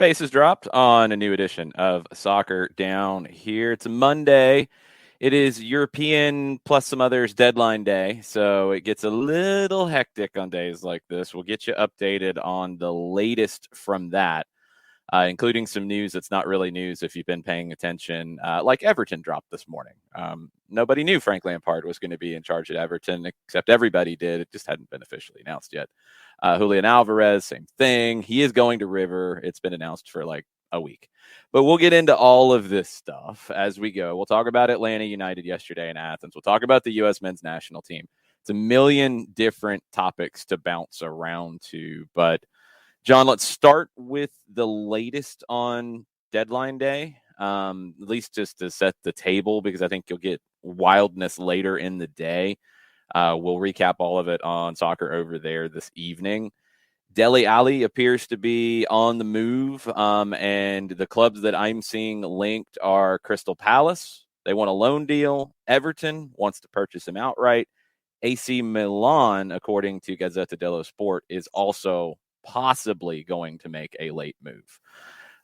Base is dropped on a new edition of Soccer Down Here. It's a Monday. It is European plus some others deadline day, so it gets a little hectic on days like this. We'll get you updated on the latest from that, including some news that's not really news if you've been paying attention, like Everton dropped this morning. Nobody knew Frank Lampard was going to be in charge at Everton, except everybody did. It just hadn't been officially announced yet. Julian Alvarez, same thing. He is going to River. It's been announced for like a week. But we'll get into all of this stuff as we go. We'll talk about Atlanta United yesterday in Athens. We'll talk about the U.S. men's national team. It's a million different topics to bounce around to. But, John, let's start with the latest on deadline day, at least just to set the table, because I think you'll get wildness later in the day. We'll recap all of it on Soccer Over There this evening. Dele Alli appears to be on the move, and the clubs that I'm seeing linked are Crystal Palace. They want a loan deal. Everton wants to purchase him outright. AC Milan, according to Gazzetta dello Sport, is also possibly going to make a late move.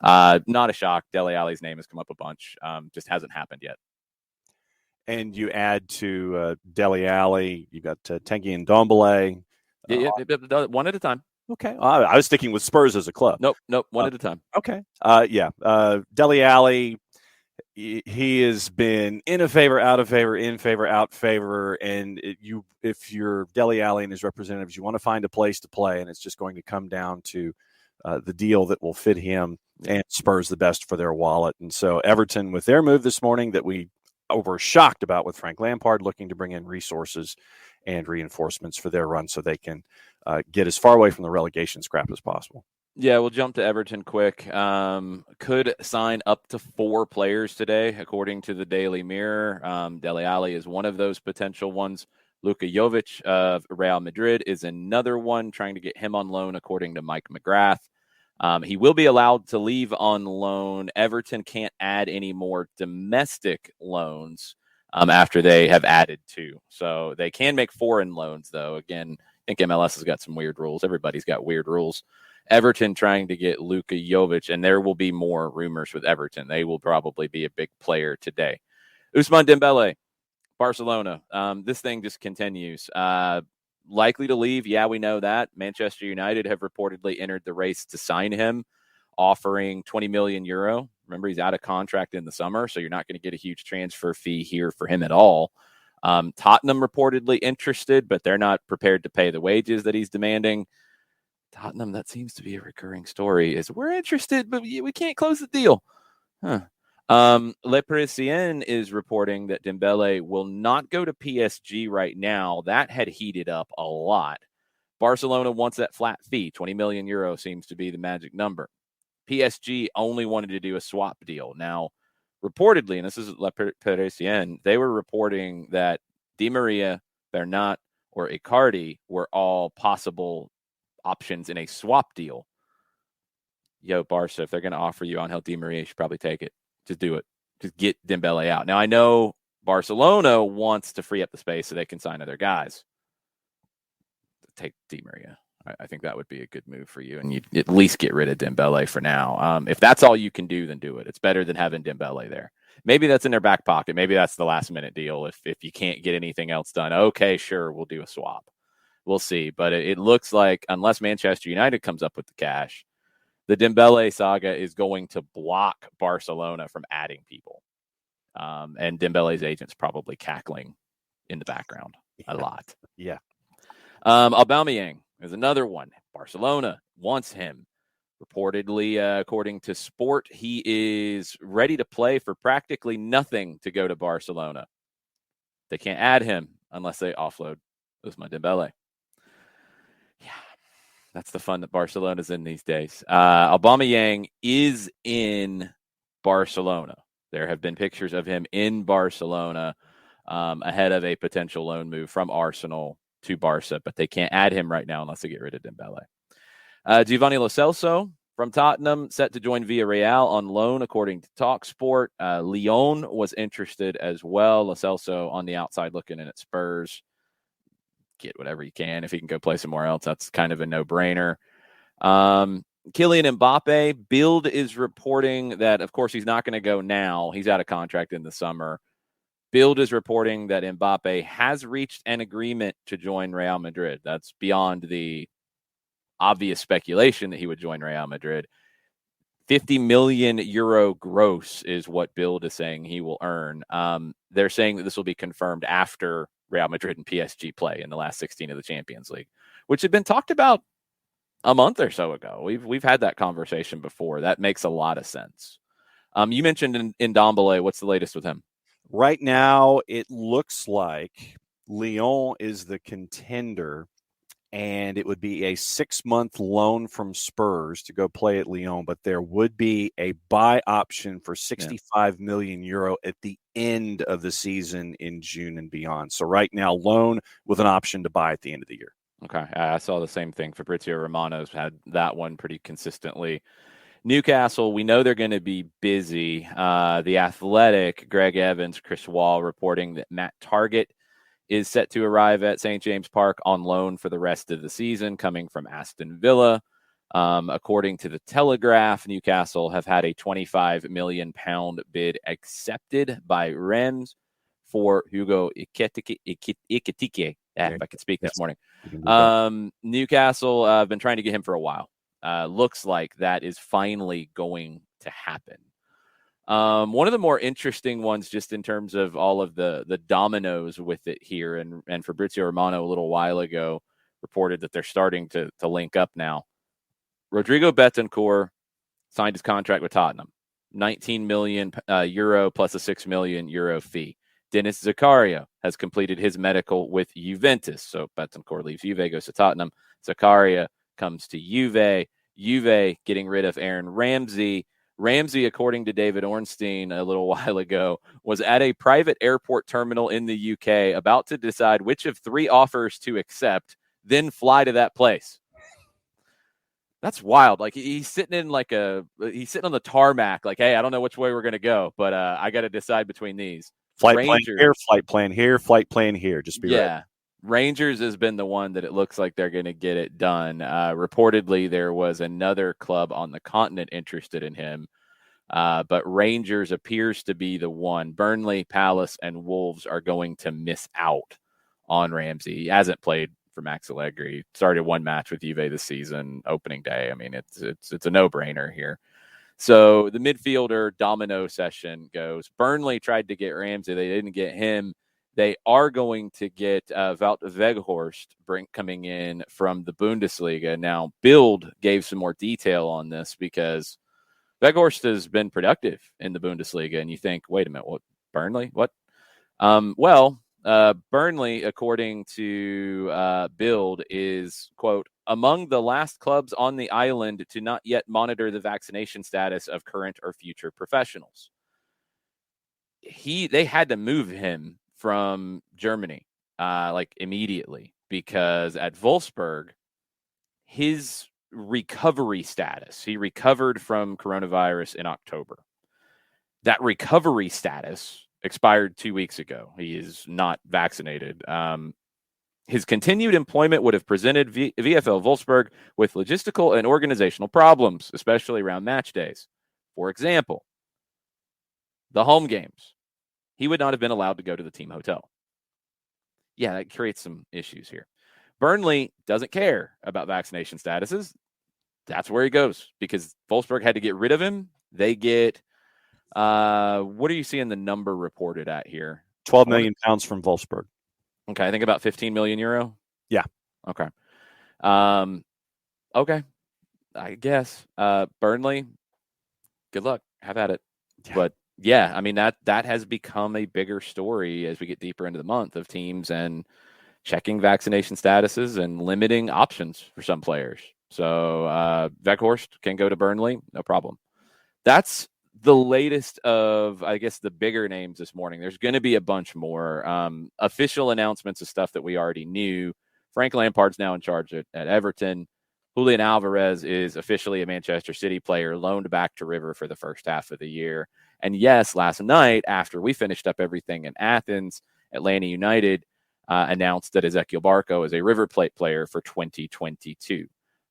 Not a shock. Dele Alli's name has come up a bunch. Just hasn't happened yet. And you add to Dele Alli, you got Tanguy and Ndombele. One at a time. Okay. I was sticking with Spurs as a club. Nope. One at a time. Okay. Dele Alli, he has been in a favor, out of favor, in favor, out favor. And if you're Dele Alli and his representatives, you want to find a place to play, and it's just going to come down to the deal that will fit him and Spurs the best for their wallet. And so Everton, with their move this morning that we were shocked about with Frank Lampard, looking to bring in resources and reinforcements for their run so they can get as far away from the relegation scrap as possible. Yeah, we'll jump to Everton quick. Could sign up to 4 players today, according to the Daily Mirror. Dele Alli is one of those potential ones. Luka Jovic of Real Madrid is another one, trying to get him on loan, according to Mike McGrath. He will be allowed to leave on loan. Everton can't add any more domestic loans after they have added 2. So they can make foreign loans, though. Again, I think MLS has got some weird rules. Everybody's got weird rules. Everton trying to get Luka Jovic, and there will be more rumors with Everton. They will probably be a big player today. Ousmane Dembele, Barcelona. This thing just continues. Likely to leave. Yeah, we know that. Manchester United have reportedly entered the race to sign him, offering 20 million euro. Remember, he's out of contract in the summer, so you're not going to get a huge transfer fee here for him at all. Tottenham reportedly interested, but they're not prepared to pay the wages that he's demanding. Tottenham, that seems to be a recurring story, is we're interested, but we can't close the deal. Le Parisien is reporting that Dembele will not go to PSG right now. That had heated up a lot. Barcelona wants that flat fee. 20 million euro seems to be the magic number. PSG only wanted to do a swap deal. Now, reportedly, and this is Le Parisien, they were reporting that Di Maria, Bernat, or Icardi were all possible options in a swap deal. Yo, Barca, if they're going to offer you Angel Di Maria, you should probably take it. Just do it. Just get Dembele out. Now, I know Barcelona wants to free up the space so they can sign other guys. Take Di Maria. I think that would be a good move for you, and you'd at least get rid of Dembele for now. If that's all you can do, then do it. It's better than having Dembele there. Maybe that's in their back pocket. Maybe that's the last-minute deal. If you can't get anything else done, okay, sure, we'll do a swap. We'll see. But it looks like unless Manchester United comes up with the cash, the Dembele saga is going to block Barcelona from adding people. And Dembele's agent's probably cackling in the background a lot. Yeah. Aubameyang is another one. Barcelona wants him. Reportedly, according to Sport, he is ready to play for practically nothing to go to Barcelona. They can't add him unless they offload Ousmane Dembele. Yeah, that's the fun that Barcelona's in these days. Aubameyang is in Barcelona. There have been pictures of him in Barcelona ahead of a potential loan move from Arsenal to Barca, but they can't add him right now unless they get rid of Dembele. Giovanni Lo Celso from Tottenham set to join Villarreal on loan, according to TalkSport. Lyon was interested as well. Lo Celso on the outside looking in at Spurs. Get whatever you can. If he can go play somewhere else, that's kind of a no-brainer. Kylian Mbappe, Bild is reporting that, of course, he's not going to go now. He's out of contract in the summer. Bild is reporting that Mbappe has reached an agreement to join Real Madrid. That's beyond the obvious speculation that he would join Real Madrid. 50 million euro gross is what Bild is saying he will earn. They're saying that this will be confirmed after Real Madrid and PSG play in the last 16 of the Champions League, which had been talked about a month or so ago. We've had that conversation before. That makes a lot of sense. You mentioned in Ndombele. What's the latest with him? Right now, it looks like Lyon is the contender, and it would be a 6-month loan from Spurs to go play at Lyon, but there would be a buy option for 65 million euro at the end of the season in June and beyond. So right now, loan with an option to buy at the end of the year. Okay, I saw the same thing. Fabrizio Romano's had that one pretty consistently. Newcastle, we know they're going to be busy. The Athletic, Greg Evans, Chris Wall reporting that Matt Targett is set to arrive at St. James Park on loan for the rest of the season, coming from Aston Villa. According to the Telegraph, Newcastle have had a £25 million bid accepted by Rennes for Hugo Ekitike. If I could speak this morning. Newcastle have been trying to get him for a while. Looks like that is finally going to happen. One of the more interesting ones, just in terms of all of the dominoes with it here, and Fabrizio Romano a little while ago reported that they're starting to link up now. Rodrigo Betancourt signed his contract with Tottenham, 19 million euro plus a 6 million euro fee. Dennis Zakaria has completed his medical with Juventus. So Betancourt leaves Juve, goes to Tottenham. Zakaria comes to Juve. Juve getting rid of Aaron Ramsey. Ramsey, according to David Ornstein a little while ago, was at a private airport terminal in the UK about to decide which of 3 offers to accept, then fly to that place. That's wild. Like he's sitting on the tarmac, like, hey, I don't know which way we're going to go, but I got to decide between these. Flight plan here, flight plan here, flight plan here. Just be ready. Rangers has been the one that it looks like they're going to get it done. Reportedly, there was another club on the continent interested in him, but Rangers appears to be the one. Burnley, Palace, and Wolves are going to miss out on Ramsey. He hasn't played for Max Allegri. Started one match with Juve this season, opening day. I mean, it's a no-brainer here. So the midfielder domino session goes. Burnley tried to get Ramsey. They didn't get him. They are going to get Wout Weghorst coming in from the Bundesliga. Now, Bild gave some more detail on this because Weghorst has been productive in the Bundesliga. And you think, wait a minute, what? Burnley? What? Burnley, according to Bild, is, quote, among the last clubs on the island to not yet monitor the vaccination status of current or future professionals. They had to move him from Germany, immediately, because at Wolfsburg, his recovery status, he recovered from coronavirus in October. That recovery status expired 2 weeks ago. He is not vaccinated. His continued employment would have presented VfL Wolfsburg with logistical and organizational problems, especially around match days. For example, the home games. He would not have been allowed to go to the team hotel. Yeah, that creates some issues here. Burnley doesn't care about vaccination statuses. That's where he goes because Wolfsburg had to get rid of him. They get, what are you seeing the number reported at here? 12 million pounds from Wolfsburg. Okay, I think about 15 million euro. Yeah. Okay. Okay. I guess. Burnley, good luck. Have at it. Yeah. But yeah, I mean, that has become a bigger story as we get deeper into the month of teams and checking vaccination statuses and limiting options for some players. So Weghorst can go to Burnley, no problem. That's the latest of, I guess, the bigger names this morning. There's going to be a bunch more official announcements of stuff that we already knew. Frank Lampard's now in charge at Everton. Julian Alvarez is officially a Manchester City player, loaned back to River for the first half of the year. And yes, last night, after we finished up everything in Athens, Atlanta United announced that Ezequiel Barco is a River Plate player for 2022.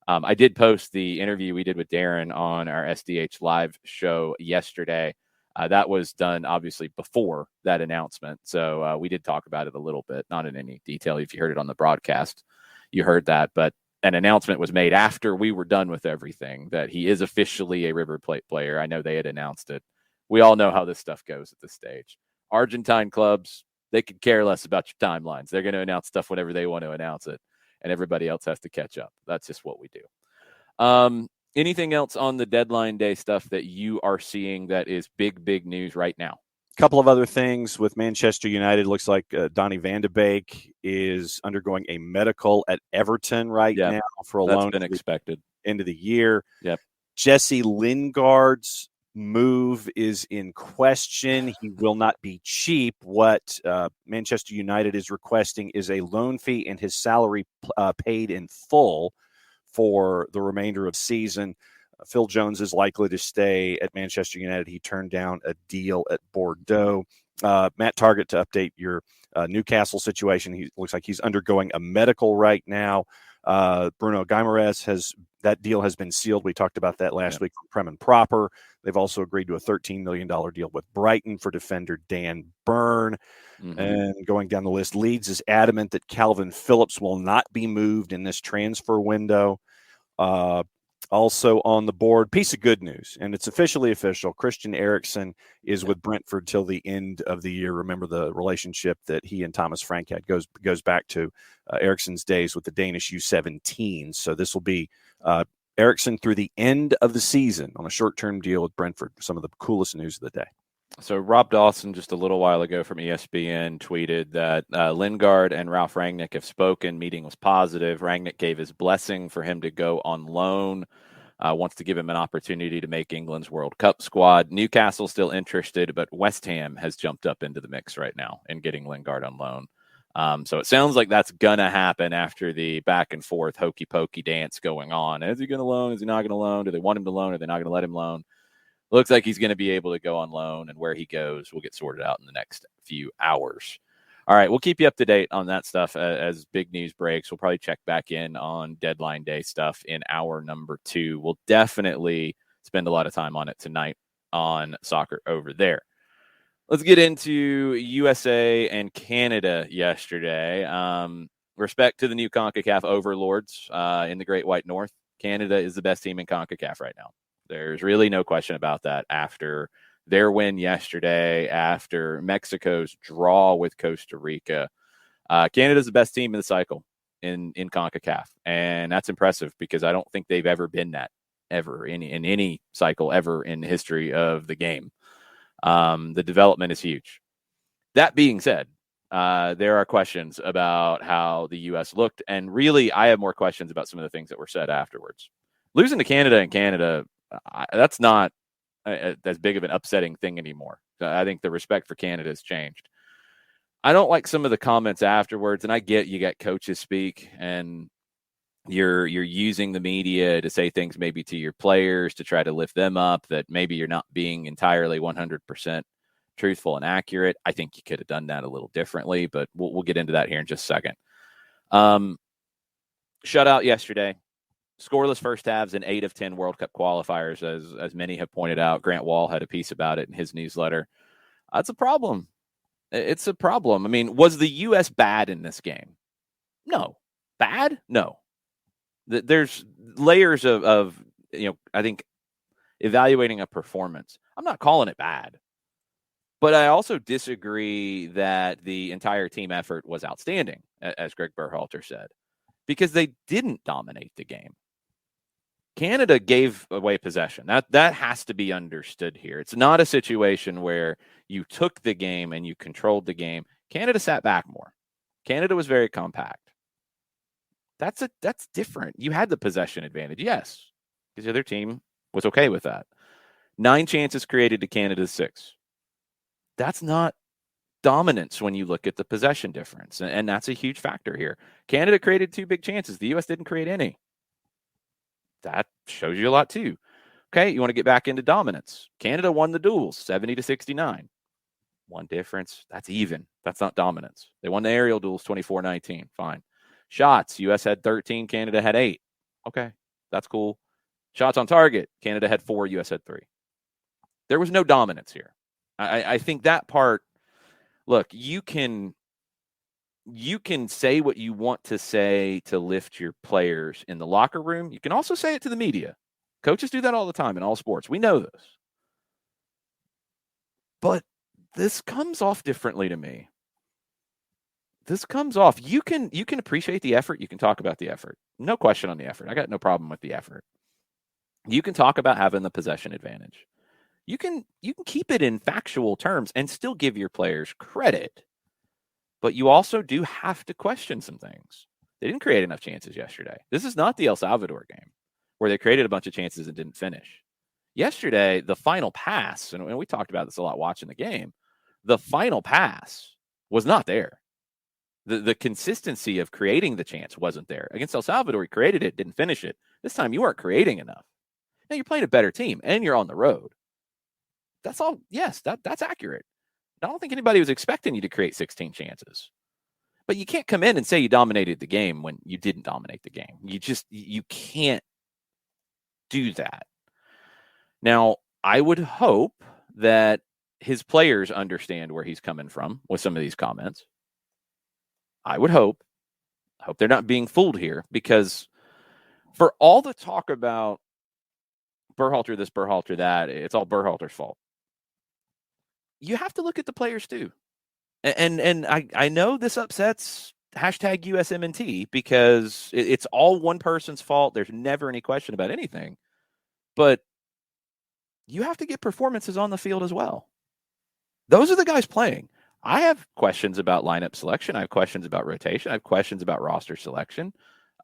I did post the interview we did with Darren on our SDH live show yesterday. That was done obviously before that announcement. So we did talk about it a little bit, not in any detail. If you heard it on the broadcast, you heard that. But an announcement was made after we were done with everything that he is officially a River Plate player. I know they had announced it. We all know how this stuff goes at this stage. Argentine clubs, they could care less about your timelines. They're going to announce stuff whenever they want to announce it, and everybody else has to catch up. That's just what we do. Anything else on the deadline day stuff that you are seeing that is big news right now? A couple of other things with Manchester United. Looks like Donny van de Beek is undergoing a medical at Everton now for a loan. That's been expected. End of the year. Yep. Jesse Lingard's move is in question. He will not be cheap. What Manchester United is requesting is a loan fee and his salary paid in full for the remainder of season. Phil Jones is likely to stay at Manchester United. He turned down a deal at Bordeaux. Matt Target, to update your Newcastle situation, he looks like he's undergoing a medical right now. Bruno Guimaraes that deal has been sealed. We talked about that last week from Prem and Proper. They've also agreed to a $13 million deal with Brighton for defender Dan Burn. Mm-hmm. And going down the list, Leeds is adamant that Calvin Phillips will not be moved in this transfer window. Also on the board, piece of good news, and it's officially official. Christian Eriksen is with Brentford till the end of the year. Remember the relationship that he and Thomas Frank had goes back to Eriksen's days with the Danish U17. So this will be Eriksen through the end of the season on a short-term deal with Brentford. Some of the coolest news of the day. So Rob Dawson just a little while ago from ESPN tweeted that Lingard and Ralph Rangnick have spoken. Meeting was positive. Rangnick gave his blessing for him to go on loan. Wants to give him an opportunity to make England's World Cup squad. Newcastle still interested, but West Ham has jumped up into the mix right now in getting Lingard on loan. So it sounds like that's going to happen after the back and forth hokey pokey dance going on. Is he going to loan? Is he not going to loan? Do they want him to loan? Are they not going to let him loan? Looks like he's going to be able to go on loan, and where he goes will get sorted out in the next few hours. All right, we'll keep you up to date on that stuff as big news breaks. We'll probably check back in on deadline day stuff in hour number 2. We'll definitely spend a lot of time on it tonight on Soccer Over There. Let's get into USA and Canada yesterday. Respect to the new Concacaf overlords in the Great White North. Canada is the best team in Concacaf right now. There's really no question about that after their win yesterday, after Mexico's draw with Costa Rica. Canada's the best team in the cycle in CONCACAF, and that's impressive because I don't think they've ever been that, ever, in any cycle ever in the history of the game. The development is huge. That being said, there are questions about how the U.S. looked, and really I have more questions about some of the things that were said afterwards. Losing to Canada in Canada, that's not as big of an upsetting thing anymore. I think the respect for Canada has changed. I don't like some of the comments afterwards, and I get you got coaches speak, and you're using the media to say things maybe to your players to try to lift them up, that maybe you're not being entirely 100% truthful and accurate. I think you could have done that a little differently, but we'll get into that here in just a second. Shutout yesterday. Scoreless first halves in 8 of 10 World Cup qualifiers, as many have pointed out. Grant Wall had a piece about it in his newsletter. That's a problem. It's a problem. I mean, was the U.S. bad in this game? No. Bad? No. There's layers of I think, evaluating a performance. I'm not calling it bad. But I also disagree that the entire team effort was outstanding, as Greg Berhalter said, because they didn't dominate the game. Canada gave away possession. That has to be understood here. It's not a situation where you took the game and you controlled the game. Canada sat back more. Canada was very compact. That's different. You had the possession advantage, yes, because the other team was okay with that. 9 chances created to Canada's 6. That's not dominance when you look at the possession difference, and that's a huge factor here. Canada created 2 big chances. The U.S. didn't create any. That shows you a lot too. Okay, you want to get back into dominance. Canada won the duels 70-69. One difference. That's even. That's not dominance. They won the aerial duels 24-19. Fine. Shots. U.S. had 13. Canada had 8. Okay. That's cool. Shots on target, Canada had 4, US had 3. There was no dominance here. I think that part, look, you can say what you want to say to lift your players in the locker room. You can also say it to the media. Coaches do that all the time in all sports. We know this. But this comes off differently to me. This comes off. You can appreciate the effort. You can talk about the effort. No question on the effort. I got no problem with the effort. You can talk about having the possession advantage. You can keep it in factual terms and still give your players credit. But you also do have to question some things. They didn't create enough chances yesterday. This is not the El Salvador game where they created a bunch of chances and didn't finish. Yesterday, the final pass, and we talked about this a lot watching the game, the final pass was not there. The consistency of creating the chance wasn't there. Against El Salvador, he created it, didn't finish it. This time, you weren't creating enough. Now, you're playing a better team, and you're on the road. That's all. Yes, that's accurate. I don't think anybody was expecting you to create 16 chances. But you can't come in and say you dominated the game when you didn't dominate the game. You can't do that. Now, I would hope that his players understand where he's coming from with some of these comments. I would hope they're not being fooled here, because for all the talk about Berhalter this, Berhalter that, it's all Berhalter's fault. You have to look at the players too. And I know this upsets hashtag USMNT because it's all one person's fault. There's never any question about anything. But you have to get performances on the field as well. Those are the guys playing. I have questions about lineup selection. I have questions about rotation. I have questions about roster selection.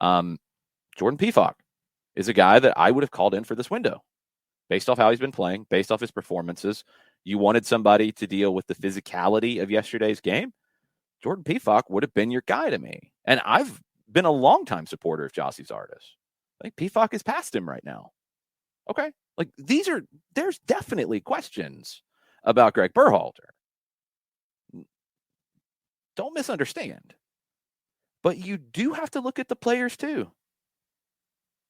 Jordan Pefok is a guy that I would have called in for this window based off how he's been playing, based off his performances. You wanted somebody to deal with the physicality of yesterday's game. Jordan Pefok would have been your guy to me. And I've been a longtime supporter of Jossie's artist. I think Pefok is past him right now. Okay. Like there's definitely questions about Greg Berhalter. Don't misunderstand. But you do have to look at the players too.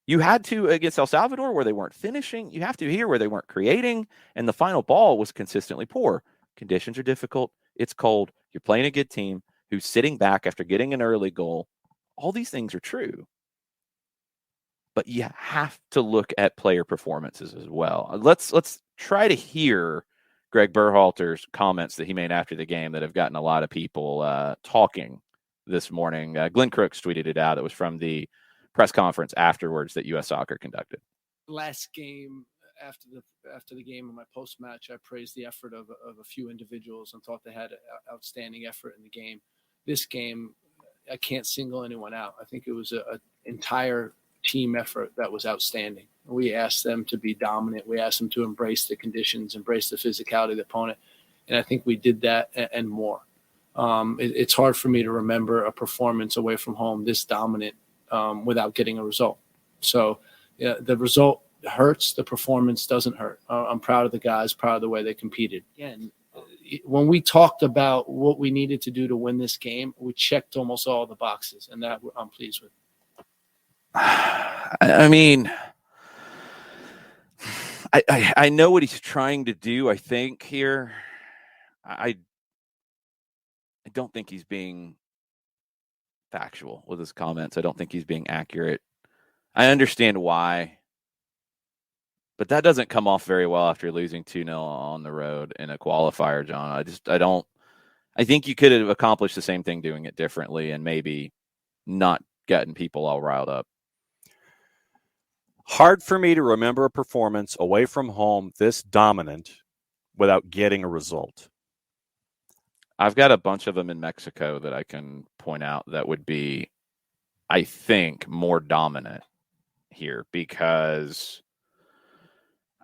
You had to against El Salvador where they weren't finishing. You have to here where they weren't creating. And the final ball was consistently poor. Conditions are difficult. It's cold. You're playing a good team who's sitting back after getting an early goal. All these things are true. But you have to look at player performances as well. Let's try to hear Greg Berhalter's comments that he made after the game that have gotten a lot of people talking this morning. Glenn Crooks tweeted it out. It was from the press conference afterwards that U.S. Soccer conducted. Last game, after the game, in my post match, I praised the effort of a few individuals and thought they had outstanding effort in the game. This game, I can't single anyone out. I think it was an entire team effort that was outstanding. We asked them to be dominant. We asked them to embrace the conditions, embrace the physicality of the opponent, and I think we did that and more. It's hard for me to remember a performance away from home this dominant without getting a result. So the result hurts. The performance doesn't hurt. I'm proud of the guys, proud of the way they competed. Again, when we talked about what we needed to do to win this game, we checked almost all the boxes, and that I'm pleased with. I mean, I know what he's trying to do, I think, here. I don't think he's being factual with his comments. I don't think he's being accurate. I understand why. But that doesn't come off very well after losing 2-0 on the road in a qualifier, John. I think you could have accomplished the same thing doing it differently and maybe not getting people all riled up. Hard for me to remember a performance away from home this dominant without getting a result. I've got a bunch of them in Mexico that I can point out that would be, I think, more dominant here because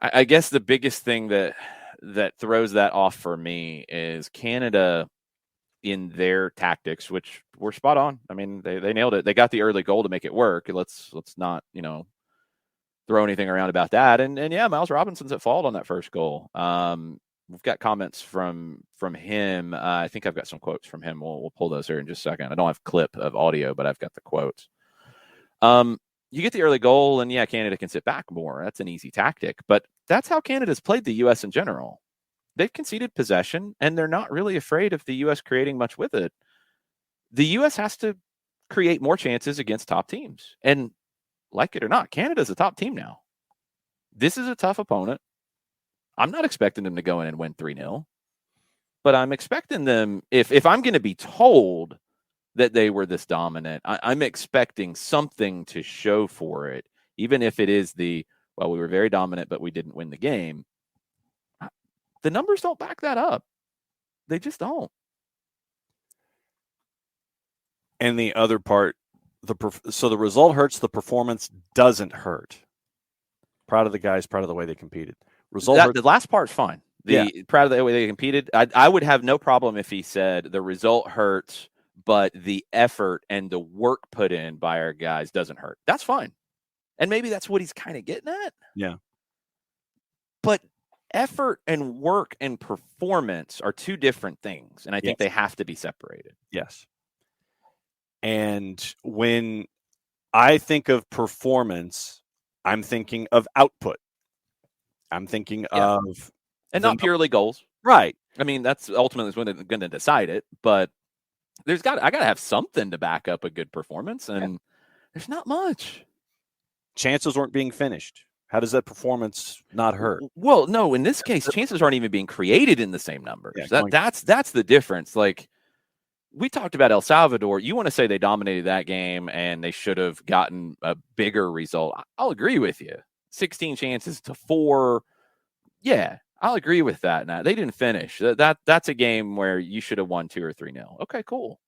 I guess the biggest thing that throws that off for me is Canada in their tactics, which were spot on. I mean, they nailed it. They got the early goal to make it work. Let's not, throw anything around about that. And yeah, Miles Robinson's at fault on that first goal. We've got comments from him. I think I've got some quotes from him. We'll pull those here in just a second. I don't have a clip of audio, but I've got the quotes. you get the early goal, and yeah, Canada can sit back more. That's an easy tactic, but that's how Canada's played the U.S. in general. They've conceded possession, and they're not really afraid of the U.S. creating much with it. The U.S. has to create more chances against top teams. And like it or not, Canada's a top team now. This is a tough opponent. I'm not expecting them to go in and win 3-0, but I'm expecting them, if I'm going to be told that they were this dominant, I'm expecting something to show for it, even if it is we were very dominant, but we didn't win the game. The numbers don't back that up. They just don't. And the other part, so the result hurts, the performance doesn't hurt. Proud of the guys, proud of the way they competed. The last part's fine. Proud of the way they competed. I would have no problem if he said the result hurts, but the effort and the work put in by our guys doesn't hurt. That's fine. And maybe that's what he's kind of getting at. Yeah. But effort and work and performance are two different things. And I think they have to be separated. Yes. And when I think of performance, I'm thinking of output. I'm thinking of... And not purely goals. Right. I mean, that's ultimately what's going to decide it. But I got to have something to back up a good performance. And there's not much. Chances weren't being finished. How does that performance not hurt? Well, no, in this case, chances aren't even being created in the same numbers. Yeah, that's the difference. Like, we talked about El Salvador. You want to say they dominated that game and they should have gotten a bigger result. I'll agree with you. 16 chances to 4. Yeah, I'll agree with that. Now, they didn't finish. That's a game where you should have won 2 or 3-0. Okay, cool.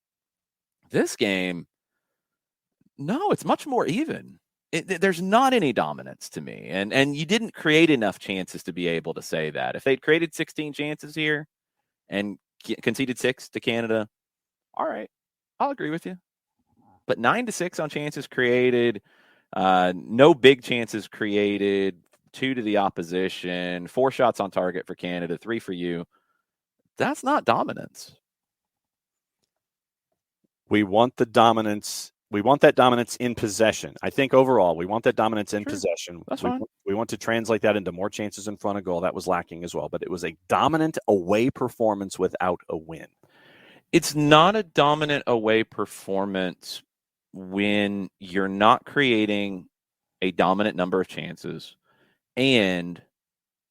This game, no, it's much more even. There's not any dominance to me. And you didn't create enough chances to be able to say that. If they'd created 16 chances here and conceded 6 to Canada, all right, I'll agree with you. But 9-6 on chances created, no big chances created, 2 to the opposition, 4 shots on target for Canada, 3 for you. That's not dominance. We want the dominance. We want that dominance in possession. I think overall, we want that dominance in possession. That's fine. We want to translate that into more chances in front of goal. That was lacking as well. But it was a dominant away performance without a win. It's not a dominant away performance when you're not creating a dominant number of chances and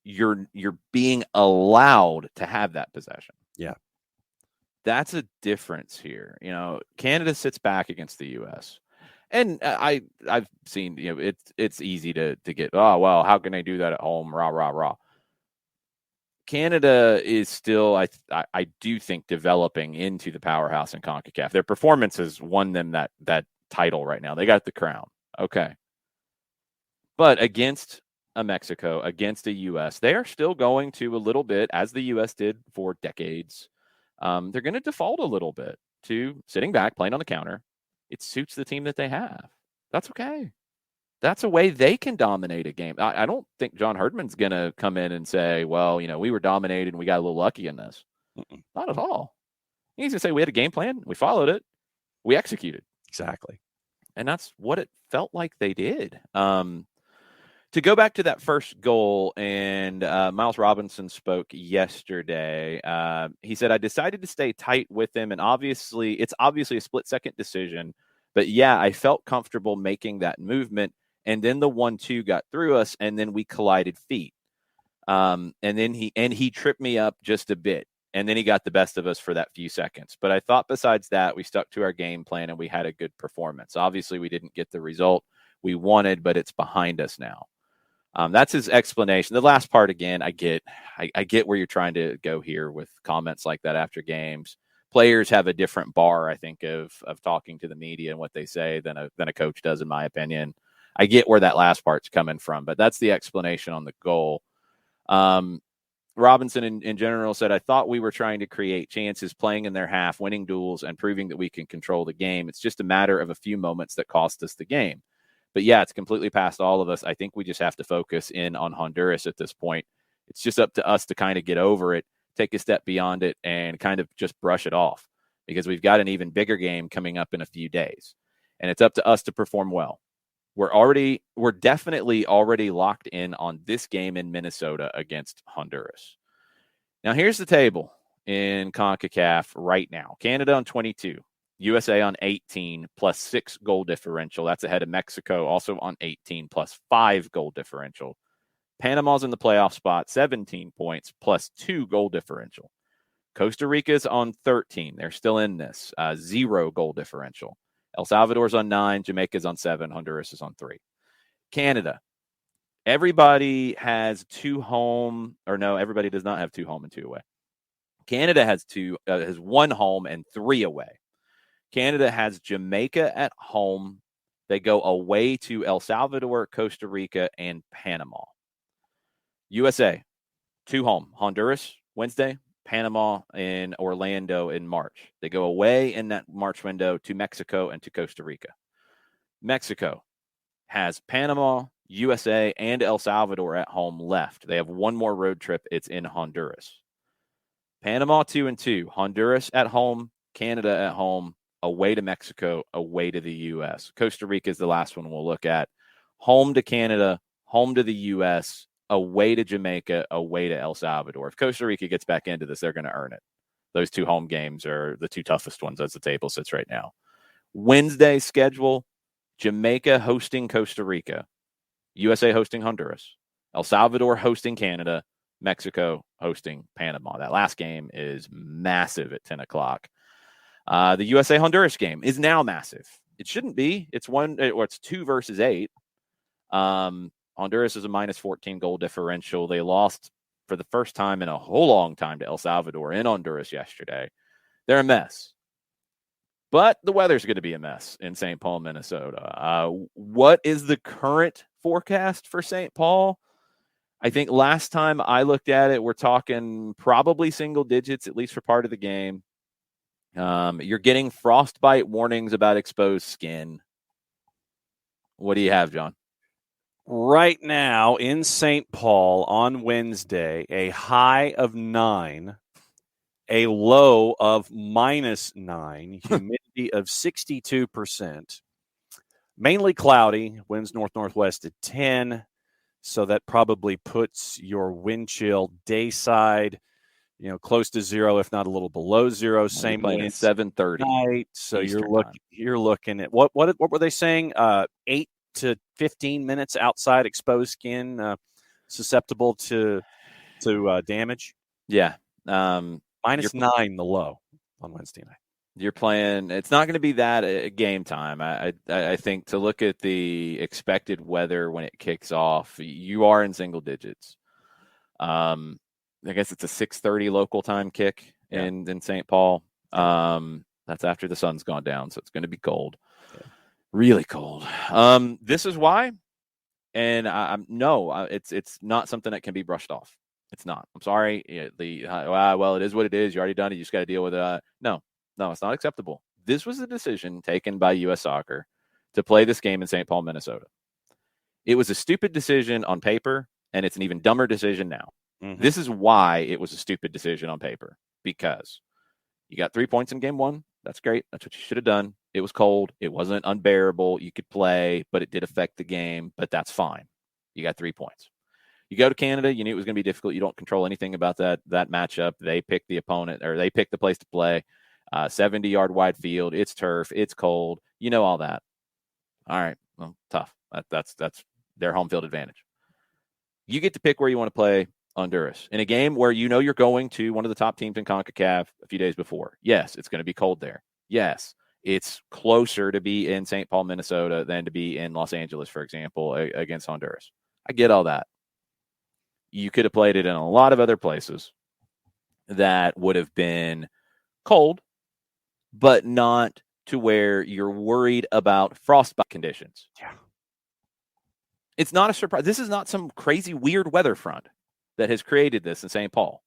you're being allowed to have that possession. Yeah. That's a difference here. You know, Canada sits back against the U.S. And I've seen, you know, it's easy to get, oh, well, how can they do that at home? Rah, rah, rah. Canada is still, I do think, developing into the powerhouse in Concacaf. Their performance has won them that title right now. They got the crown. Okay. But against a Mexico, against a U.S., they are still going to a little bit, as the U.S. did for decades. They're going to default a little bit to sitting back, playing on the counter. It suits the team that they have. That's okay. That's a way they can dominate a game. I don't think John Herdman's going to come in and say, well, you know, we were dominated and we got a little lucky in this. Not at all. He's going to say we had a game plan. We followed it. We executed. Exactly. And that's what it felt like they did. To go back to that first goal, and Miles Robinson spoke yesterday. He said, I decided to stay tight with him, and it's obviously a split-second decision. But, yeah, I felt comfortable making that movement. And then the 1-2 got through us, and then we collided feet. And then he tripped me up just a bit. And then he got the best of us for that few seconds. But I thought besides that, we stuck to our game plan, and we had a good performance. Obviously, we didn't get the result we wanted, but it's behind us now. That's his explanation. The last part, again, I get where you're trying to go here with comments like that after games. Players have a different bar, I think, of talking to the media and what they say than a coach does, in my opinion. I get where that last part's coming from, but that's the explanation on the goal. Robinson, in general, said, I thought we were trying to create chances, playing in their half, winning duels, and proving that we can control the game. It's just a matter of a few moments that cost us the game. But, yeah, it's completely past all of us. I think we just have to focus in on Honduras at this point. It's just up to us to kind of get over it, take a step beyond it, and kind of just brush it off, because we've got an even bigger game coming up in a few days. And it's up to us to perform well. we're definitely already locked in on this game in Minnesota against Honduras. Now, here's the table in CONCACAF right now. Canada on 22, USA on 18 plus 6 goal differential. That's ahead of Mexico, also on 18 plus 5 goal differential. Panama's in the playoff spot, 17 points plus 2 goal differential. Costa Rica's on 13. They're still in this. 0 goal differential. El Salvador's on 9. Jamaica's on 7. Honduras is on 3. Canada. Everybody has 2 home, or no, everybody does not have 2 home and 2 away. Canada has 1 home and 3 away. Canada has Jamaica at home. They go away to El Salvador, Costa Rica, and Panama. USA, 2 home. Honduras, Wednesday. Panama in Orlando in March. They go away in that March window to Mexico and to Costa Rica. Mexico has Panama, USA, and El Salvador at home left. They have 1 more road trip. It's in Honduras. Panama 2-2. Honduras at home, Canada at home, away to Mexico, away to the U.S. Costa Rica is the last one we'll look at. Home to Canada, home to the U.S., away to Jamaica, away to El Salvador. If Costa Rica gets back into this, they're going to earn it. Those 2 home games are the 2 toughest ones as the table sits right now. Wednesday schedule, Jamaica hosting Costa Rica, USA hosting Honduras, El Salvador hosting Canada, Mexico hosting Panama. That last game is massive at 10 o'clock. The USA-Honduras game is now massive. It shouldn't be. It's 2 versus 8. Honduras is a minus 14 goal differential. They lost for the first time in a whole long time to El Salvador in Honduras yesterday. They're a mess. But the weather's going to be a mess in St. Paul, Minnesota. What is the current forecast for St. Paul? I think last time I looked at it, we're talking probably single digits, at least for part of the game. You're getting frostbite warnings about exposed skin. What do you have, John? Right now in St. Paul on Wednesday, a high of 9, a low of -9, humidity of 62%, mainly cloudy, winds north-northwest at 10, so that probably puts your wind chill day side, close to 0, if not a little below 0. Same way at 7:30 night. So Eastern you're looking at what were they saying? 8 to 15 minutes outside exposed skin, susceptible to damage. Yeah. -9 the low on Wednesday night. You're playing. It's not going to be that at game time. I think to look at the expected weather when it kicks off, you are in single digits. I guess it's a 6:30 local time kick in St. Paul. That's after the sun's gone down, so it's going to be cold, really cold. This is why, and it's not something that can be brushed off. It's not. I'm sorry. Well, it is what it is. You already done it. You just got to deal with it. No, it's not acceptable. This was a decision taken by U.S. Soccer to play this game in St. Paul, Minnesota. It was a stupid decision on paper, and it's an even dumber decision now. Mm-hmm. This is why it was a stupid decision on paper, because you got 3 points in game 1. That's great. That's what you should have done. It was cold. It wasn't unbearable. You could play, but it did affect the game, but that's fine. You got 3 points. You go to Canada, you knew it was going to be difficult. You don't control anything about that matchup. They pick the opponent, or they pick the place to play. 70-yard wide field. It's turf. It's cold. You know all that. All right. Well, tough. That's their home field advantage. You get to pick where you want to play Honduras in a game where you're going to one of the top teams in CONCACAF a few days before. Yes, it's going to be cold there. Yes, it's closer to be in St. Paul, Minnesota than to be in Los Angeles, for example, against Honduras. I get all that. You could have played it in a lot of other places that would have been cold, but not to where you're worried about frostbite conditions. Yeah. It's not a surprise. This is not some crazy weird weather front that has created this in St. Paul.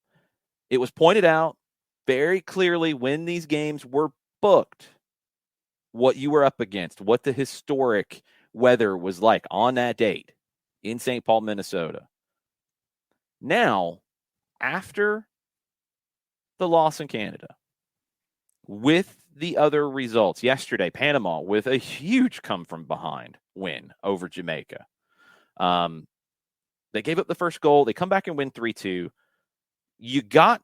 It was pointed out very clearly when these games were booked, what you were up against, what the historic weather was like on that date in St. Paul, Minnesota. Now, after the loss in Canada, with the other results. Yesterday, Panama with a huge come-from-behind win over Jamaica. They gave up the first goal. They come back and win 3-2. You got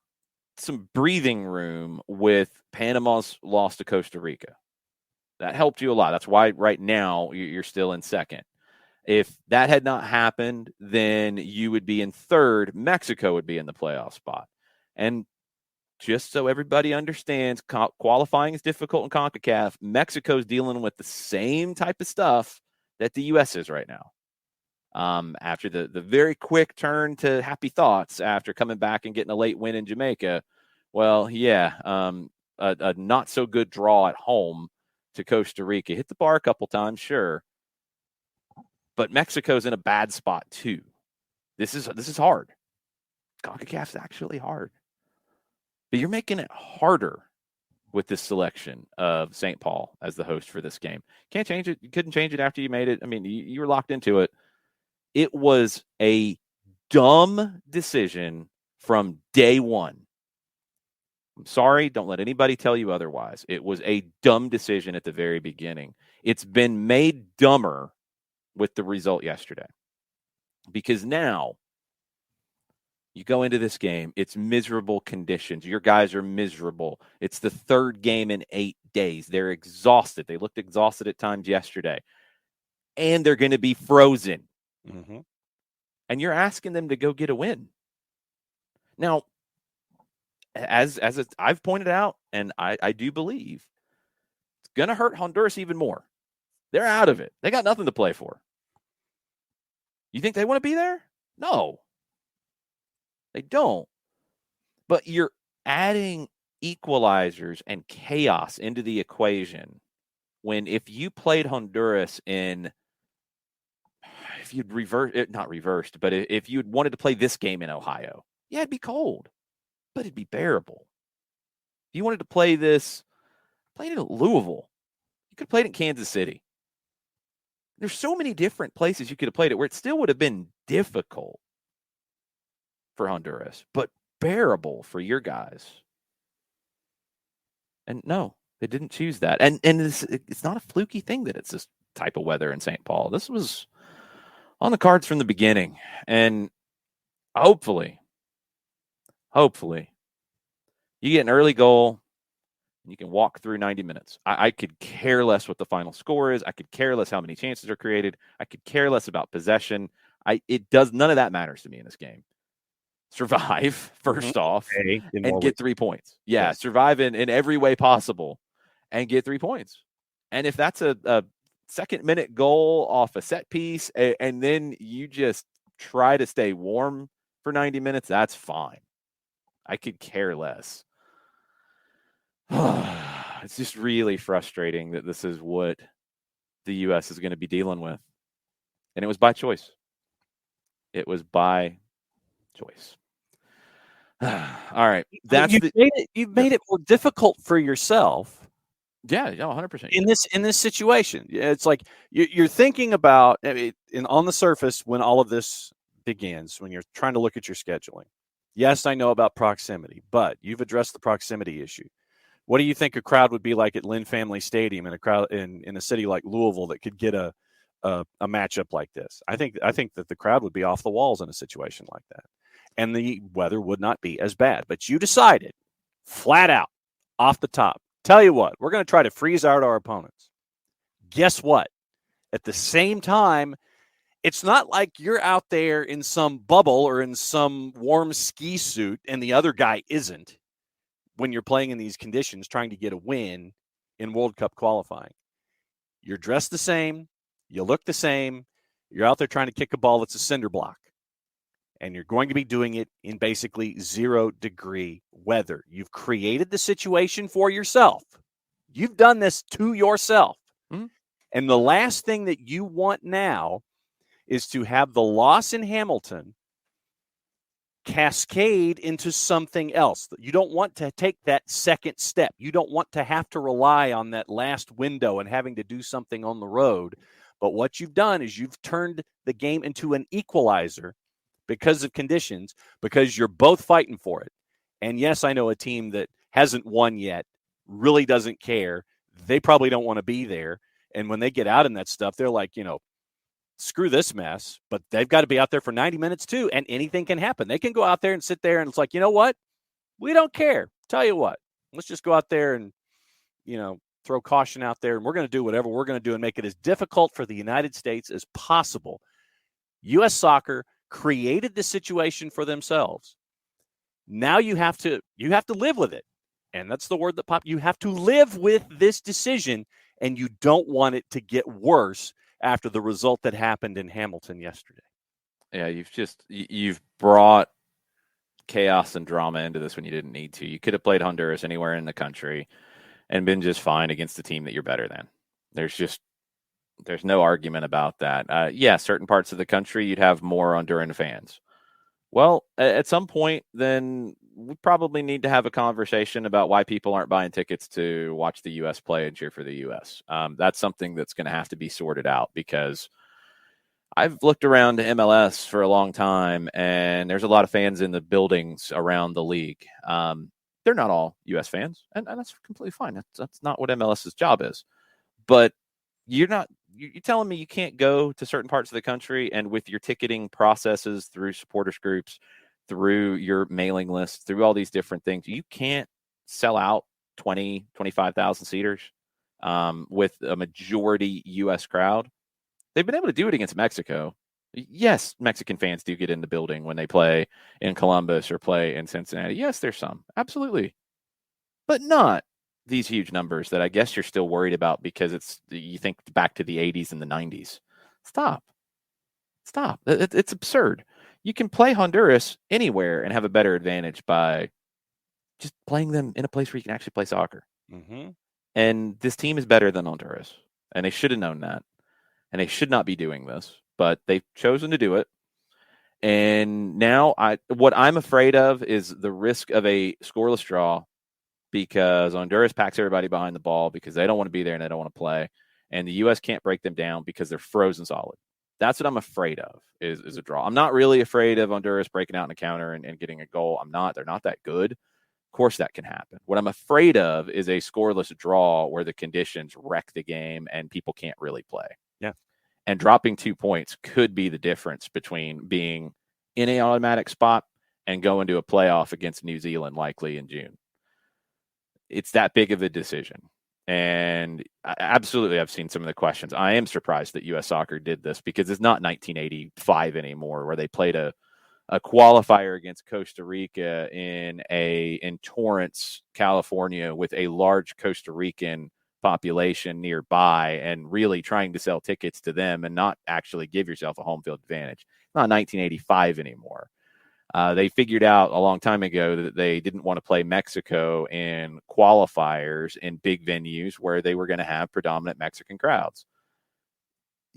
some breathing room with Panama's loss to Costa Rica. That helped you a lot. That's why right now you're still in second. If that had not happened, then you would be in third. Mexico would be in the playoff spot. And just so everybody understands, qualifying is difficult in Concacaf. Mexico's dealing with the same type of stuff that the U.S. is right now. After the very quick turn to happy thoughts after coming back and getting a late win in Jamaica, well, yeah, a not so good draw at home to Costa Rica. Hit the bar a couple times, sure, but Mexico's in a bad spot too. This is hard. CONCACAF's actually hard, but you're making it harder with this selection of St. Paul as the host for this game. Can't change it. You couldn't change it after you made it. I mean, you were locked into it. It was a dumb decision from day one. I'm sorry, don't let anybody tell you otherwise. It was a dumb decision at the very beginning. It's been made dumber with the result yesterday. Because now you go into this game, it's miserable conditions. Your guys are miserable. It's the third game in 8 days. They're exhausted. They looked exhausted at times yesterday. And they're going to be frozen. Mm-hmm. And you're asking them to go get a win. Now, as I've pointed out, and I do believe, it's going to hurt Honduras even more. They're out of it. They got nothing to play for. You think they want to be there? No. They don't. But you're adding equalizers and chaos into the equation when if you played Honduras in – if you'd not reversed, but if you'd wanted to play this game in Ohio, yeah, it'd be cold, but it'd be bearable. If you wanted to play this, play it in Louisville. You could have played it in Kansas City. There's so many different places you could have played it where it still would have been difficult for Honduras, but bearable for your guys. And no, they didn't choose that. And it's not a fluky thing that it's this type of weather in St. Paul. This was on the cards from the beginning. And hopefully, you get an early goal and you can walk through 90 minutes. I could care less what the final score is. I could care less how many chances are created. I could care less about possession. None of that matters to me in this game. Survive, first off, and get 3 points. Yeah, yes. Survive in every way possible and get 3 points. And if that's a second-minute goal off a set piece, and then you just try to stay warm for 90 minutes, that's fine. I could care less. It's just really frustrating that this is what the U.S. is going to be dealing with. And it was by choice. It was by choice. All right. You've made it more difficult for yourself. Yeah, 100%. In this situation, it's like you're thinking about, on the surface when all of this begins, when you're trying to look at your scheduling. Yes, I know about proximity, but you've addressed the proximity issue. What do you think a crowd would be like at Lynn Family Stadium in a crowd in a city like Louisville that could get a matchup like this? I think that the crowd would be off the walls in a situation like that, and the weather would not be as bad. But you decided, flat out, off the top, tell you what, we're going to try to freeze out our opponents. Guess what? At the same time, it's not like you're out there in some bubble or in some warm ski suit and the other guy isn't when you're playing in these conditions trying to get a win in World Cup qualifying. You're dressed the same. You look the same. You're out there trying to kick a ball that's a cinder block. And you're going to be doing it in basically 0-degree weather. You've created the situation for yourself. You've done this to yourself. Mm-hmm. And the last thing that you want now is to have the loss in Hamilton cascade into something else. You don't want to take that second step. You don't want to have to rely on that last window and having to do something on the road. But what you've done is you've turned the game into an equalizer because of conditions, because you're both fighting for it. And yes, I know a team that hasn't won yet really doesn't care. They probably don't want to be there. And when they get out in that stuff, they're like, screw this mess, but they've got to be out there for 90 minutes too, and anything can happen. They can go out there and sit there, and it's like, you know what? We don't care. Tell you what, let's just go out there and, throw caution out there, and we're going to do whatever we're going to do and make it as difficult for the United States as possible. U.S. Soccer created this situation for themselves. Now you have to live with it. And that's the word that popped. You have to live with this decision, and you don't want it to get worse after the result that happened in Hamilton yesterday. Yeah, you've brought chaos and drama into this when you didn't need to. You could have played Honduras anywhere in the country and been just fine against the team that you're better than. There's no argument about that. Certain parts of the country, you'd have more Honduran fans. Well, at some point, then we probably need to have a conversation about why people aren't buying tickets to watch the U.S. play and cheer for the U.S. That's something that's going to have to be sorted out, because I've looked around MLS for a long time, and there's a lot of fans in the buildings around the league. They're not all U.S. fans, and that's completely fine. That's not what MLS's job is. But you're telling me you can't go to certain parts of the country, and with your ticketing processes through supporters groups, through your mailing list, through all these different things, you can't sell out 20, 25,000 seaters with a majority U.S. crowd. They've been able to do it against Mexico. Yes, Mexican fans do get in the building when they play in Columbus or play in Cincinnati. Yes, there's some. Absolutely. But not these huge numbers that I guess you're still worried about because you think back to the 80s and the 90s. Stop. It's absurd. You can play Honduras anywhere and have a better advantage by just playing them in a place where you can actually play soccer. Mm-hmm. And this team is better than Honduras, and they should have known that. And they should not be doing this, but they've chosen to do it. And now what I'm afraid of is the risk of a scoreless draw, because Honduras packs everybody behind the ball because they don't want to be there and they don't want to play. And the U.S. can't break them down because they're frozen solid. That's what I'm afraid of is a draw. I'm not really afraid of Honduras breaking out in a counter and getting a goal. I'm not. They're not that good. Of course that can happen. What I'm afraid of is a scoreless draw where the conditions wreck the game and people can't really play. Yeah. And dropping 2 points could be the difference between being in an automatic spot and going to a playoff against New Zealand likely in June. It's that big of a decision. And absolutely, I've seen some of the questions. I am surprised that U.S. Soccer did this, because it's not 1985 anymore, where they played a qualifier against Costa Rica in Torrance, California, with a large Costa Rican population nearby, and really trying to sell tickets to them and not actually give yourself a home field advantage. It's not 1985 anymore. They figured out a long time ago that they didn't want to play Mexico in qualifiers in big venues where they were going to have predominant Mexican crowds.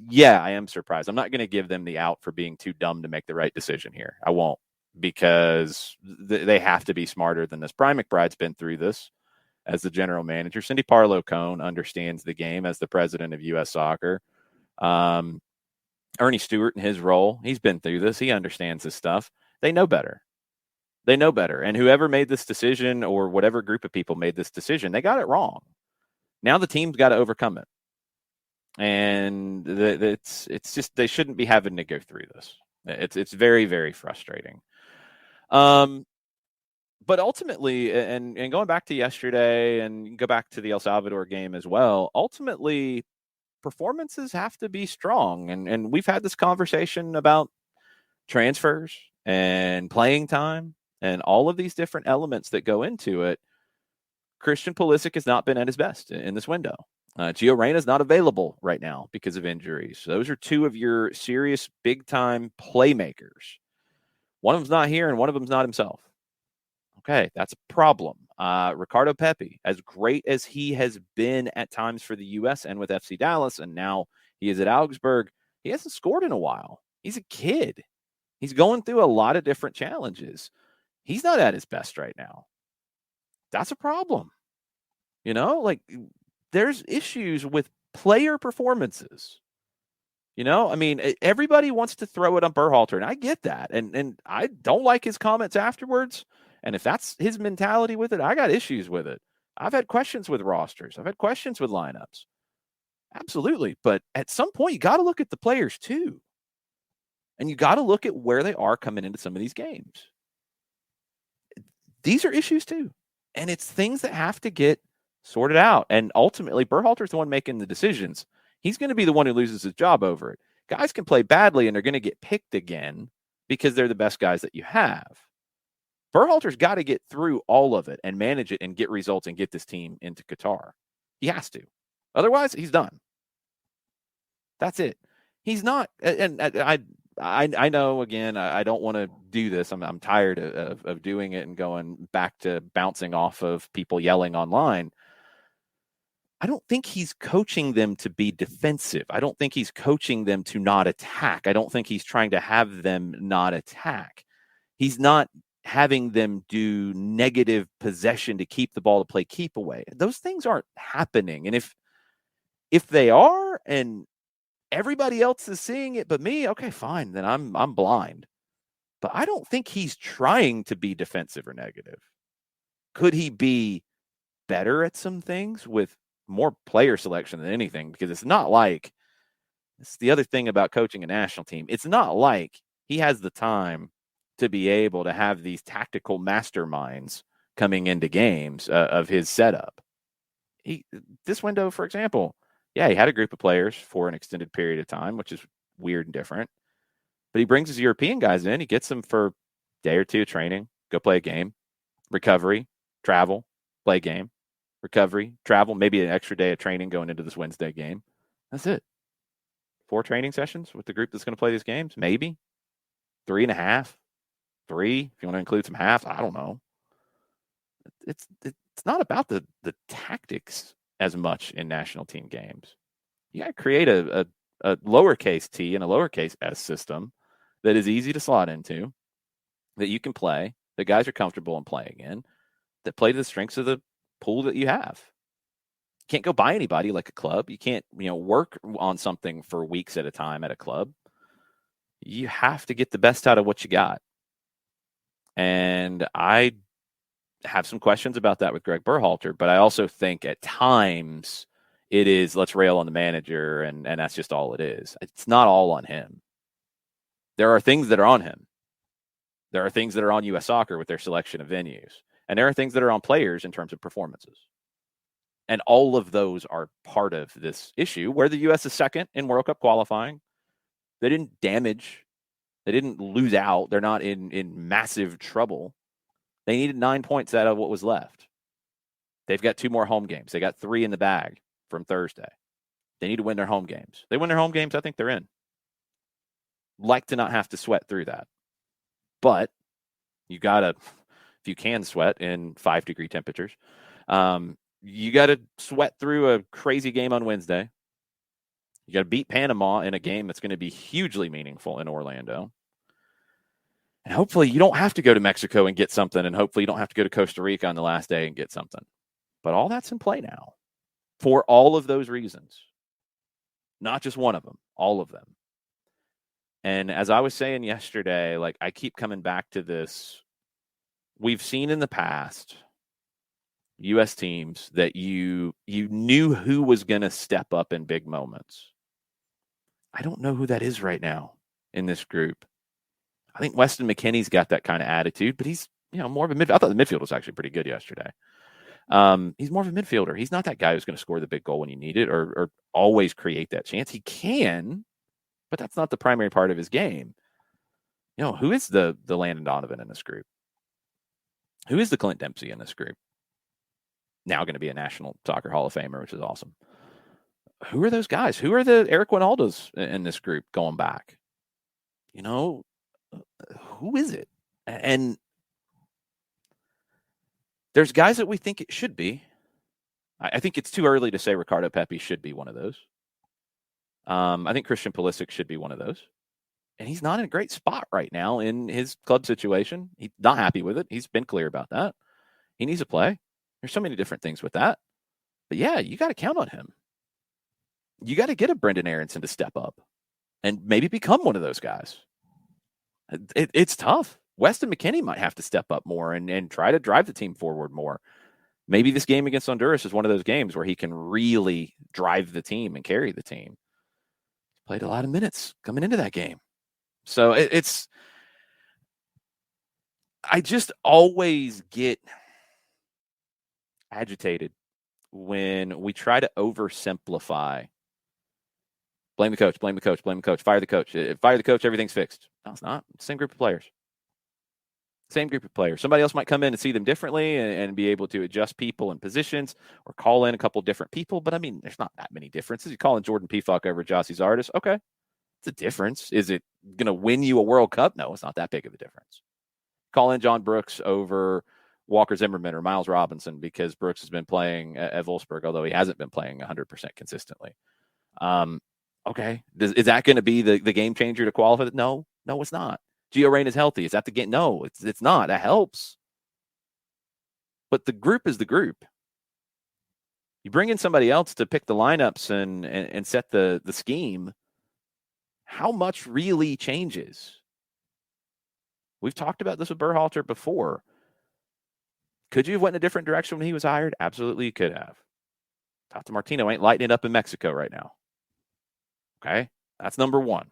Yeah, I am surprised. I'm not going to give them the out for being too dumb to make the right decision here. I won't, because they have to be smarter than this. Brian McBride's been through this as the general manager. Cindy Parlow-Cone understands the game as the president of U.S. Soccer. Ernie Stewart in his role, he's been through this. He understands this stuff. They know better. And whoever made this decision, or whatever group of people made this decision, they got it wrong. Now the team's got to overcome it. And it's just, they shouldn't be having to go through this. It's very, very frustrating. But ultimately, and going back to yesterday, and go back to the El Salvador game as well, ultimately performances have to be strong. And we've had this conversation about transfers and playing time and all of these different elements that go into it. Christian Pulisic has not been at his best in this window. Gio Reyna is not available right now because of injuries. Those are two of your serious big-time playmakers. One of them's not here, and one of them's not himself. Okay, that's a problem. Ricardo Pepi, as great as he has been at times for the U.S. and with FC Dallas, and now he is at Augsburg, he hasn't scored in a while. He's a kid. He's going through a lot of different challenges. He's not at his best right now. That's a problem. There's issues with player performances. Everybody wants to throw it on Berhalter, and I get that. And I don't like his comments afterwards. And if that's his mentality with it, I got issues with it. I've had questions with rosters. I've had questions with lineups. Absolutely. But at some point, you got to look at the players too. And you got to look at where they are coming into some of these games. These are issues too. And it's things that have to get sorted out. And ultimately, Berhalter's the one making the decisions. He's going to be the one who loses his job over it. Guys can play badly and they're going to get picked again because they're the best guys that you have. Berhalter's got to get through all of it and manage it and get results and get this team into Qatar. He has to. Otherwise, he's done. That's it. He's not. And I know, again, I don't want to do this. I'm tired of doing it and going back to bouncing off of people yelling online. I don't think he's coaching them to be defensive. I don't think he's coaching them to not attack. I don't think he's trying to have them not attack. He's not having them do negative possession to keep the ball to play keep away. Those things aren't happening. And if they are, and everybody else is seeing it but me, okay, fine, then I'm blind. But I don't think he's trying to be defensive or negative. Could he be better at some things with more player selection than anything? Because it's not like, it's the other thing about coaching a national team. It's not like he has the time to be able to have these tactical masterminds coming into games of his setup. This window, for example, yeah, he had a group of players for an extended period of time, which is weird and different. But he brings his European guys in. He gets them for a day or two of training, go play a game, recovery, travel, play a game, recovery, travel, maybe an extra day of training going into this Wednesday game. That's it. 4 training sessions with the group that's going to play these games, maybe 3.5, 3, if you want to include some halves. I don't know. It's not about the tactics as much in national team games. You got to create a lowercase t and a lowercase s system that is easy to slot into, that you can play, that guys are comfortable in playing in, that play to the strengths of the pool that you have. You can't go buy anybody like a club. You can't, work on something for weeks at a time at a club. You have to get the best out of what you got. And I have some questions about that with Greg Berhalter, but I also think at times it is, let's rail on the manager, and that's just all it is. It's not all on him. There are things that are on him. There are things that are on U.S. Soccer with their selection of venues. And there are things that are on players in terms of performances. And all of those are part of this issue where the U.S. is second in World Cup qualifying. They didn't damage. They didn't lose out. They're not in massive trouble. They needed 9 points out of what was left. They've got 2 more home games. They got 3 in the bag from Thursday. They need to win their home games. They win their home games, I think they're in. Like to not have to sweat through that. But you got to, if you can sweat in 5-degree temperatures, you got to sweat through a crazy game on Wednesday. You got to beat Panama in a game that's going to be hugely meaningful in Orlando. And hopefully you don't have to go to Mexico and get something. And hopefully you don't have to go to Costa Rica on the last day and get something. But all that's in play now for all of those reasons. Not just one of them, all of them. And as I was saying yesterday, like, I keep coming back to this. We've seen in the past U.S. teams that you knew who was going to step up in big moments. I don't know who that is right now in this group. I think Weston McKennie's got that kind of attitude, but he's, more of a midfielder. I thought the midfield was actually pretty good yesterday. He's more of a midfielder. He's not that guy who's going to score the big goal when you need it or always create that chance. He can, but that's not the primary part of his game. Who is the Landon Donovan in this group? Who is the Clint Dempsey in this group? Now going to be a National Soccer Hall of Famer, which is awesome. Who are those guys? Who are the Eric Winaldos in this group going back? Who is it? And there's guys that we think it should be. I think it's too early to say Ricardo Pepi should be one of those. I think Christian Pulisic should be one of those. And he's not in a great spot right now in his club situation. He's not happy with it. He's been clear about that. He needs to play. There's so many different things with that. But yeah, you got to count on him. You got to get a Brendan Aronson to step up and maybe become one of those guys. It's tough. Weston McKennie might have to step up more and try to drive the team forward more. maybe this game against Honduras is one of those games where he can really drive the team and carry the team. Played a lot of minutes coming into that game. So I just always get agitated when we try to oversimplify. Blame the coach, blame the coach, blame the coach, fire the coach. Fire the coach, everything's fixed. No, it's not. It's the same group of players. Same group of players. Somebody else might come in and see them differently and be able to adjust people and positions or call in a couple different people. But, I mean, there's not that many differences. You call in Jordan Pefok over Jossie Zardes. Okay, it's a difference. Is it going to win you a World Cup? No, it's not that big of a difference. Call in John Brooks over Walker Zimmerman or Miles Robinson because Brooks has been playing at Wolfsburg, although he hasn't been playing 100% consistently. Okay, is that going to be the game changer to qualify? No, it's not. Gio Reyna's healthy. Is that the game? No, it's not. That helps. But the group is the group. You bring in somebody else to pick the lineups and set the scheme. How much really changes? We've talked about this with Berhalter before. Could you have went in a different direction when he was hired? Absolutely, you could have. Tata Martino ain't lighting it up in Mexico right now. Okay, that's number one.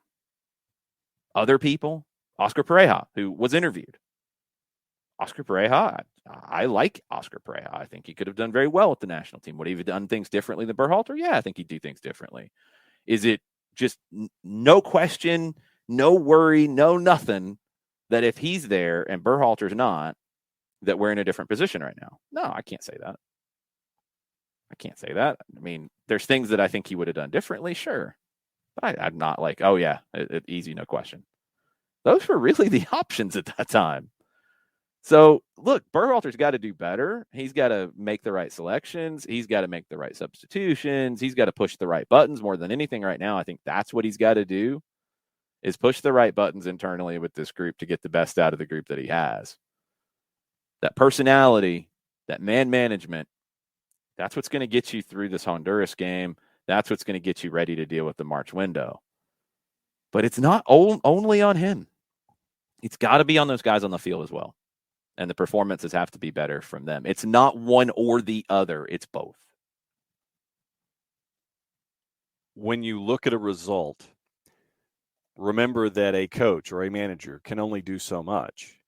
Other people, Oscar Pareja, who was interviewed. Oscar Pareja, I like Oscar Pareja. I think he could have done very well with the national team. Would he have done things differently than Berhalter? Yeah, I think he'd do things differently. Is it just no question, no worry, no nothing that if he's there and Berhalter's not, that we're in a different position right now? No, I can't say that. I mean, there's things that I think he would have done differently, sure. But I'm not like, oh, yeah, easy, no question. Those were really the options at that time. So, look, Berhalter's got to do better. He's got to make the right selections. He's got to make the right substitutions. He's got to push the right buttons more than anything right now. I think that's what he's got to do, is push the right buttons internally with this group to get the best out of the group that he has. That personality, that man management, that's what's going to get you through this Honduras game. That's what's going to get you ready to deal with the March window. But it's not only on him. It's got to be on those guys on the field as well. And the performances have to be better from them. It's not one or the other. It's both. When you look at a result, remember that a coach or a manager can only do so much.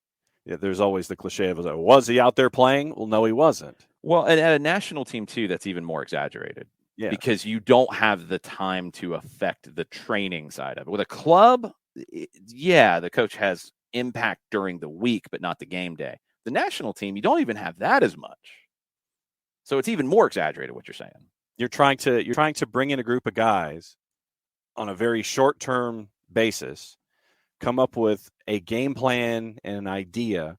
Yeah, there's always the cliche of, was he out there playing? Well, no, he wasn't. Well, and at a national team, too, that's even more exaggerated. Yeah. Because you don't have the time to affect the training side of it. With a club, yeah, the coach has impact during the week, but not the game day. The national team, you don't even have that as much. So it's even more exaggerated what you're saying. You're trying to bring in a group of guys on a very short-term basis, come up with a game plan and an idea,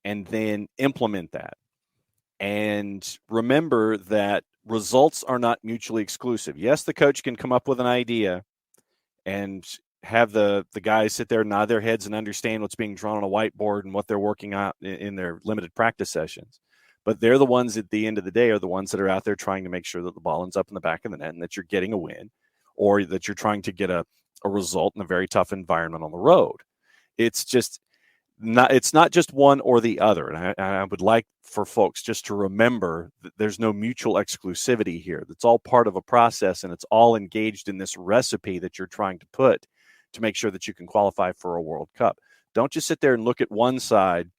and then implement that. And remember that results are not mutually exclusive. Yes, the coach can come up with an idea and have the guys sit there, nod their heads, and understand what's being drawn on a whiteboard and what they're working out in their limited practice sessions. But they're the ones at the end of the day are the ones that are out there trying to make sure that the ball ends up in the back of the net and that you're getting a win, or that you're trying to get a result in a very tough environment on the road. It's not just one or the other. And I would like for folks just to remember that there's no mutual exclusivity here. That's all part of a process, and it's all engaged in this recipe that you're trying to put to make sure that you can qualify for a World Cup. Don't just sit there and look at one side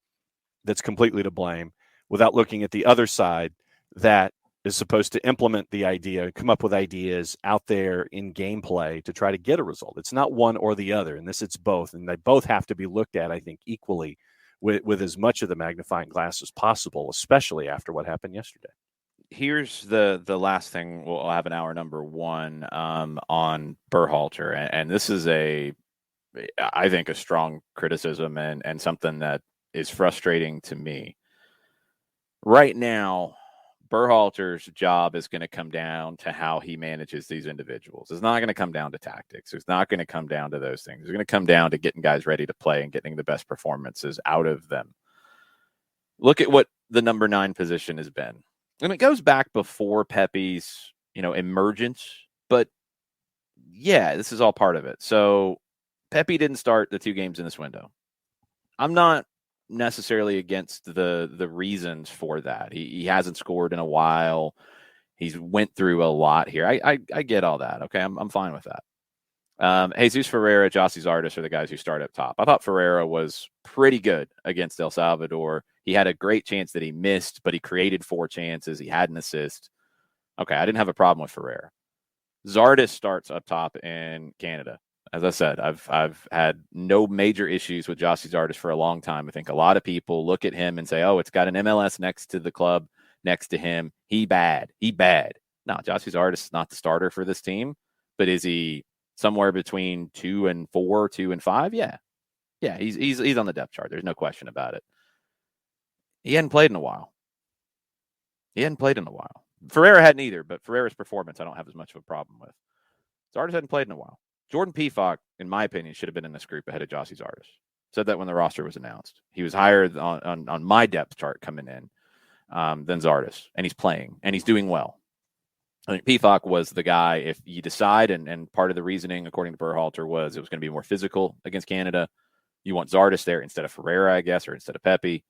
that's completely to blame without looking at the other side that is supposed to implement the idea, come up with ideas out there in gameplay to try to get a result. It's not one or the other. In this, it's both. And they both have to be looked at, I think, equally with as much of the magnifying glass as possible, especially after what happened yesterday. Here's the last thing. We'll have an hour number one on Berhalter. And this is I think, a strong criticism and something that is frustrating to me. Right now, Berhalter's job is going to come down to how he manages these individuals. It's not going to come down to tactics. It's not going to come down to those things. It's going to come down to getting guys ready to play and getting the best performances out of them. Look at what the number 9 position has been. And it goes back before Pepe's, emergence. But, yeah, this is all part of it. So Pepe didn't start the 2 games in this window. I'm not necessarily against the reasons for that. He hasn't scored in a while. He's went through a lot here. I get all that. Okay, I'm fine with that. Jesus Ferreira, Jossie Zardes are the guys who start up top. I thought Ferreira was pretty good against El Salvador. He had a great chance that he missed, but he created 4 chances. He had an assist. Okay, I didn't have a problem with Ferreira. Zardes starts up top in Canada. As I said, I've had no major issues with Jossie Zardes for a long time. I think a lot of people look at him and say, oh, it's got an MLS next to the club, next to him. He bad. No, Jossie Zardes is not the starter for this team, but is he somewhere between 2 and 4, 2 and 5? Yeah, he's on the depth chart. There's no question about it. He hadn't played in a while. Ferreira hadn't either, but Ferreira's performance I don't have as much of a problem with. Zardes hadn't played in a while. Jordan Pefok, in my opinion, should have been in this group ahead of Jossie Zardes. Said that when the roster was announced. He was higher on my depth chart coming in than Zardes, and he's playing, and he's doing well. I think Pefok was the guy, if you decide, and part of the reasoning, according to Berhalter, was it was going to be more physical against Canada. You want Zardes there instead of Ferreira, I guess, or instead of Pepe.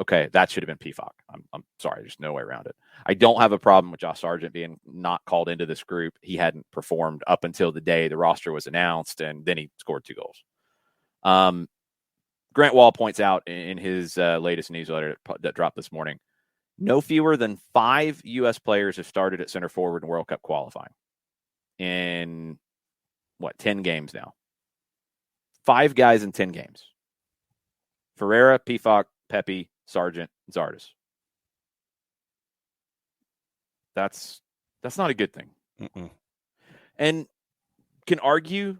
Okay, that should have been Pefok. I'm sorry, there's no way around it. I don't have a problem with Josh Sargent being not called into this group. He hadn't performed up until the day the roster was announced, and then he scored 2 goals. Grant Wall points out in his latest newsletter that dropped this morning, no fewer than 5 U.S. players have started at center forward in World Cup qualifying in, 10 games now. 5 guys in 10 games. Ferreira, Pefok, Pepe, Sargent, Zardes. That's not a good thing. Mm-mm. And can argue,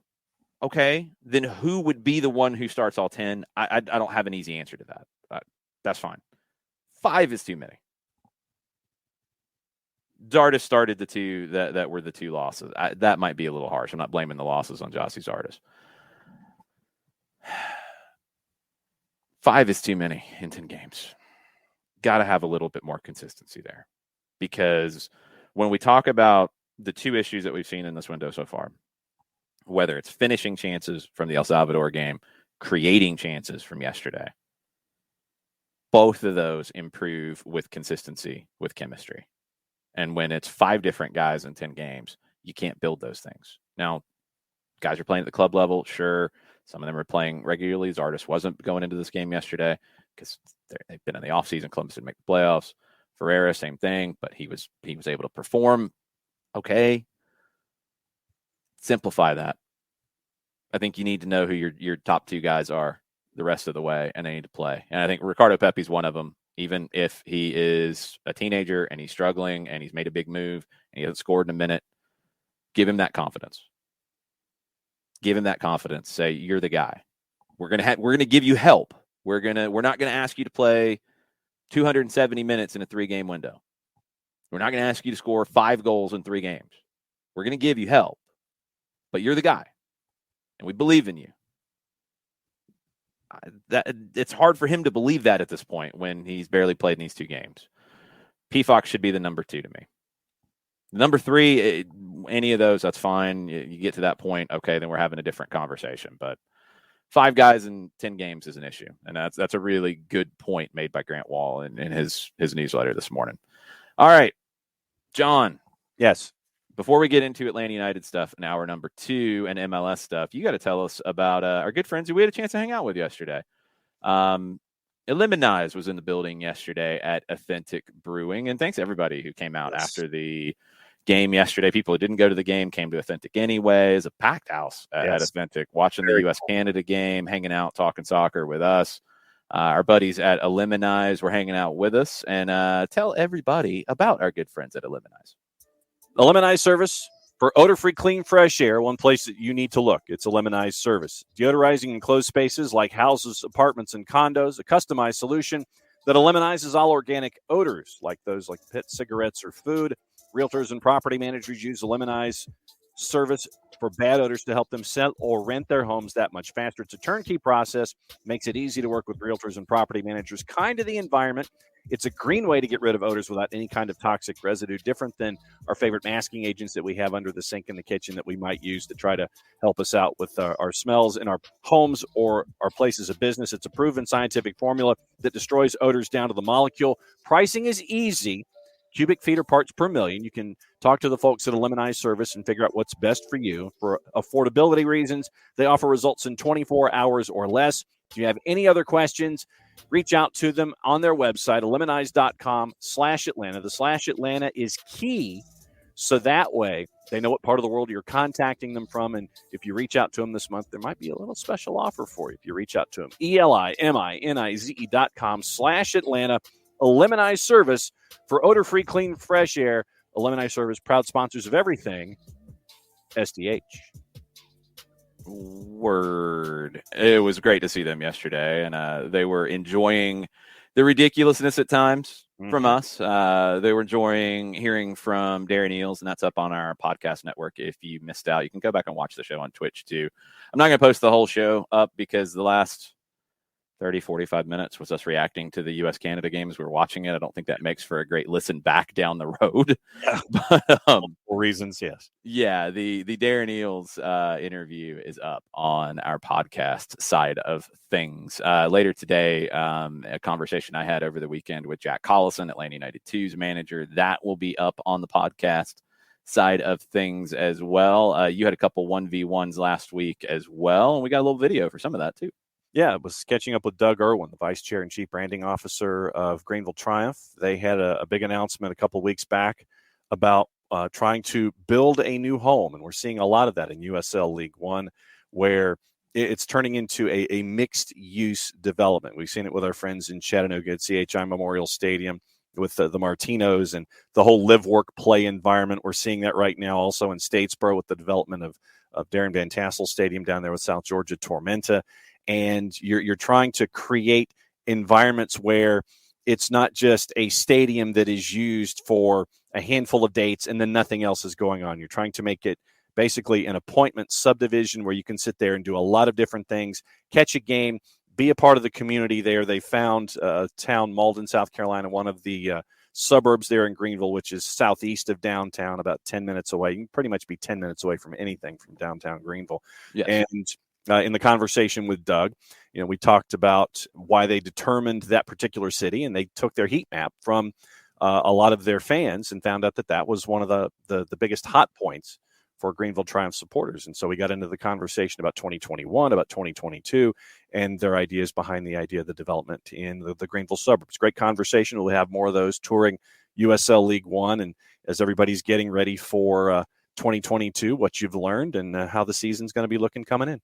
okay, then who would be the one who starts all 10? I don't have an easy answer to that. That's fine. 5 is too many. Zardes started the 2 that were the 2 losses. That might be a little harsh. I'm not blaming the losses on Jossie Zardes. 5 is too many in 10 games. Got to have a little bit more consistency there. Because when we talk about the 2 issues that we've seen in this window so far, whether it's finishing chances from the El Salvador game, creating chances from yesterday, both of those improve with consistency, with chemistry. And when it's 5 different guys in 10 games, you can't build those things. Now, guys are playing at the club level, sure. Some of them are playing regularly. Zardes wasn't going into this game yesterday because they've been in the offseason. Columbus didn't make the playoffs. Ferreira, same thing, but he was able to perform okay. Simplify that. I think you need to know who your top 2 guys are the rest of the way, and they need to play. And I think Ricardo Pepi's one of them, even if he is a teenager and he's struggling and he's made a big move and he hasn't scored in a minute. Give him that confidence. Say, you're the guy. We're gonna give you help. We're not gonna ask you to play 270 minutes in a 3-game window. We're not gonna ask you to score 5 goals in 3 games. We're gonna give you help, but you're the guy, and we believe in you. That it's hard for him to believe that at this point when he's barely played in these 2 games. Pefok should be the number 2 to me. Number 3, any of those, that's fine. You get to that point, okay, then we're having a different conversation. But 5 guys in 10 games is an issue, and that's a really good point made by Grant Wall in his newsletter this morning. All right, John. Yes. Before we get into Atlanta United stuff in hour number 2 and MLS stuff, you got to tell us about our good friends who we had a chance to hang out with yesterday. Eliminize was in the building yesterday at Authentic Brewing, and thanks to everybody who came out after the game yesterday. People who didn't go to the game came to Authentic anyway. It's a packed house at Authentic, watching the U.S.-Canada game, hanging out, talking soccer with us. Our buddies at Eliminize were hanging out with us, and tell everybody about our good friends at Eliminize. Eliminize service for odor-free, clean, fresh air. One place that you need to look. It's Eliminize service. Deodorizing enclosed spaces like houses, apartments, and condos. A customized solution that eliminizes all organic odors like those like pet cigarettes or food. Realtors and property managers use Eliminize service for bad odors to help them sell or rent their homes that much faster. It's a turnkey process, makes it easy to work with realtors and property managers, kind to the environment. It's a green way to get rid of odors without any kind of toxic residue, different than our favorite masking agents that we have under the sink in the kitchen that we might use to try to help us out with our smells in our homes or our places of business. It's a proven scientific formula that destroys odors down to the molecule. Pricing is easy. Cubic feet or parts per million. You can talk to the folks at Eliminize Service and figure out what's best for you. For affordability reasons, they offer results in 24 hours or less. If you have any other questions, reach out to them on their website, eliminize.com/Atlanta. The /Atlanta is key, so that way they know what part of the world you're contacting them from. And if you reach out to them this month, there might be a little special offer for you if you reach out to them. ELIMINIZE.com/Atlanta. Eliminize Service for odor-free, clean, fresh air. Eliminize Service, proud sponsors of everything SDH. Word. It was great to see them yesterday, and they were enjoying the ridiculousness at times from us. They were enjoying hearing from Darren Eels, and that's up on our podcast network. If you missed out, you can go back and watch the show on Twitch too. I'm not going to post the whole show up because the last 30, 45 minutes was us reacting to the U.S.-Canada game as we were watching it. I don't think that makes for a great listen back down the road. Yeah. But, for reasons, yes. Yeah, the Darren Eels interview is up on our podcast side of things. Later today, a conversation I had over the weekend with Jack Collison, Atlanta United 2's manager, that will be up on the podcast side of things as well. You had a couple 1v1s last week as well, and we got a little video for some of that too. Yeah, it was catching up with Doug Irwin, the Vice Chair and Chief Branding Officer of Greenville Triumph. They had a big announcement a couple of weeks back about trying to build a new home, and we're seeing a lot of that in USL League One, where it's turning into a mixed-use development. We've seen it with our friends in Chattanooga at CHI Memorial Stadium with the Martinos and the whole live-work-play environment. We're seeing that right now also in Statesboro with the development of Darren Van Tassel Stadium down there with South Georgia Tormenta. And you're trying to create environments where it's not just a stadium that is used for a handful of dates and then nothing else is going on. You're trying to make it basically an appointment subdivision where you can sit there and do a lot of different things, catch a game, be a part of the community there. They found a town, Malden, South Carolina, one of the suburbs there in Greenville, which is southeast of downtown, about 10 minutes away. You can pretty much be 10 minutes away from anything from downtown Greenville. Yes. And in the conversation with Doug, we talked about why they determined that particular city, and they took their heat map from a lot of their fans and found out that was one of the biggest hot points for Greenville Triumph supporters. And so we got into the conversation about 2021, about 2022, and their ideas behind the idea of the development in the Greenville suburbs. Great conversation. We'll have more of those touring USL League One, and as everybody's getting ready for 2022, what you've learned and how the season's going to be looking coming in.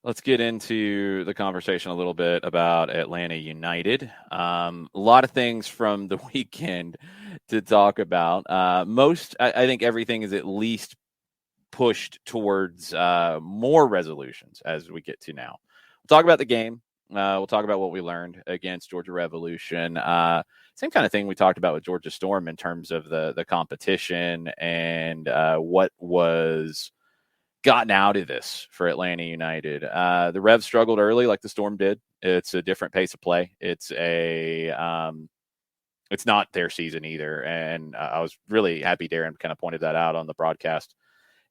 Let's get into the conversation a little bit about Atlanta United. A lot of things from the weekend to talk about. I think everything is at least pushed towards more resolutions as we get to now. We'll talk about the game. We'll talk about what we learned against Georgia Revolution. Same kind of thing we talked about with Georgia Storm in terms of the competition and what was gotten out of this for Atlanta United. The Revs struggled early like the Storm did. It's a different pace of play. It's not their season either. And I was really happy Darren kind of pointed that out on the broadcast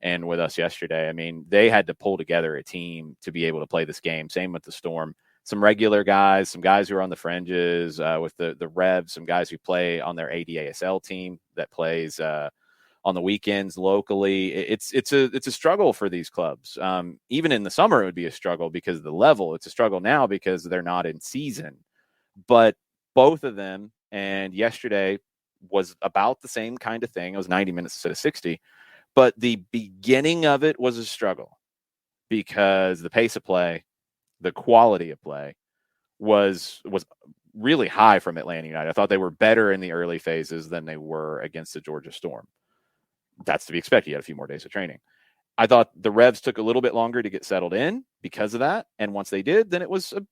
and with us yesterday. I mean, they had to pull together a team to be able to play this game. Same with the Storm. Some regular guys, some guys who are on the fringes with the Revs, some guys who play on their ADASL team that plays on the weekends locally. It's a struggle for these clubs. Even in the summer, it would be a struggle because of the level. It's a struggle now because they're not in season. But both of them, and yesterday was about the same kind of thing. It was 90 minutes instead of 60. But the beginning of it was a struggle because the pace of play, the quality of play was really high from Atlanta United. I thought they were better in the early phases than they were against the Georgia Storm. That's to be expected. You had a few more days of training. I thought the Revs took a little bit longer to get settled in because of that. And once they did, then it was a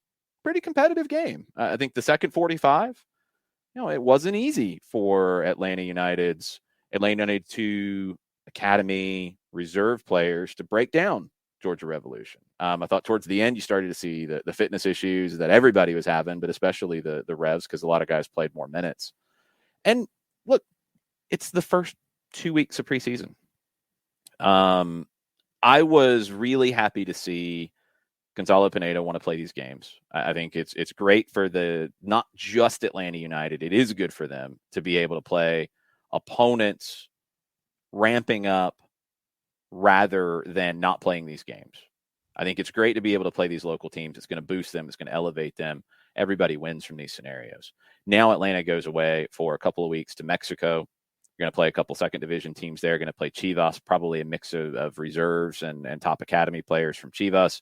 pretty competitive game. I think the second 45, it wasn't easy for Atlanta United to academy reserve players to break down Georgia Revolution. I thought towards the end you started to see the fitness issues that everybody was having, but especially the Revs, because a lot of guys played more minutes. And look, it's the first 2 weeks of preseason. I was really happy to see Gonzalo Pineda want to play these games. I think it's great for not just Atlanta United. It is good for them to be able to play opponents ramping up rather than not playing these games. I think it's great to be able to play these local teams. It's going to boost them. It's going to elevate them. Everybody wins from these scenarios. Now Atlanta goes away for a couple of weeks to Mexico. You're going to play a couple second division teams there. Going to play Chivas, probably a mix of reserves and top academy players from Chivas.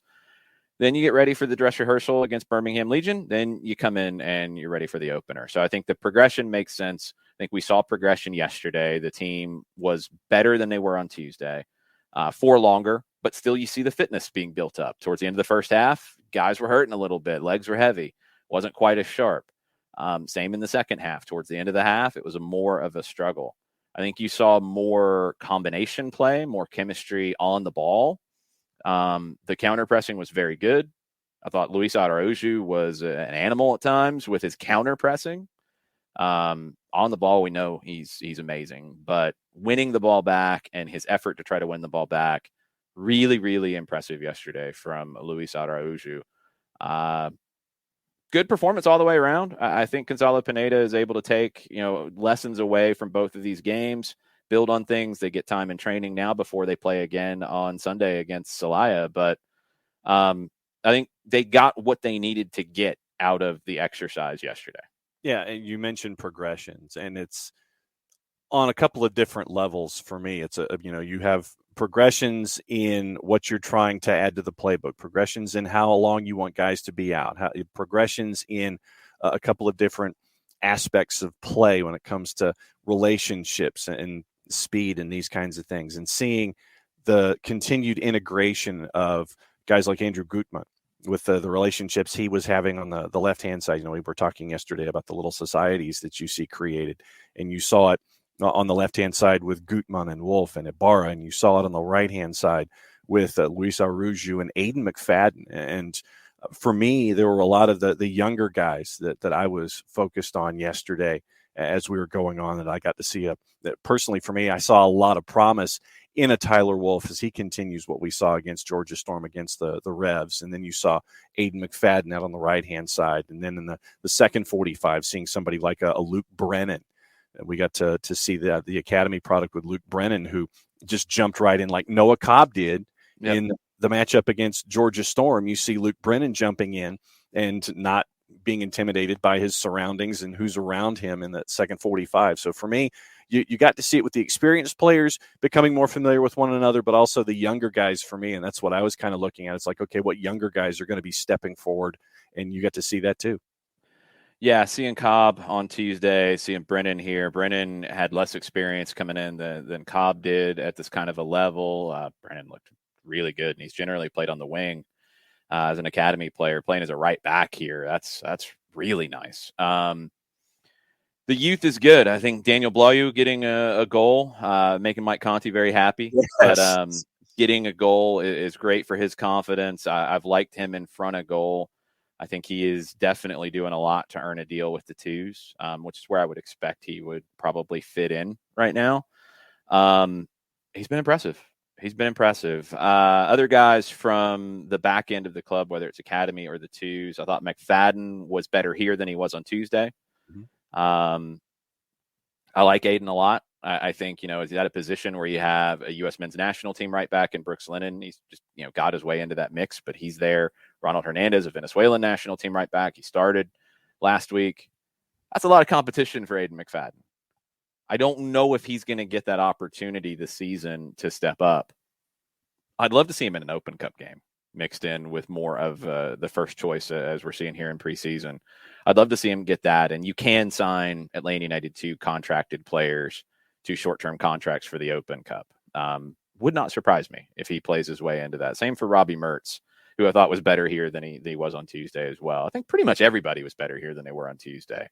Then you get ready for the dress rehearsal against Birmingham Legion. Then you come in and you're ready for the opener. So I think the progression makes sense. I think we saw progression yesterday. The team was better than they were on Tuesday for longer, but still you see the fitness being built up. Towards the end of the first half, guys were hurting a little bit. Legs were heavy. Wasn't quite as sharp. Same in the second half. Towards the end of the half, it was more of a struggle. I think you saw more combination play, more chemistry on the ball. The counter pressing was very good. I thought Luis Araujo was an animal at times with his counter pressing. On the ball, we know he's amazing, but winning the ball back and his effort to try to win the ball back, really, really impressive yesterday from Luis Araujo. Good performance all the way around. I think Gonzalo Pineda is able to take, lessons away from both of these games, build on things. They get time in training now before they play again on Sunday against Celaya. But I think they got what they needed to get out of the exercise yesterday. Yeah, and you mentioned progressions, and it's on a couple of different levels for me. It's you have progressions in what you're trying to add to the playbook, progressions in how long you want guys to be out, progressions in a couple of different aspects of play when it comes to relationships and speed and these kinds of things, and seeing the continued integration of guys like Andrew Gutmann with the relationships he was having on the left-hand side. We were talking yesterday about the little societies that you see created, and you saw it on the left-hand side with Gutmann and Wolf and Ibarra, and you saw it on the right-hand side with Luis Araujo and Aiden McFadden. And for me, there were a lot of the younger guys that I was focused on yesterday as we were going on, that I got to see. Personally, for me, I saw a lot of promise in a Tyler Wolf as he continues what we saw against Georgia Storm against the Revs. And then you saw Aiden McFadden out on the right-hand side. And then in the second 45, seeing somebody like a Luke Brennan. We got to see the academy product with Luke Brennan, who just jumped right in like Noah Cobb did in the matchup against Georgia Storm. You see Luke Brennan jumping in and not being intimidated by his surroundings and who's around him in that second 45. So for me, you got to see it with the experienced players becoming more familiar with one another, but also the younger guys for me. And that's what I was kind of looking at. It's like, okay, what younger guys are going to be stepping forward? And you got to see that too. Yeah, seeing Cobb on Tuesday, seeing Brennan here. Brennan had less experience coming in than Cobb did at this kind of a level. Brennan looked really good, and he's generally played on the wing as an academy player, playing as a right back here. That's really nice. The youth is good. I think Daniel Blayu getting a goal, making Mike Conti very happy. Yes. But getting a goal is great for his confidence. I've liked him in front of goal. I think he is definitely doing a lot to earn a deal with the twos, which is where I would expect he would probably fit in right now. He's been impressive. Other guys from the back end of the club, whether it's academy or the twos, I thought McFadden was better here than he was on Tuesday. Mm-hmm. I like Aiden a lot. I think, is he at a position where you have a U.S. men's national team right back in Brooks Lennon? He's just, got his way into that mix, but he's there. Ronald Hernandez, a Venezuelan national team right back. He started last week. That's a lot of competition for Aiden McFadden. I don't know if he's going to get that opportunity this season to step up. I'd love to see him in an Open Cup game mixed in with more of the first choice as we're seeing here in preseason. I'd love to see him get that. And you can sign Atlanta United 2 contracted players to short-term contracts for the Open Cup. Would not surprise me if he plays his way into that. Same for Robbie Mertz, who I thought was better here than he was on Tuesday as well. I think pretty much everybody was better here than they were on Tuesday,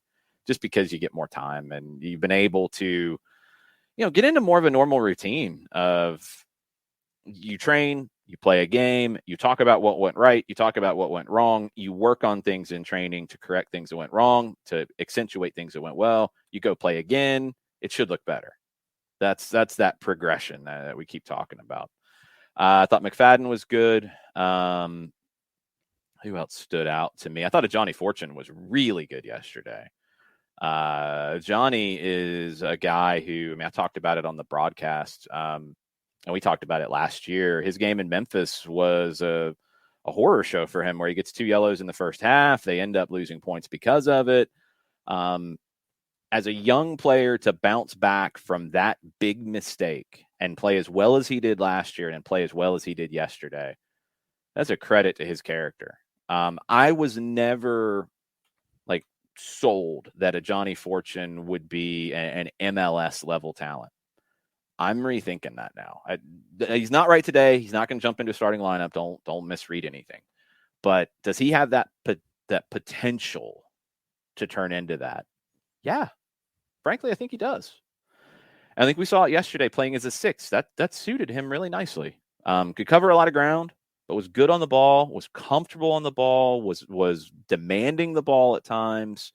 just because you get more time and you've been able to, get into more of a normal routine of you train, you play a game, you talk about what went right, you talk about what went wrong, you work on things in training to correct things that went wrong, to accentuate things that went well, you go play again, it should look better. That's that progression that we keep talking about. I thought McFadden was good. Who else stood out to me? I thought Johnny Fortune was really good yesterday. Johnny is a guy who, I talked about it on the broadcast, and we talked about it last year. His game in Memphis was a horror show for him where he gets 2 yellows in the first half. They end up losing points because of it. As a young player to bounce back from that big mistake and play as well as he did last year and play as well as he did yesterday, that's a credit to his character. I was never sold that a Johnny Fortune would be an MLS level talent. I'm rethinking that now. He's not right today. He's not going to jump into a starting lineup. Don't misread anything. But does he have that potential to turn into that? Yeah. Frankly, I think he does. I think we saw it yesterday playing as a 6. That suited him really nicely. Could cover a lot of ground, but was good on the ball, was comfortable on the ball, was demanding the ball at times.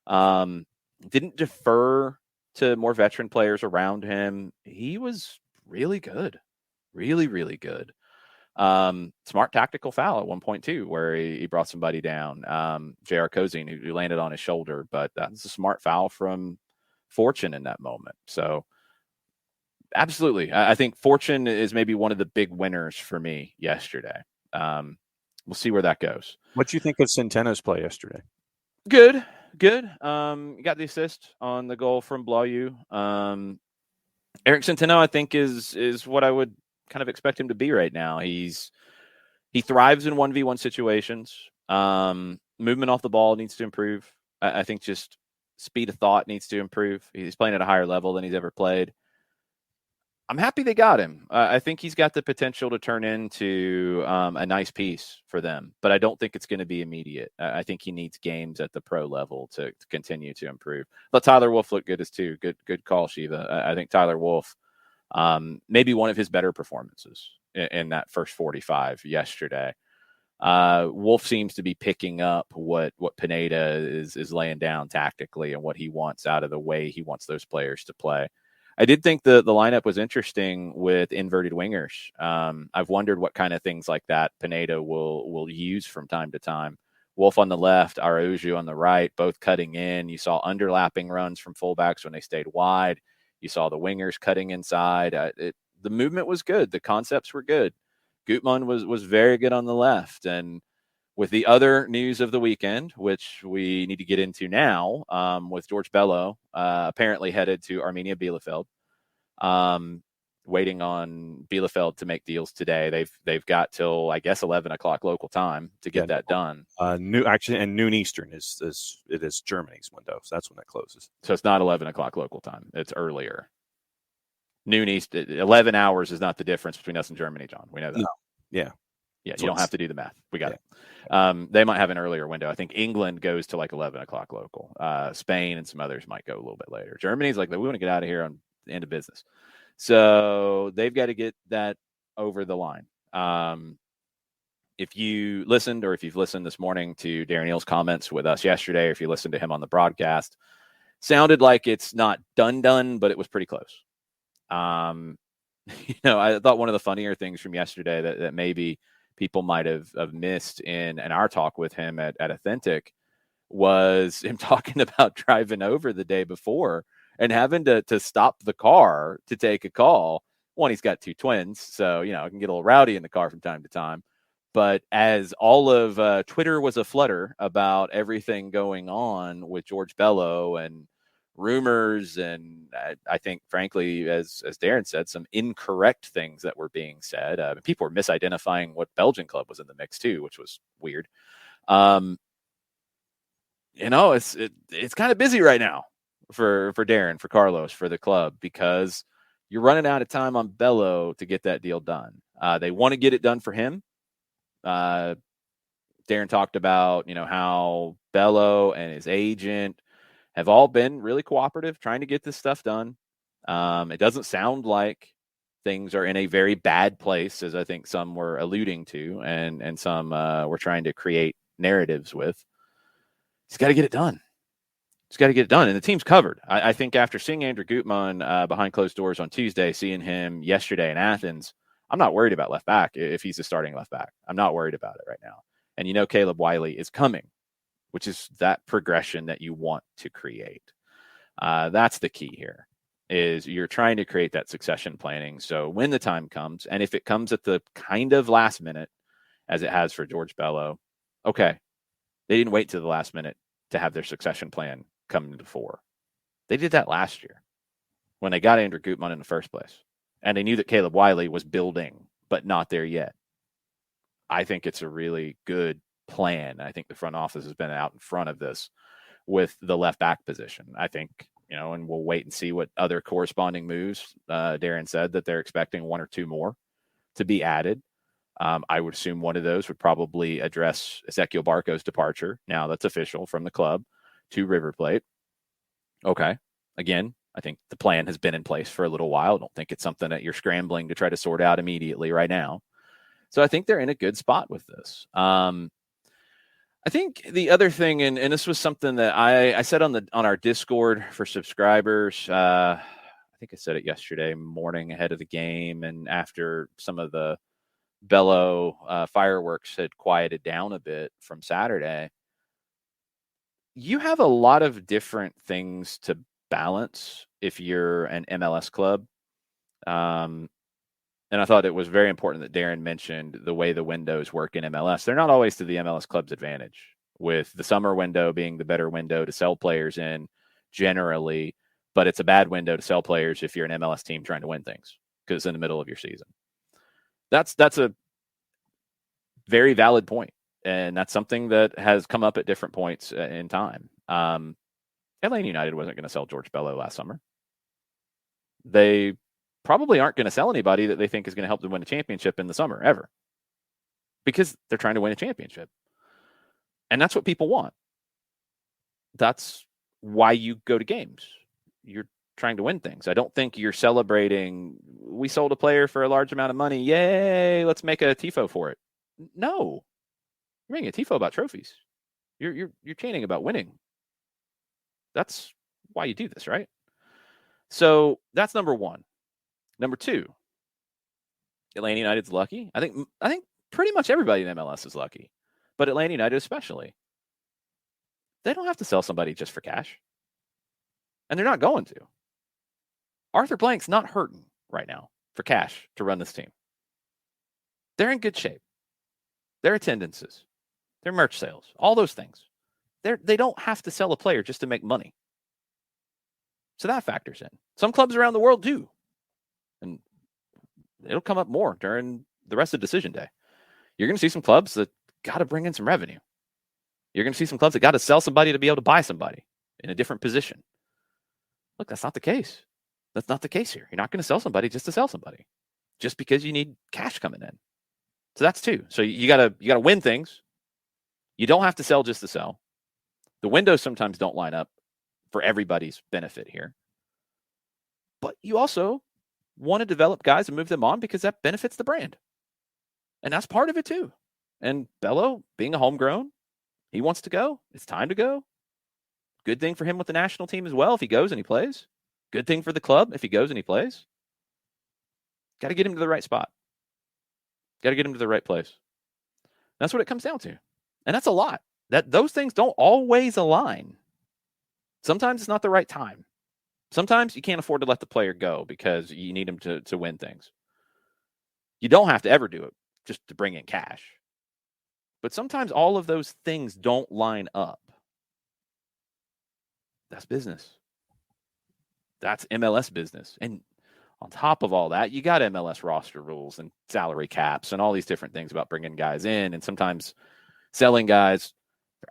Didn't defer to more veteran players around him. He was really good. Really, really good. Smart tactical foul at one point too, where he brought somebody down. J.R. Kozine, who landed on his shoulder, but that's a smart foul from Fortune in that moment. So absolutely. I think Fortune is maybe one of the big winners for me yesterday. We'll see where that goes. What do you think of Centeno's play yesterday? Good. Got the assist on the goal from Blayu. Eric Centeno, I think, is what I would kind of expect him to be right now. He thrives in 1v1 situations. Movement off the ball needs to improve. I think just speed of thought needs to improve. He's playing at a higher level than he's ever played. I'm happy they got him. I think he's got the potential to turn into a nice piece for them, but I don't think it's going to be immediate. I think he needs games at the pro level to continue to improve. But Tyler Wolff looked good as too. Good call, Shiva. I think Tyler Wolff, maybe one of his better performances in that first 45 yesterday. Wolff seems to be picking up what Pineda is laying down tactically and what he wants out of the way he wants those players to play. I did think the lineup was interesting with inverted wingers. I've wondered what kind of things like that Pineda will use from time to time. Wolff on the left, Araujo on the right, both cutting in. You saw underlapping runs from fullbacks when they stayed wide. You saw the wingers cutting inside. The movement was good. The concepts were good. Gutmann was very good on the left. And with the other news of the weekend, which we need to get into now, with George Bello apparently headed to Arminia Bielefeld, waiting on Bielefeld to make deals today. They've got till, I guess, 11 o'clock local time to get that done. Noon Eastern is Germany's window, so that's when that closes. So it's not 11 o'clock local time; it's earlier. Noon East, 11 hours is not the difference between us and Germany, John. We know that. No. Yeah. Yeah, you don't have to do the math. We got it. They might have an earlier window. I think England goes to like 11 o'clock local. Spain and some others might go a little bit later. Germany's like, we want to get out of here on the end of business. So they've got to get that over the line. If you listened or if you've listened this morning to Darren Neal's comments with us yesterday, or if you listened to him on the broadcast, sounded like it's not done, but it was pretty close. I thought one of the funnier things from yesterday that maybe people might have missed in our talk with him at Authentic was him talking about driving over the day before and having to stop the car to take a call. One, he's got 2 twins, so, it can get a little rowdy in the car from time to time. But as all of Twitter was aflutter about everything going on with George Bello and rumors, and I think, frankly, as Darren said, some incorrect things that were being said. People were misidentifying what Belgian club was in the mix too, which was weird. It's kind of busy right now for Darren, for Carlos, for the club, because you're running out of time on Bello to get that deal done. They want to get it done for him. Darren talked about, how Bello and his agent have all been really cooperative trying to get this stuff done. It doesn't sound like things are in a very bad place, as I think some were alluding to, and some were trying to create narratives with. He's got to get it done. He's got to get it done, and the team's covered. I think after seeing Andrew Gutmann behind closed doors on Tuesday, seeing him yesterday in Athens, I'm not worried about left back if he's the starting left back. I'm not worried about it right now. And Caleb Wiley is coming, which is that progression that you want to create. That's the key here, is you're trying to create that succession planning. So when the time comes, and if it comes at the kind of last minute, as it has for George Bello, okay, they didn't wait to the last minute to have their succession plan come into fore. They did that last year when they got Andrew Gutmann in the first place. And they knew that Caleb Wiley was building, but not there yet. I think it's a really good plan. I think the front office has been out in front of this with the left back position. I think, and we'll wait and see what other corresponding moves. Darren said that they're expecting 1 or 2 more to be added. I would assume one of those would probably address Ezequiel Barco's departure. Now that's official from the club to River Plate. Okay. Again, I think the plan has been in place for a little while. I don't think it's something that you're scrambling to try to sort out immediately right now. So I think they're in a good spot with this. I think the other thing, and this was something that I said on our Discord for subscribers, I think I said it yesterday morning ahead of the game and after some of the Bello fireworks had quieted down a bit from Saturday. You have a lot of different things to balance if you're an MLS club. And I thought it was very important that Darren mentioned the way the windows work in MLS. They're not always to the MLS club's advantage, with the summer window being the better window to sell players in generally, but it's a bad window to sell players if you're an MLS team trying to win things because it's in the middle of your season. That's a very valid point, and that's something that has come up at different points in time. Atlanta United wasn't going to sell George Bello last summer. They probably aren't going to sell anybody that they think is going to help them win a championship in the summer ever, because they're trying to win a championship. And that's what people want. That's why you go to games. You're trying to win things. I don't think you're celebrating, we sold a player for a large amount of money. Yay, let's make a tifo for it. No. You're making a tifo about trophies. You're chanting about winning. That's why you do this, right? So that's number one. Number two, Atlanta United's lucky. I think pretty much everybody in MLS is lucky, but Atlanta United especially. They don't have to sell somebody just for cash, and they're not going to. Arthur Blank's not hurting right now for cash to run this team. They're in good shape. Their attendances, their merch sales, all those things. They don't have to sell a player just to make money. So that factors in. Some clubs around the world do. And it'll come up more during the rest of decision day. You're going to see some clubs that got to bring in some revenue. You're going to see some clubs that got to sell somebody to be able to buy somebody in a different position. Look, that's not the case. That's not the case here. You're not going to sell somebody just to sell somebody, just because you need cash coming in. So that's two. So you gotta win things. You don't have to sell just to sell. The windows sometimes don't line up for everybody's benefit here. But you also want to develop guys and move them on because that benefits the brand. And that's part of it too. And Bello, being a homegrown, he wants to go. It's time to go. Good thing for him with the national team as well if he goes and he plays. Good thing for the club if he goes and he plays. Got to get him to the right spot. Got to get him to the right place. That's what it comes down to. And that's a lot. Those things don't always align. Sometimes it's not the right time. Sometimes you can't afford to let the player go because you need him to win things. You don't have to ever do it just to bring in cash. But sometimes all of those things don't line up. That's business. That's MLS business. And on top of all that, you got MLS roster rules and salary caps and all these different things about bringing guys in. And sometimes selling guys,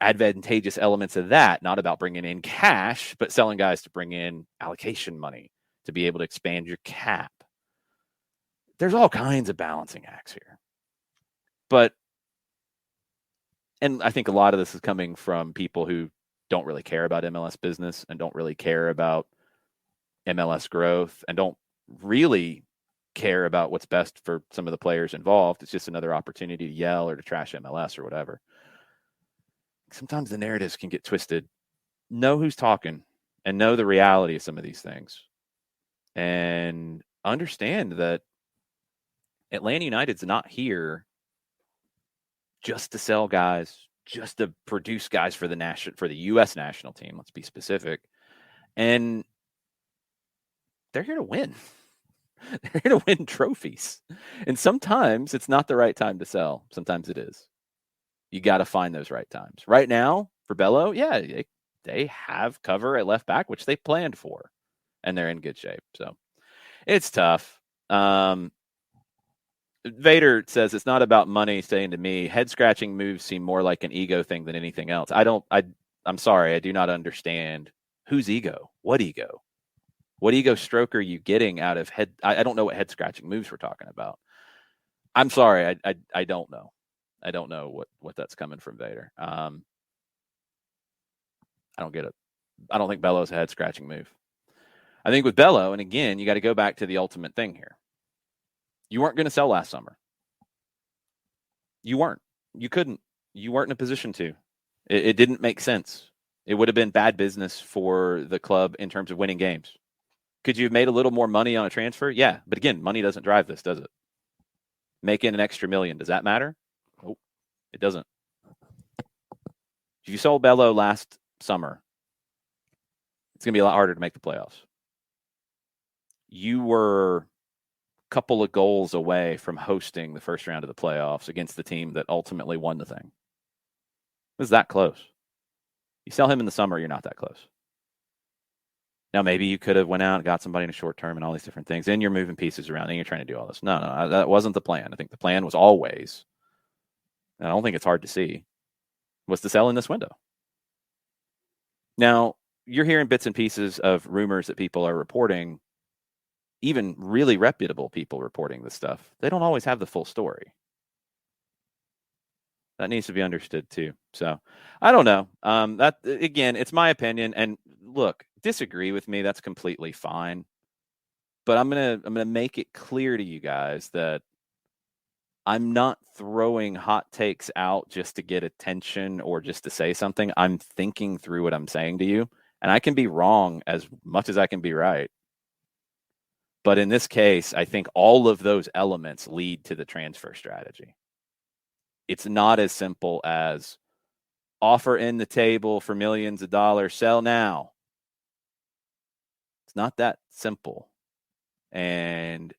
advantageous elements of that, not about bringing in cash, but selling guys to bring in allocation money to be able to expand your cap. There's all kinds of balancing acts here. And I think a lot of this is coming from people who don't really care about MLS business and don't really care about MLS growth and don't really care about what's best for some of the players involved. It's just another opportunity to yell or to trash MLS or whatever. Sometimes the narratives can get twisted. Know who's talking and know the reality of some of these things. And understand that Atlanta United's not here just to sell guys, just to produce guys for the U.S. national team. Let's be specific. And they're here to win. They're here to win trophies. And sometimes it's not the right time to sell. Sometimes it is. You got to find those right times. Right now, for Bello, yeah, they have cover at left back, which they planned for, and they're in good shape. So it's tough. Vader says it's not about money, saying to me, head scratching moves seem more like an ego thing than anything else. I'm sorry, I do not understand whose ego. What ego? What ego stroke are you getting out of head? I don't know what head scratching moves we're talking about. I'm sorry, I don't know. I don't know what that's coming from Vader. I don't get it. I don't think Bello's a head scratching move. I think with Bello, and again, you got to go back to the ultimate thing here. You weren't going to sell last summer. You weren't. You couldn't. You weren't in a position to. It didn't make sense. It would have been bad business for the club in terms of winning games. Could you have made a little more money on a transfer? Yeah. But again, money doesn't drive this, does it? Making an extra $1 million, does that matter? Nope, it doesn't. If you sold Bello last summer, it's going to be a lot harder to make the playoffs. You were a couple of goals away from hosting the first round of the playoffs against the team that ultimately won the thing. It was that close. You sell him in the summer, you're not that close. Now, maybe you could have went out and got somebody in a short term and all these different things, and you're moving pieces around, and you're trying to do all this. No, that wasn't the plan. I think the plan was always, and I don't think it's hard to see, was to sell in this window. Now, you're hearing bits and pieces of rumors that people are reporting, even really reputable people reporting this stuff. They don't always have the full story. That needs to be understood too. So I don't know. That again, it's my opinion. And look, disagree with me. That's completely fine. But I'm gonna make it clear to you guys that I'm not throwing hot takes out just to get attention or just to say something. I'm thinking through what I'm saying to you, and I can be wrong as much as I can be right. But in this case, I think all of those elements lead to the transfer strategy. It's not as simple as offer in the table for millions of dollars, sell now. It's not that simple. And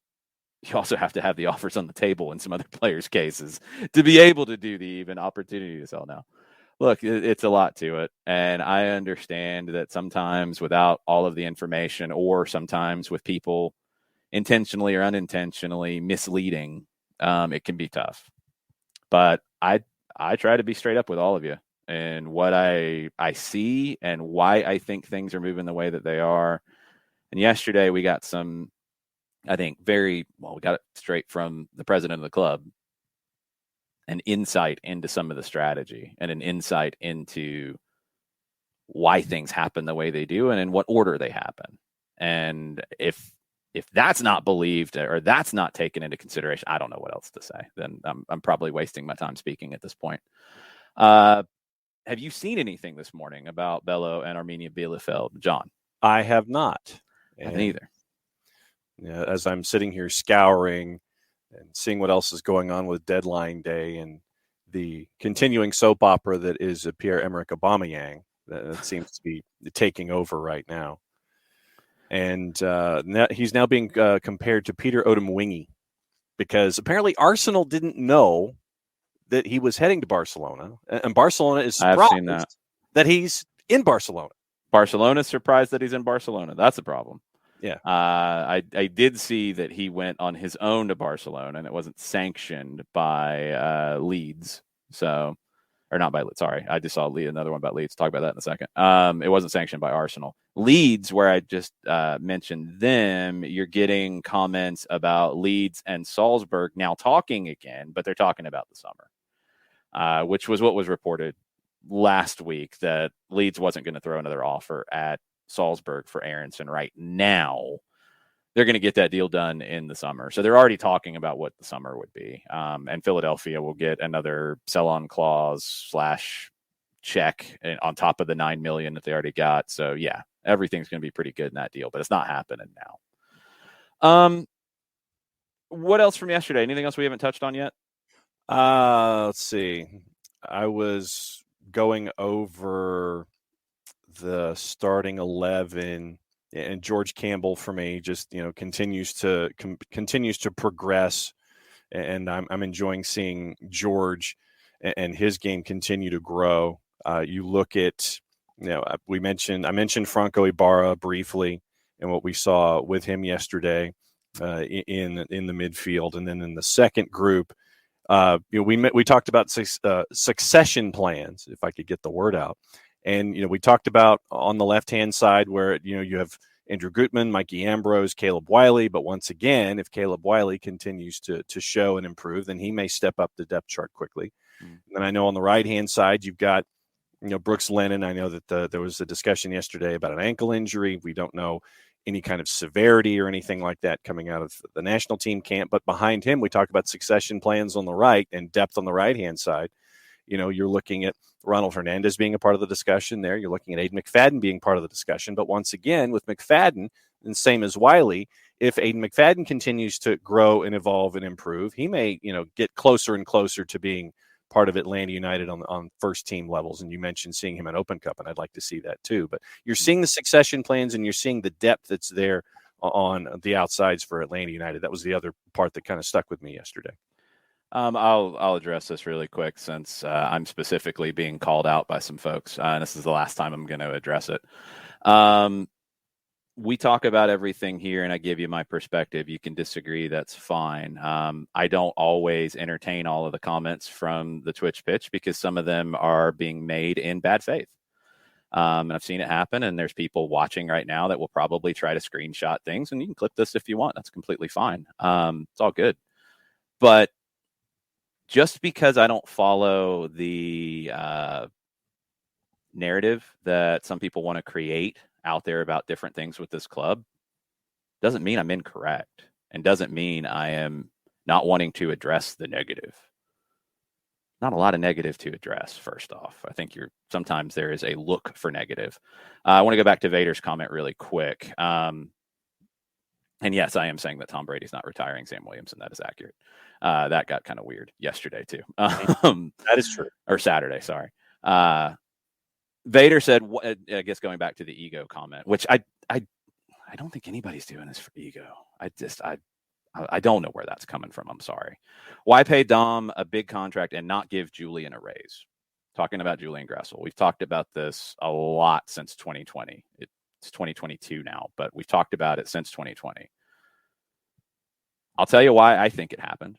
you also have to have the offers on the table in some other players' cases to be able to do the even opportunity to sell now. Look, it's a lot to it. And I understand that sometimes without all of the information, or sometimes with people intentionally or unintentionally misleading, it can be tough. But I try to be straight up with all of you and what I see and why I think things are moving the way that they are. And yesterday we got some, I think, we got it straight from the president of the club, an insight into some of the strategy and an insight into why things happen the way they do and in what order they happen. And if that's not believed or that's not taken into consideration, I don't know what else to say. Then I'm probably wasting my time speaking at this point. Have you seen anything this morning about Bello and Arminia Bielefeld, John? I have not. I haven't either. Yeah, as I'm sitting here scouring and seeing what else is going on with deadline day and the continuing soap opera that is Pierre-Emerick Aubameyang, that seems to be taking over right now. And he's now being compared to Peter Odemwingie because apparently Arsenal didn't know that he was heading to Barcelona, and Barcelona is surprised that he's in Barcelona. Barcelona's surprised that he's in Barcelona. That's a problem. Yeah. I did see that he went on his own to Barcelona, and it wasn't sanctioned by Leeds. So, or not by Leeds. Sorry, I just saw another one about Leeds. Talk about that in a second. It wasn't sanctioned by Arsenal. Leeds, where I just mentioned them, you're getting comments about Leeds and Salzburg now talking again, but they're talking about the summer, which was what was reported last week, that Leeds wasn't going to throw another offer at Salzburg for Aronson right now, they're going to get that deal done in the summer. So they're already talking about what the summer would be. And Philadelphia will get another sell-on clause / check on top of the $9 million that they already got. So yeah, everything's going to be pretty good in that deal, but it's not happening now. What else from yesterday? Anything else we haven't touched on yet? Let's see. I was going over the starting 11, and George Campbell for me just continues to progress, and I'm enjoying seeing George and his game continue to grow. You look at I mentioned Franco Ibarra briefly and what we saw with him yesterday in the midfield, and then in the second group. We talked about succession plans, if I could get the word out. And, we talked about on the left-hand side where, you have Andrew Gutman, Mikey Ambrose, Caleb Wiley. But once again, if Caleb Wiley continues to show and improve, then he may step up the depth chart quickly. And I know on the right-hand side, you've got, Brooks Lennon. I know that there was a discussion yesterday about an ankle injury. We don't know any kind of severity or anything like that coming out of the national team camp. But behind him, we talk about succession plans on the right and depth on the right-hand side. You're looking at Ronald Hernandez being a part of the discussion there. You're looking at Aiden McFadden being part of the discussion. But once again, with McFadden, and same as Wiley, if Aiden McFadden continues to grow and evolve and improve, he may, get closer and closer to being part of Atlanta United on first team levels. And you mentioned seeing him at Open Cup, and I'd like to see that too. But you're seeing the succession plans and you're seeing the depth that's there on the outsides for Atlanta United. That was the other part that kind of stuck with me yesterday. I'll address this really quick since I'm specifically being called out by some folks. And this is the last time I'm going to address it. We talk about everything here and I give you my perspective. You can disagree. That's fine. I don't always entertain all of the comments from the Twitch pitch because some of them are being made in bad faith. And I've seen it happen. And there's people watching right now that will probably try to screenshot things, and you can clip this if you want. That's completely fine. It's all good. But just because I don't follow the narrative that some people want to create out there about different things with this club doesn't mean I'm incorrect, and doesn't mean I am not wanting to address the negative. Not a lot of negative to address, first off. I think sometimes there is a look for negative. I want to go back to Vader's comment really quick. And yes, I am saying that Tom Brady's not retiring Sam Williamson. That is accurate. That got kind of weird yesterday too. That is true. Or Saturday, sorry. Vader said, I guess going back to the ego comment, which I don't think anybody's doing this for ego. I don't know where that's coming from. I'm sorry. Why pay Dom a big contract and not give Julian a raise? Talking about Julian Gressel. We've talked about this a lot since 2020. It's 2022 now, but we've talked about it since 2020. I'll tell you why I think it happened.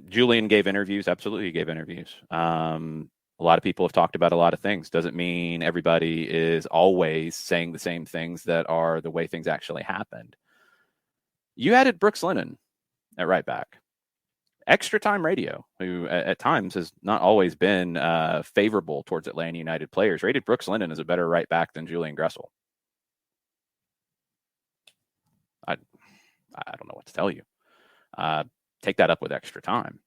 Julian gave interviews. Absolutely, he gave interviews. A lot of people have talked about a lot of things. Doesn't mean everybody is always saying the same things that are the way things actually happened. You added Brooks Lennon at right back. Extra Time Radio, who at times has not always been favorable towards Atlanta United players, rated Brooks Lennon as a better right back than Julian Gressel. I don't know what to tell you. Take that up with Extra Time.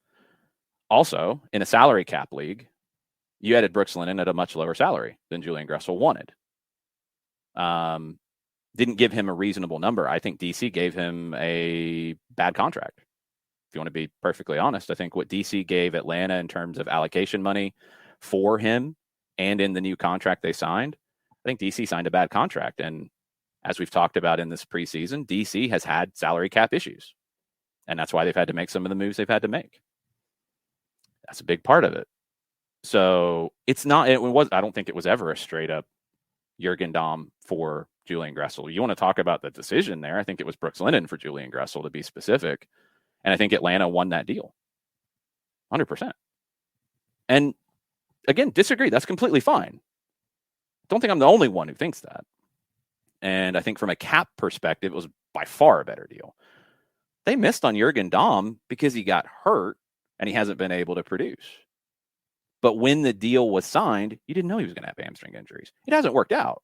Also, in a salary cap league, you added Brooks Lennon at a much lower salary than Julian Gressel wanted. Didn't give him a reasonable number. I think DC gave him a bad contract. If you want to be perfectly honest, I think what DC gave Atlanta in terms of allocation money for him and in the new contract they signed, I think DC signed a bad contract. And as we've talked about in this preseason, DC has had salary cap issues. And that's why they've had to make some of the moves they've had to make. That's a big part of it. So I don't think it was ever a straight up Jurgen Damm for Julian Gressel. You want to talk about the decision there. I think it was Brooks Lennon for Julian Gressel, to be specific. And I think Atlanta won that deal 100%. And again, disagree. That's completely fine. Don't think I'm the only one who thinks that. And I think from a cap perspective, it was by far a better deal. They missed on Jurgen Damm because he got hurt and he hasn't been able to produce. But when the deal was signed, you didn't know he was going to have hamstring injuries. It hasn't worked out.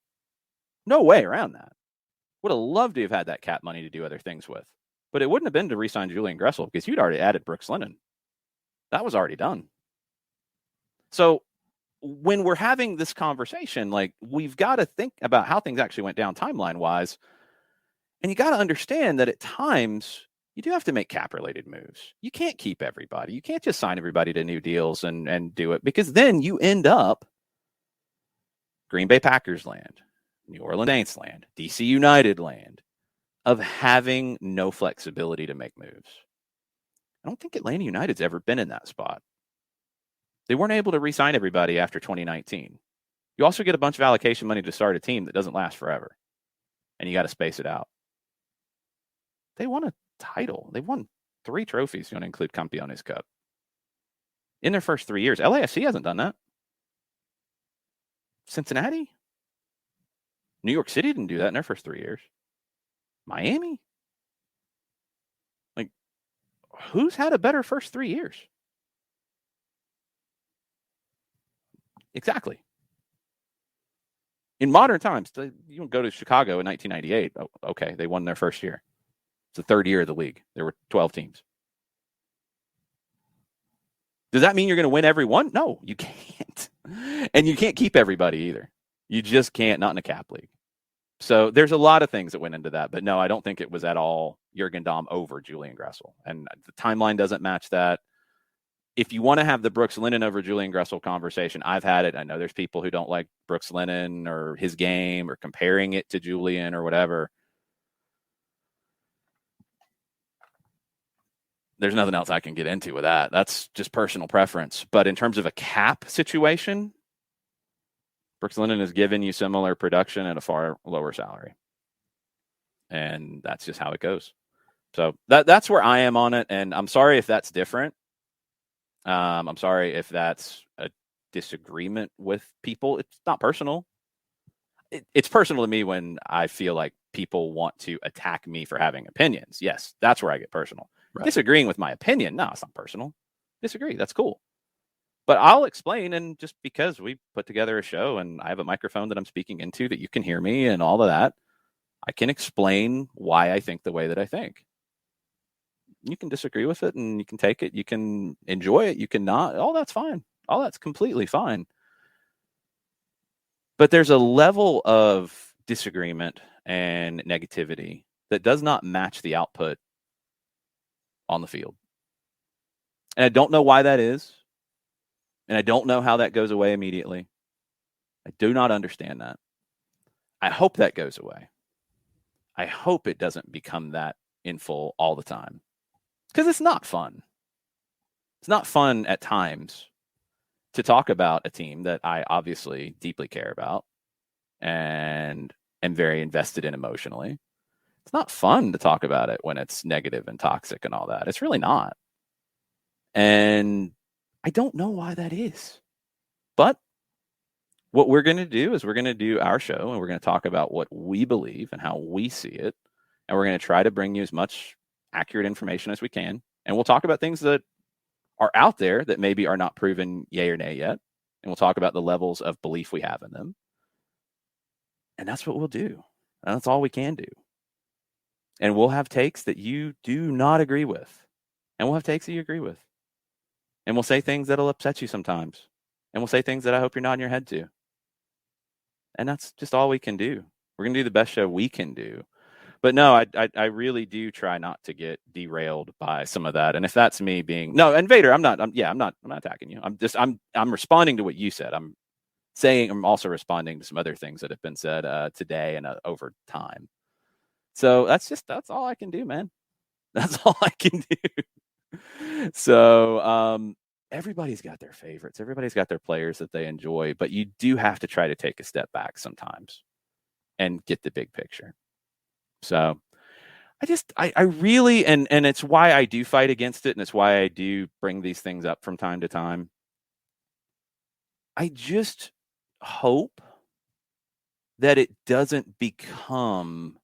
No way around that. Would have loved to have had that cap money to do other things with. But it wouldn't have been to re-sign Julian Gressel because you'd already added Brooks Lennon. That was already done. So when we're having this conversation, like, we've got to think about how things actually went down timeline-wise. And you got to understand that at times you do have to make cap-related moves. You can't keep everybody. You can't just sign everybody to new deals and do it, because then you end up Green Bay Packers land, New Orleans Saints land, DC United land, of having no flexibility to make moves. I don't think Atlanta United's ever been in that spot. They weren't able to re-sign everybody after 2019. You also get a bunch of allocation money to start a team that doesn't last forever, and you got to space it out. They won a title. They won 3 trophies. You want to include Campeones Cup in their first 3 years. LAFC hasn't done that. Cincinnati, New York City didn't do that in their first 3 years. Miami, like, who's had a better first 3 years? Exactly. In modern times, you don't go to Chicago in 1998. Oh, okay, they won their first year. It's the third year of the league. There were 12 teams. Does that mean you're going to win every one? No, you can't. And you can't keep everybody either. You just can't, not in a cap league. So there's a lot of things that went into that. But no, I don't think it was at all Jurgen Damm over Julian Gressel. And the timeline doesn't match that. If you want to have the Brooks Lennon over Julian Gressel conversation, I've had it. I know there's people who don't like Brooks Lennon or his game or comparing it to Julian or whatever. There's nothing else I can get into with that. That's just personal preference. But in terms of a cap situation, Brooks Lennon has given you similar production at a far lower salary. And that's just how it goes. So that's where I am on it. And I'm sorry if that's different. I'm sorry if that's a disagreement with people. It's not personal. It's personal to me when I feel like people want to attack me for having opinions. Yes, that's where I get personal. Right. Disagreeing with my opinion, no, it's not personal. Disagree, that's cool. But I'll explain, and just because we put together a show and I have a microphone that I'm speaking into that you can hear me and all of that, I can explain why I think the way that I think. You can disagree with it and you can take it. You can enjoy it. You can not. All that's fine. All that's completely fine. But there's a level of disagreement and negativity that does not match the output on the field. And I don't know why that is. And I don't know how that goes away immediately. I do not understand that. I hope that goes away. I hope it doesn't become that in full all the time. Because it's not fun. It's not fun at times to talk about a team that I obviously deeply care about and am very invested in emotionally. It's not fun to talk about it when it's negative and toxic and all that. It's really not. And I don't know why that is. But what we're going to do is we're going to do our show and we're going to talk about what we believe and how we see it. And we're going to try to bring you as much accurate information as we can. And we'll talk about things that are out there that maybe are not proven yay or nay yet. And we'll talk about the levels of belief we have in them. And that's what we'll do. And that's all we can do. And we'll have takes that you do not agree with. And we'll have takes that you agree with. And we'll say things that'll upset you sometimes. And we'll say things that I hope you're nodding your head to. And that's just all we can do. We're going to do the best show we can do. But no, I really do try not to get derailed by some of that. And if that's me being and Vader, I'm not attacking you. I'm responding to what you said. I'm also responding to some other things that have been said today and over time. So that's all I can do, man. That's all I can do. So everybody's got their favorites. Everybody's got their players that they enjoy, but you do have to try to take a step back sometimes and get the big picture. So I really, and it's why I do fight against it. And it's why I do bring these things up from time to time. I just hope that it doesn't become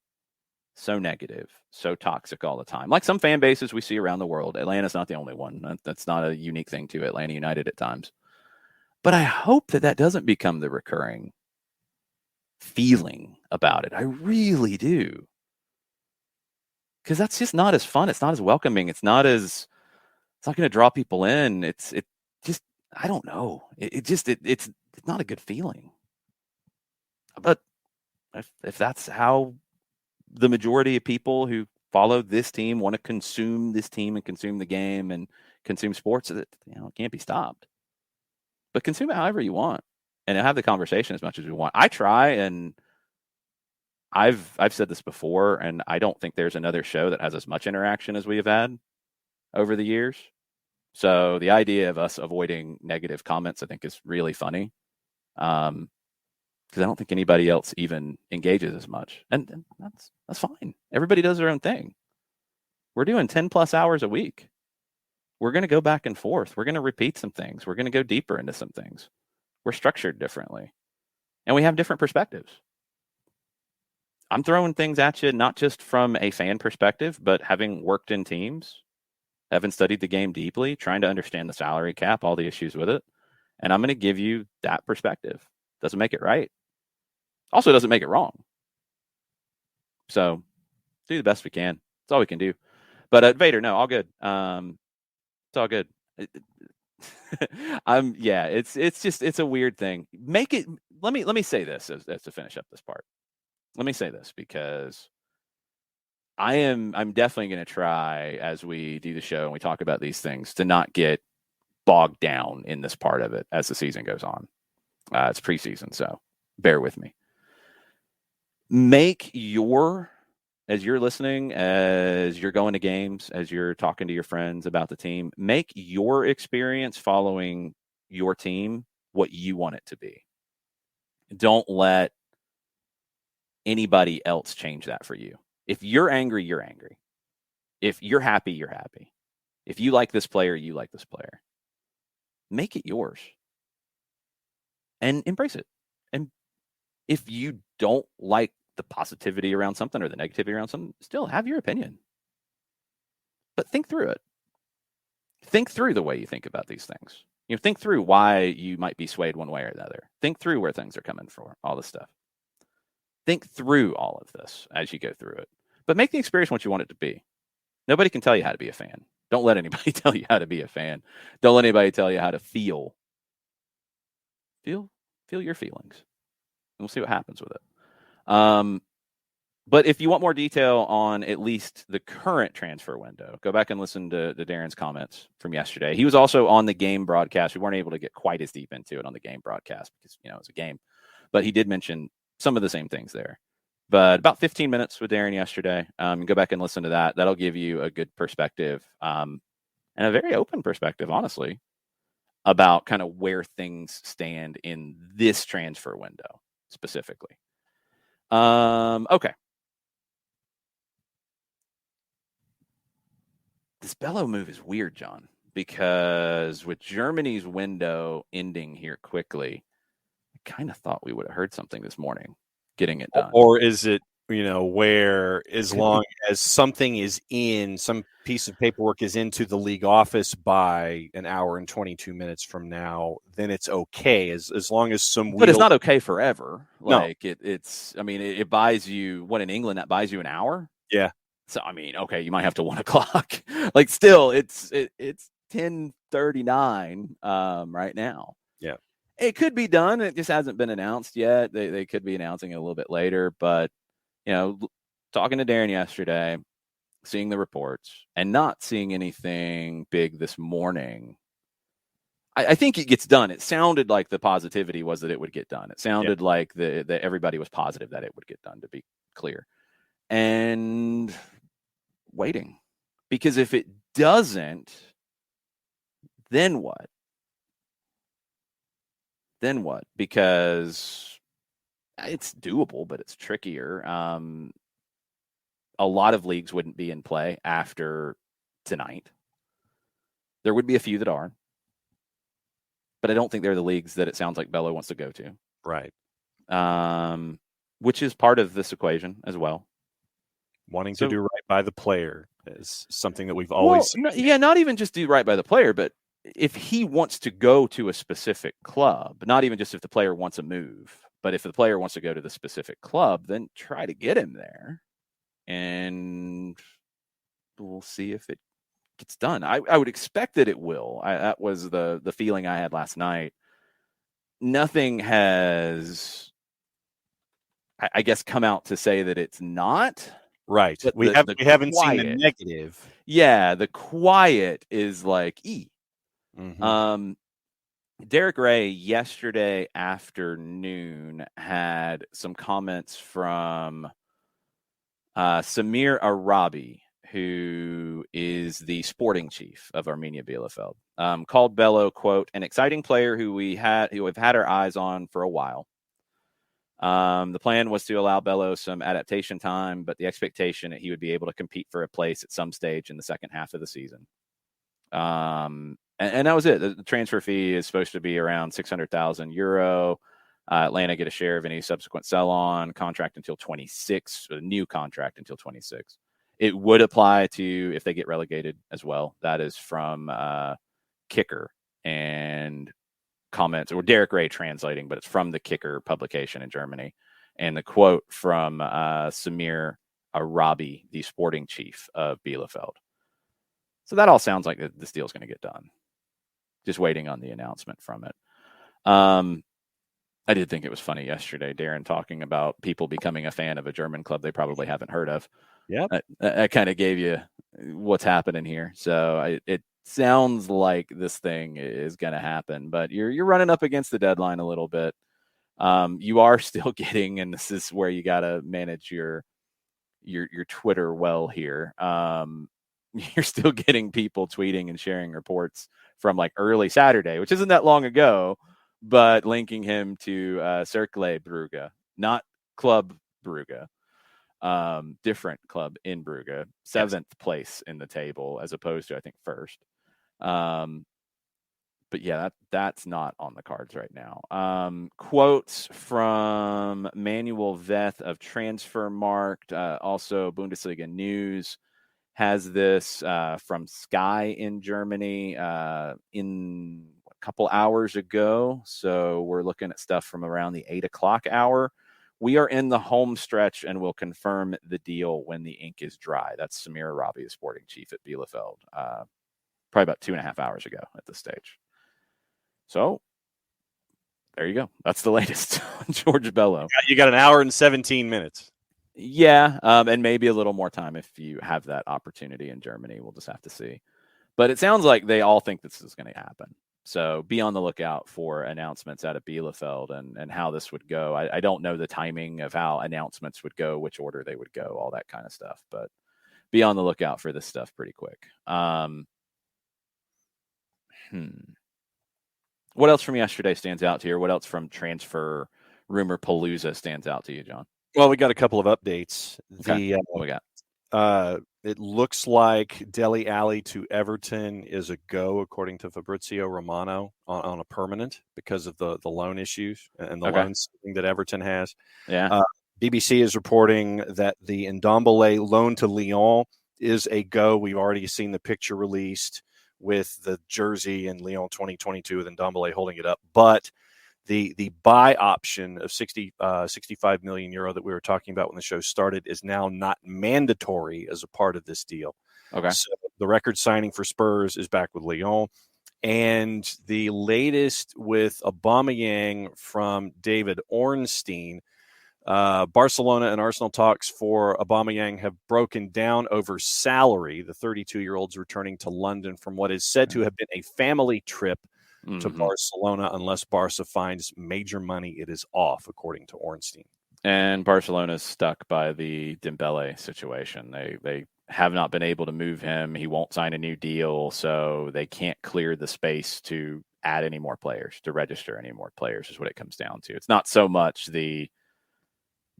so negative, so toxic all the time. Like some fan bases we see around the world. Atlanta's not the only one. That's not a unique thing to Atlanta United at times. But I hope that doesn't become the recurring feeling about it. I really do. Because that's just not as fun. It's not as welcoming. It's not going to draw people in. It just, I don't know. It's not a good feeling. But if that's how the majority of people who follow this team want to consume this team and consume the game and consume sports, it can't be stopped. But consume it however you want and have the conversation as much as we want. I try, and I've said this before, and I don't think there's another show that has as much interaction as we have had over the years. So the idea of us avoiding negative comments, I think, is really funny. Because I don't think anybody else even engages as much. And that's fine. Everybody does their own thing. We're doing 10 plus hours a week. We're going to go back and forth. We're going to repeat some things. We're going to go deeper into some things. We're structured differently. And we have different perspectives. I'm throwing things at you, not just from a fan perspective, but having worked in teams, having studied the game deeply, trying to understand the salary cap, all the issues with it. And I'm going to give you that perspective. Doesn't make it right. Also doesn't make it wrong. So do the best we can. That's all we can do. But Vader, no, all good. It's all good. It's a weird thing. Make it. Let me say this as to finish up this part. Let me say this because I'm definitely going to try as we do the show and we talk about these things to not get bogged down in this part of it as the season goes on. It's preseason, so bear with me. As you're listening, as you're going to games, as you're talking to your friends about the team, make your experience following your team what you want it to be. Don't let anybody else change that for you. If you're angry, you're angry. If you're happy, you're happy. If you like this player, you like this player. Make it yours. And embrace it. And if you don't like the positivity around something or the negativity around something, still have your opinion. But think through it. Think through the way you think about these things. Think through why you might be swayed one way or the other. Think through where things are coming from, all this stuff. Think through all of this as you go through it. But make the experience what you want it to be. Nobody can tell you how to be a fan. Don't let anybody tell you how to be a fan. Don't let anybody tell you how to feel. Feel your feelings. And we'll see what happens with it. But if you want more detail on at least the current transfer window, go back and listen to Darren's comments from yesterday. He was also on the game broadcast. We weren't able to get quite as deep into it on the game broadcast because, it's a game. But he did mention some of the same things there. But about 15 minutes with Darren yesterday. Go back and listen to that. That'll give you a good perspective and a very open perspective, honestly, about kind of where things stand in this transfer window specifically. Okay. This Bello move is weird, John, because with Germany's window ending here quickly, I kind of thought we would have heard something this morning getting it done. Or is it, where as long as something is in, some piece of paperwork is into the league office by an hour and 22 minutes from now, then it's okay as long as some. But it's not okay forever. No. It buys you, what, in England, that buys you an hour? Yeah. So, okay, you might have to 1 o'clock. Still, it's 10:39 right now. Yeah. It could be done. It just hasn't been announced yet. They could be announcing it a little bit later. But, talking to Darren yesterday, seeing the reports, and not seeing anything big this morning, I think it gets done. It sounded like the positivity was that it would get done. It sounded like that everybody was positive that it would get done, to be clear. And waiting. Because if it doesn't, then what? Because it's doable, but it's trickier. A lot of leagues wouldn't be in play after tonight. There would be a few that are, but I don't think they're the leagues that it sounds like Bello wants to go to. Right. Which is part of this equation as well. Wanting to do right by the player is something that we've always. Not even just do right by the player, but if he wants to go to a specific club, not even just if the player wants a move, but if the player wants to go to the specific club, then try to get him there, and we'll see if it gets done. I would expect that it will. That was the feeling I had last night. Nothing has, I guess, come out to say that it's not. Right. But We haven't seen the negative. Yeah, the quiet is like Mm-hmm. Derek Ray yesterday afternoon had some comments from Samir Arabi, who is the sporting chief of Armenia Bielefeld. Called Bello, quote, an exciting player who have had our eyes on for a while. The plan was to allow Bello some adaptation time, but the expectation that he would be able to compete for a place at some stage in the second half of the season. And that was it. The transfer fee is supposed to be around €600,000. Atlanta get a share of any subsequent sell-on, contract until 26, a new contract until 26. It would apply to if they get relegated as well. That is from Kicker and comments, or Derek Ray translating, but it's from the Kicker publication in Germany. And the quote from Samir Arabi, the sporting chief of Bielefeld. So that all sounds like this deal's going to get done. Just waiting on the announcement from it. I did think it was funny yesterday, Darren talking about people becoming a fan of a German club they probably haven't heard of. Yeah, that kind of gave you what's happening here. So it sounds like this thing is going to happen, but you're running up against the deadline a little bit. You are still getting, and this is where you got to manage your Twitter well here. You're still getting people tweeting and sharing reports from like early Saturday, which isn't that long ago, but linking him to Cercle Brugge, not Club Brugge, different club in Brugge, 7th place in the table as opposed to, I think, 1st. But yeah, that's not on the cards right now. Quotes from Manuel Veth of Transfermarkt, also Bundesliga News has this from Sky in Germany in a couple hours ago. So we're looking at stuff from around the 8 o'clock hour. We are in the home stretch and will confirm the deal when the ink is dry. That's Samir Arabi, the sporting chief at Bielefeld, probably about 2.5 hours ago at this stage. So there you go. That's the latest on George Bello. You got an hour and 17 minutes. Yeah, and maybe a little more time if you have that opportunity in Germany. We'll just have to see. But it sounds like they all think this is going to happen. So be on the lookout for announcements out of Bielefeld and how this would go. I don't know the timing of how announcements would go, which order they would go, all that kind of stuff. But be on the lookout for this stuff pretty quick. What else from yesterday stands out to you? Or what else from Transfer Rumor Palooza stands out to you, John? Well, we got a couple of updates. Okay. What we got? It looks like Dele Alli to Everton is a go, according to Fabrizio Romano, on a permanent because of the loan issues and the loan ceiling that Everton has. Yeah. BBC is reporting that the Ndombele loan to Lyon is a go. We've already seen the picture released with the jersey in Lyon 2022 with Ndombele holding it up. But the buy option of 65 million euro that we were talking about when the show started is now not mandatory as a part of this deal. Okay. So the record signing for Spurs is back with Lyon. And the latest with Aubameyang from David Ornstein, Barcelona and Arsenal talks for Aubameyang have broken down over salary. The 32-year-old's returning to London from what is said to have been a family trip to Barcelona. Unless Barca finds major money, it is off, according to Ornstein. And Barcelona's stuck by the Dembele situation. They have not been able to move him. He won't sign a new deal, so they can't clear the space to add any more players, to register any more players is what it comes down to. It's not so much the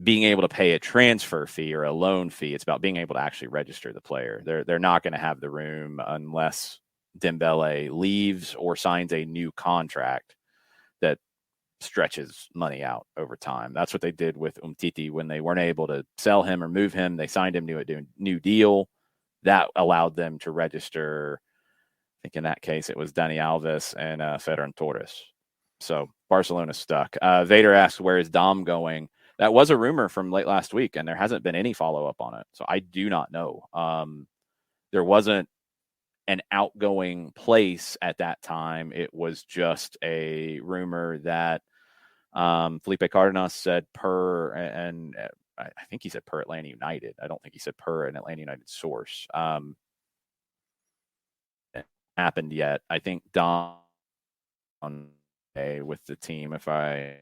being able to pay a transfer fee or a loan fee. It's about being able to actually register the player. They're not going to have the room unless Dembele leaves or signs a new contract that stretches money out over time. That's what they did with Umtiti when they weren't able to sell him or move him. They signed him to a new deal that allowed them to register think in that case it was Dani Alves and Ferran Torres. So Barcelona's stuck. Vader asks, where is Dom going? That was a rumor from late last week, and there hasn't been any follow-up on it. So I do not know. There wasn't an outgoing place at that time. It was just a rumor that Felipe Cardenas said and I think he said per Atlanta United. I don't think he said per an Atlanta United source. It happened yet. I think Dom on with the team, if I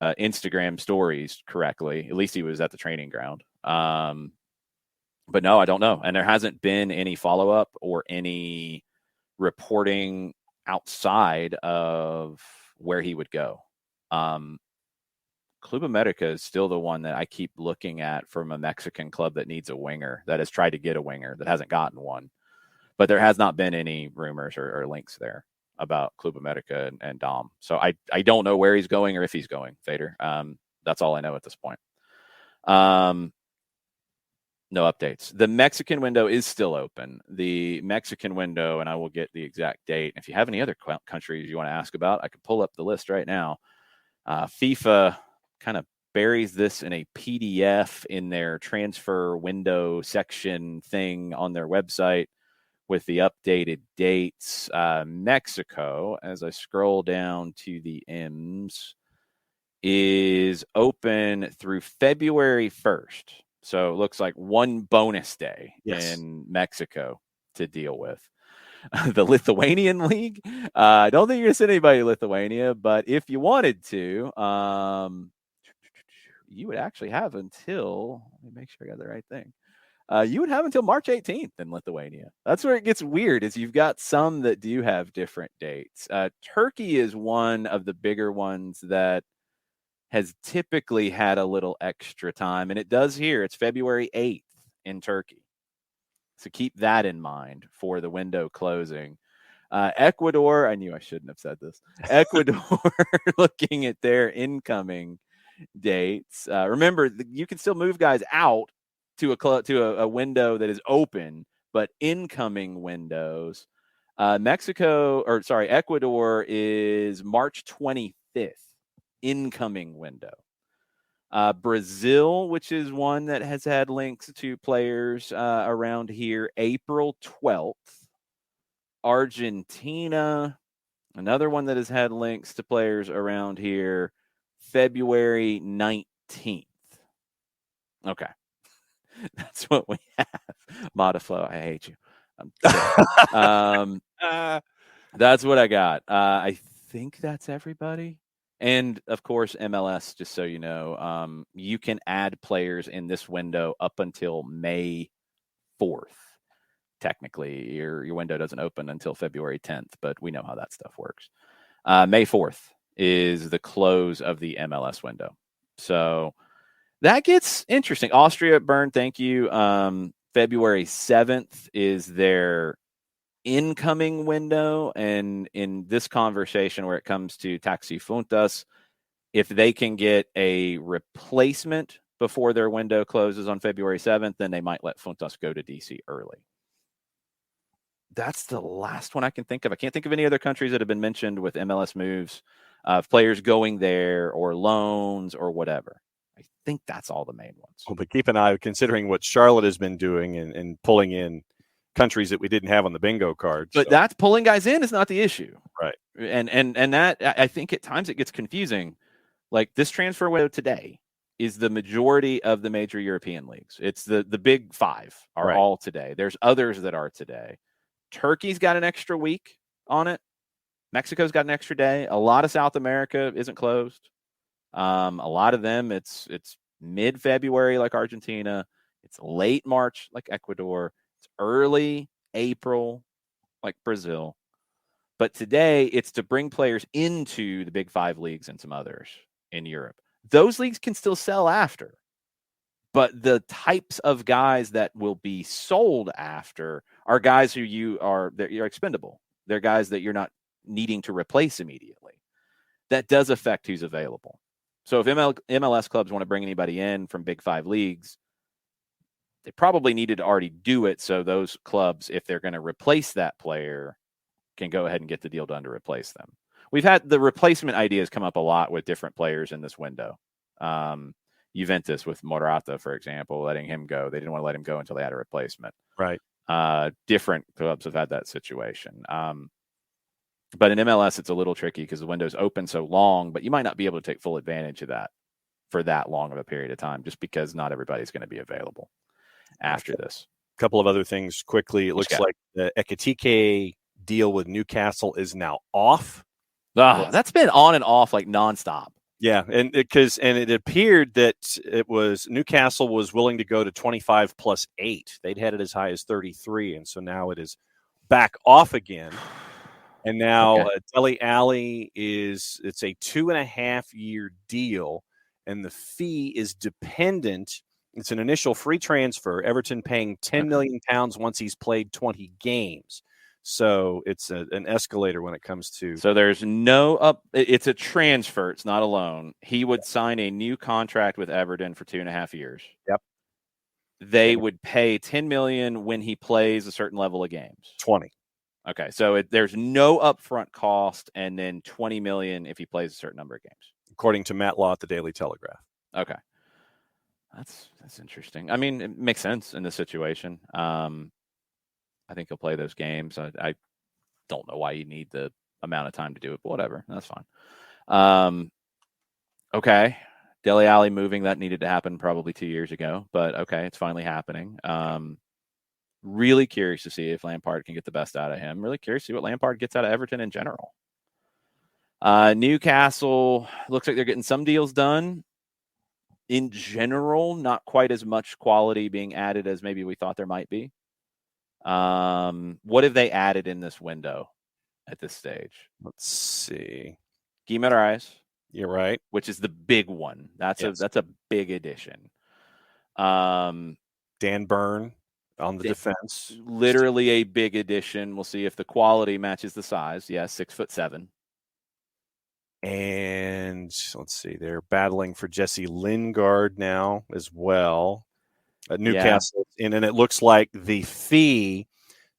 Instagram stories correctly, at least he was at the training ground. But no, I don't know. And there hasn't been any follow-up or any reporting outside of where he would go. Club America is still the one that I keep looking at from a Mexican club that needs a winger, that has tried to get a winger, that hasn't gotten one. But there has not been any rumors or links there about Club America and Dom. So I don't know where he's going or if he's going, Vader. That's all I know at this point. No updates. The Mexican window is still open. The Mexican window, and I will get the exact date. If you have any other countries you want to ask about, I can pull up the list right now. FIFA kind of buries this in a PDF in their transfer window section thing on their website with the updated dates. Mexico, as I scroll down to the M's, is open through February 1st. So it looks like one bonus day in Mexico to deal with. The Lithuanian League, I don't think you're going to send anybody to Lithuania, but if you wanted to, you would actually have until, let me make sure I got the right thing. You would have until March 18th in Lithuania. That's where it gets weird, is you've got some that do have different dates. Turkey is one of the bigger ones that has typically had a little extra time, and it does here. It's February 8th in Turkey. So keep that in mind for the window closing. Ecuador, I knew I shouldn't have said this. Ecuador, looking at their incoming dates. Remember, you can still move guys out to a window that is open, but incoming windows. Ecuador is March 25th. Incoming window. Brazil, which is one that has had links to players around here, April 12th. Argentina, another one that has had links to players around here, February 19th. Okay. That's what we have. Modiflow, I hate you. That's what I got. I think that's everybody. And, of course, MLS, just so you know, you can add players in this window up until May 4th. Technically, your window doesn't open until February 10th, but we know how that stuff works. May 4th is the close of the MLS window. So that gets interesting. Austria, Bern, thank you. February 7th is their incoming window, and in this conversation where it comes to Taxi Funtas, if they can get a replacement before their window closes on February 7th, then they might let Funtas go to DC early. That's the last one I can think of. I can't think of any other countries that have been mentioned with MLS moves, players going there or loans or whatever. I think that's all the main ones. Well, but keep an eye, considering what Charlotte has been doing and pulling in countries that we didn't have on the bingo card. But that's pulling guys in is not the issue. Right. And that, I think at times it gets confusing. Like this transfer window today is the majority of the major European leagues. It's the big five are all today. There's others that are today. Turkey's got an extra week on it. Mexico's got an extra day. A lot of South America isn't closed. A lot of them, it's mid-February like Argentina. It's late March like Ecuador. It's early April, like Brazil. But today, it's to bring players into the big five leagues and some others in Europe. Those leagues can still sell after. But the types of guys that will be sold after are guys who you're expendable. They're guys that you're not needing to replace immediately. That does affect who's available. So if MLS clubs want to bring anybody in from big five leagues, they probably needed to already do it so those clubs, if they're going to replace that player, can go ahead and get the deal done to replace them. We've had the replacement ideas come up a lot with different players in this window. Juventus with Morata, for example, letting him go. They didn't want to let him go until they had a replacement. Right. Different clubs have had that situation. But in MLS, it's a little tricky because the window's open so long, but you might not be able to take full advantage of that for that long of a period of time, just because not everybody's going to be available after this. A couple of other things quickly. It looks like the Ekitike deal with Newcastle is now off. That's been on and off like nonstop. Yeah, and it appeared that it was Newcastle was willing to go to 25 plus 8. They'd had it as high as 33, and so now it is back off again. And now Dele Alli it's a 2.5-year deal, and the fee is dependent. It's an initial free transfer. Everton paying £10 million once he's played 20 games. So it's an escalator when it comes to. So there's no up. It's a transfer. It's not a loan. He would sign a new contract with Everton for 2.5 years. Yep. They would pay $10 million when he plays a certain level of games. 20. Okay, so there's no upfront cost, and then $20 million if he plays a certain number of games, according to Matt Law at the Daily Telegraph. Okay, that's interesting. I mean, it makes sense in this situation. I think he'll play those games. I don't know why you need the amount of time to do it, but whatever. That's fine. Okay. Dele Alli moving, that needed to happen probably 2 years ago, but okay, it's finally happening. Really curious to see if Lampard can get the best out of him. Really curious to see what Lampard gets out of Everton in general. Newcastle, looks like they're getting some deals done. In general, not quite as much quality being added as maybe we thought there might be. What have they added in this window at this stage? Let's see. Guimaraes. You're right. Which is the big one. That's a big addition. Dan Burn on the defense. Literally a big addition. We'll see if the quality matches the size. Yeah, 6'7". And let's see, they're battling for Jesse Lingard now as well. Newcastle, and it looks like the fee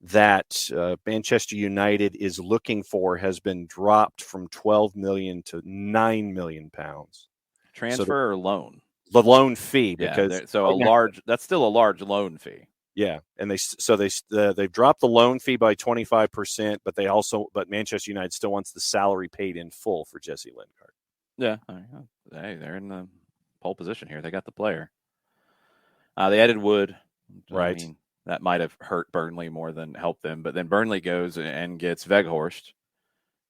that Manchester United is looking for has been dropped from 12 million to 9 million pounds. Transfer or loan? The loan fee, because that's still a large loan fee. Yeah, and they've dropped the loan fee by 25%, but Manchester United still wants the salary paid in full for Jesse Lingard. Yeah, hey, they're in the pole position here. They got the player. They added Wood. Right. I mean, that might have hurt Burnley more than helped them. But then Burnley goes and gets Weghorst,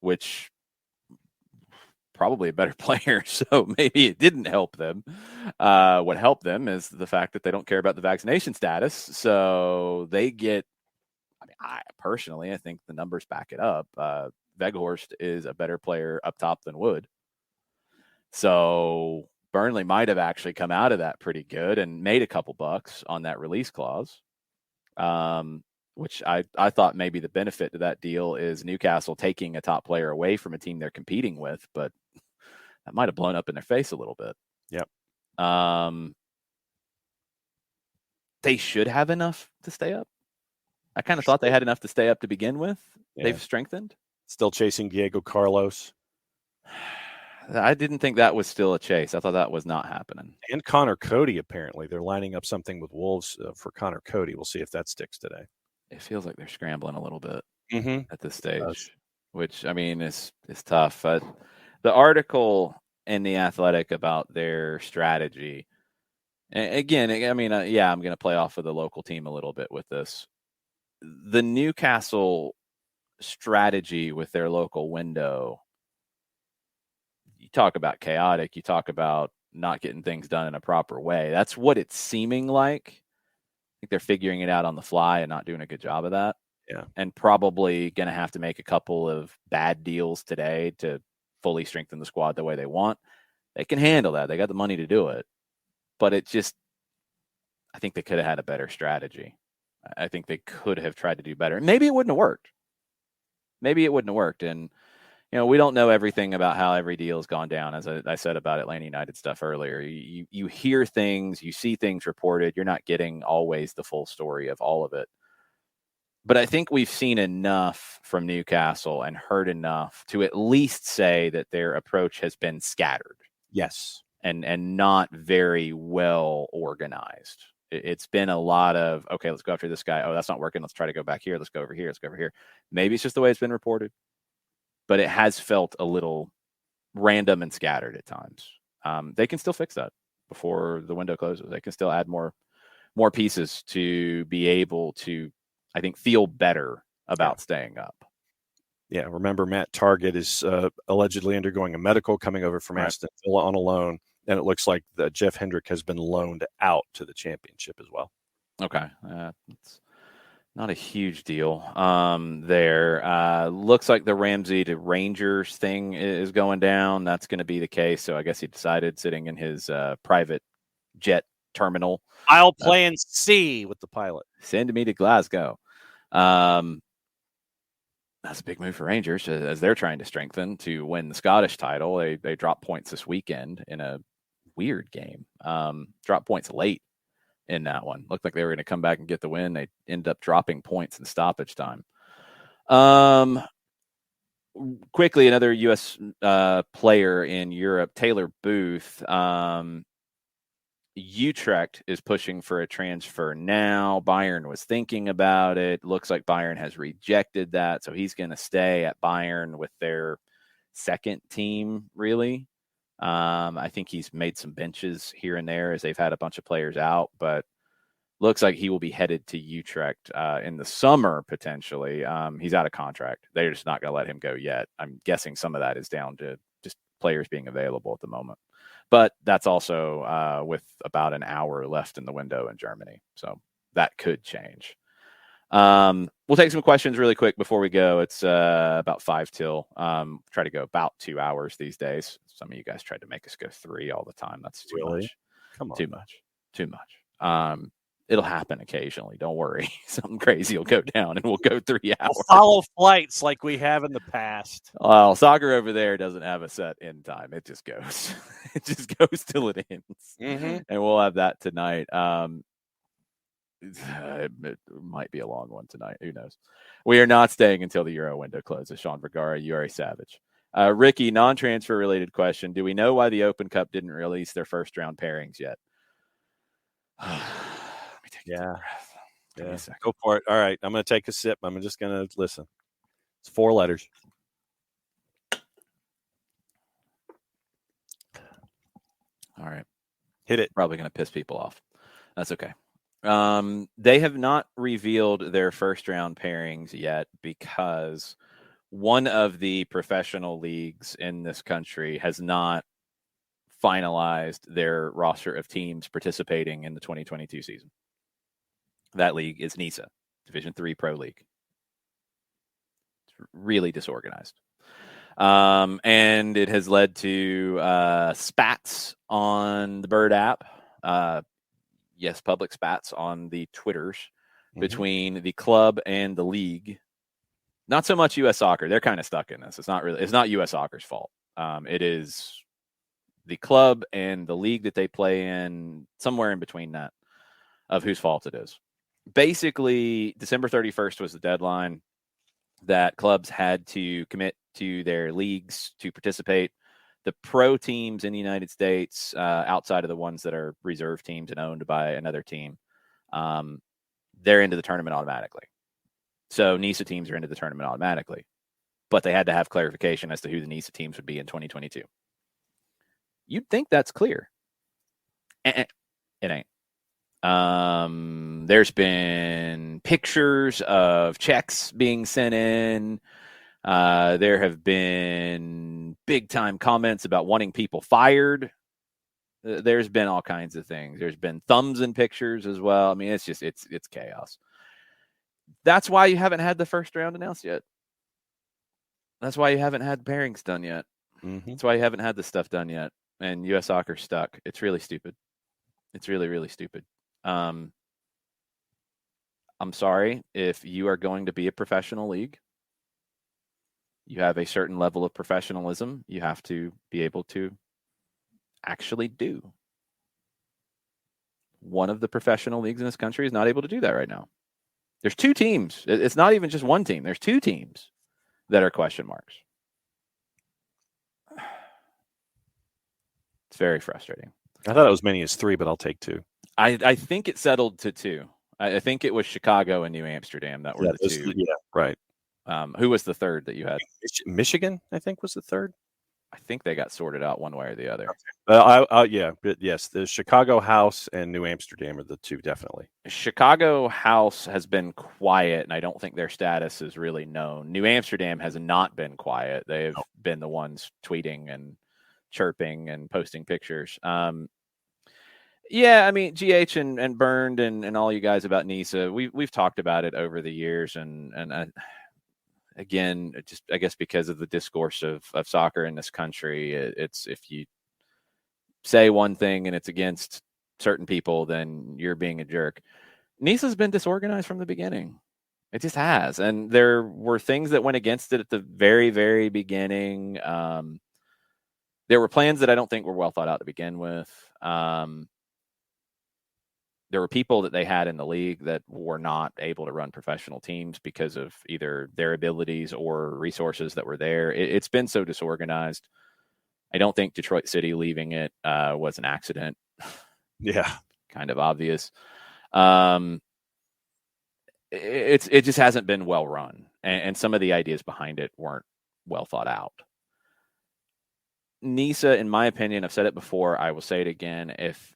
which probably a better player. So maybe it didn't help them. What helped them is the fact that they don't care about the vaccination status. So they get, I think the numbers back it up. Weghorst is a better player up top than Wood. So Burnley might have actually come out of that pretty good and made a couple bucks on that release clause, which I thought maybe the benefit to that deal is Newcastle taking a top player away from a team they're competing with, but that might have blown up in their face a little bit. Yep. They should have enough to stay up. I kind of thought they had enough to stay up to begin with. Yeah. They've strengthened. Still chasing Diego Carlos. I didn't think that was still a chase. I thought that was not happening. And Connor Cody, apparently. They're lining up something with Wolves for Connor Cody. We'll see if that sticks today. It feels like they're scrambling a little bit at this stage, which, I mean, is tough. The article in The Athletic about their strategy, again, I mean, I'm going to play off of the local team a little bit with this. The Newcastle strategy with their local window, you talk about chaotic, you talk about not getting things done in a proper way. That's what it's seeming like. I think they're figuring it out on the fly and not doing a good job of that. Yeah. And probably going to have to make a couple of bad deals today to fully strengthen the squad the way they want. They can handle that. They got the money to do it. But I think they could have had a better strategy. I think they could have tried to do better. Maybe it wouldn't have worked. And we don't know everything about how every deal has gone down. As I said about Atlanta United stuff earlier, you hear things, you see things reported. You're not getting always the full story of all of it. But I think we've seen enough from Newcastle and heard enough to at least say that their approach has been scattered. Yes. And not very well organized. It's been a lot of, okay, let's go after this guy. Oh, that's not working. Let's try to go back here. Let's go over here. Let's go over here. Maybe it's just the way it's been reported, but it has felt a little random and scattered at times. They can still fix that before the window closes. They can still add more pieces to be able to, I think, feel better about staying up. Yeah, remember Matt Target is allegedly undergoing a medical, coming over from Aston Villa on a loan, and it looks like Jeff Hendrick has been loaned out to the Championship as well. Okay, it's not a huge deal there. Looks like the Ramsey to Rangers thing is going down. That's going to be the case. So I guess he decided, sitting in his private jet terminal, I'll plan C with the pilot. Send me to Glasgow. That's a big move for Rangers as they're trying to strengthen to win the Scottish title. They dropped points this weekend in a weird game. Dropped points late in that one. Looked like they were going to come back and get the win. They ended up dropping points in stoppage time. Quickly, another U.S. player in Europe, Taylor Booth. Utrecht is pushing for a transfer now. Bayern was thinking about it. Looks like Bayern has rejected that, so he's going to stay at Bayern with their second team, really. I think he's made some benches here and there as they've had a bunch of players out, but looks like he will be headed to Utrecht in the summer, potentially. He's out of contract. They're just not going to let him go yet. I'm guessing some of that is down to just players being available at the moment. But that's also with about an hour left in the window in Germany. So that could change. We'll take some questions really quick before we go. It's about 5 till. Try to go about 2 hours these days. Some of you guys tried to make us go 3 all the time. That's too much. Come on. Too much. It'll happen occasionally. Don't worry. Something crazy will go down and we'll go 3 hours. We'll follow flights like we have in the past. Well, soccer over there doesn't have a set end time. It just goes. It just goes till it ends. Mm-hmm. And we'll have that tonight. It might be a long one tonight. Who knows? We are not staying until the Euro window closes. Sean Vergara, you are a savage. Ricky, non-transfer related question. Do we know why the Open Cup didn't release their first round pairings yet? Yeah. Go for it. All right. I'm going to take a sip. I'm just going to listen. It's 4 letters. All right. Hit it. Probably going to piss people off. That's okay. They have not revealed their first round pairings yet because one of the professional leagues in this country has not finalized their roster of teams participating in the 2022 season. That league is NISA, Division III Pro League. It's really disorganized. And it has led to spats on the Bird app. Yes, public spats on the Twitters between the club and the league. Not so much U.S. Soccer. They're kind of stuck in this. It's not U.S. Soccer's fault. It is the club and the league that they play in, somewhere in between that, of whose fault it is. Basically, December 31st was the deadline that clubs had to commit to their leagues to participate. The pro teams in the United States, outside of the ones that are reserve teams and owned by another team, they're into the tournament automatically. So NISA teams are into the tournament automatically. But they had to have clarification as to who the NISA teams would be in 2022. You'd think that's clear. It ain't. There's been pictures of checks being sent in. There have been big time comments about wanting people fired. There's been all kinds of things. There's been thumbs in pictures as well. I mean, it's chaos. That's why you haven't had the first round announced yet. That's why you haven't had pairings done yet. Mm-hmm. That's why you haven't had this stuff done yet. And U.S. Soccer's stuck. It's really stupid. It's really, really stupid. I'm sorry if you are going to be a professional league. you have a certain level of professionalism you have to be able to actually do. One of the professional leagues in this country is not able to do that right now. There's two teams. It's not even just one team. There's two teams that are question marks. It's very frustrating. I thought it was many as 3, but I'll take 2. I think it settled to 2. I think it was Chicago and New Amsterdam that were the 2. Yeah, right. Who was the third that you had? Michigan, I think, was the third. I think they got sorted out one way or the other. Yeah, but yes, the Chicago House and New Amsterdam are the 2, definitely. Chicago House has been quiet, and I don't think their status is really known. New Amsterdam has not been quiet. They've been the ones tweeting and chirping and posting pictures. Yeah, I mean, GH and Burned and all you guys about NISA, we've talked about it over the years, and again, just I guess because of the discourse of soccer in this country, it's if you say one thing and it's against certain people, then you're being a jerk. NISA's been disorganized from the beginning. It just has. And there were things that went against it at the very, very beginning. There were plans that I don't think were well thought out to begin with. There were people that they had in the league that were not able to run professional teams because of either their abilities or resources that were there. It's been so disorganized. I don't think Detroit City leaving it was an accident. Yeah. Kind of obvious. It just hasn't been well run. And some of the ideas behind it weren't well thought out. NISA, in my opinion, I've said it before, I will say it again. If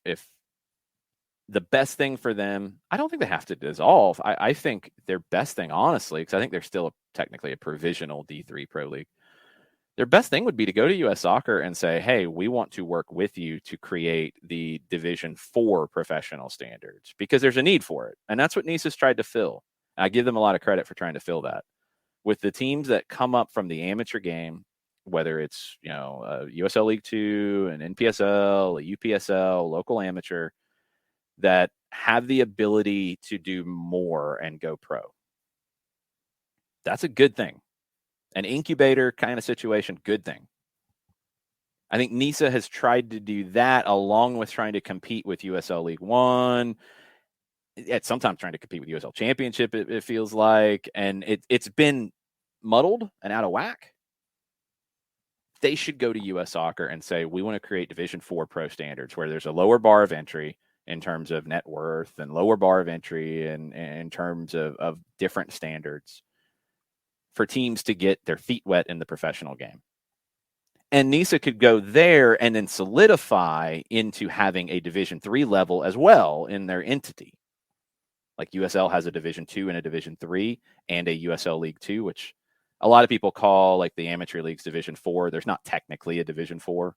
the best thing for them, I don't think they have to dissolve. I think their best thing, honestly, because I think they're still technically a provisional D3 Pro League. Their best thing would be to go to US Soccer and say, hey, we want to work with you to create the Division 4 professional standards because there's a need for it. And that's what NISA's tried to fill. I give them a lot of credit for trying to fill that. With the teams that come up from the amateur game, whether it's, USL League 2, an NPSL, a UPSL, local amateur, that have the ability to do more and go pro. That's a good thing. An incubator kind of situation, good thing. I think NISA has tried to do that along with trying to compete with USL League 1. It's sometimes trying to compete with USL Championship, it feels like. And it's been muddled and out of whack. They should go to US Soccer and say, we want to create Division 4 pro standards where there's a lower bar of entry in terms of net worth and lower bar of entry and in terms of different standards for teams to get their feet wet in the professional game. And NISA could go there and then solidify into having a Division 3 level as well in their entity. Like USL has a Division 2 and a Division 3 and a USL League 2, which a lot of people call like the amateur leagues Division 4. There's not technically a Division 4.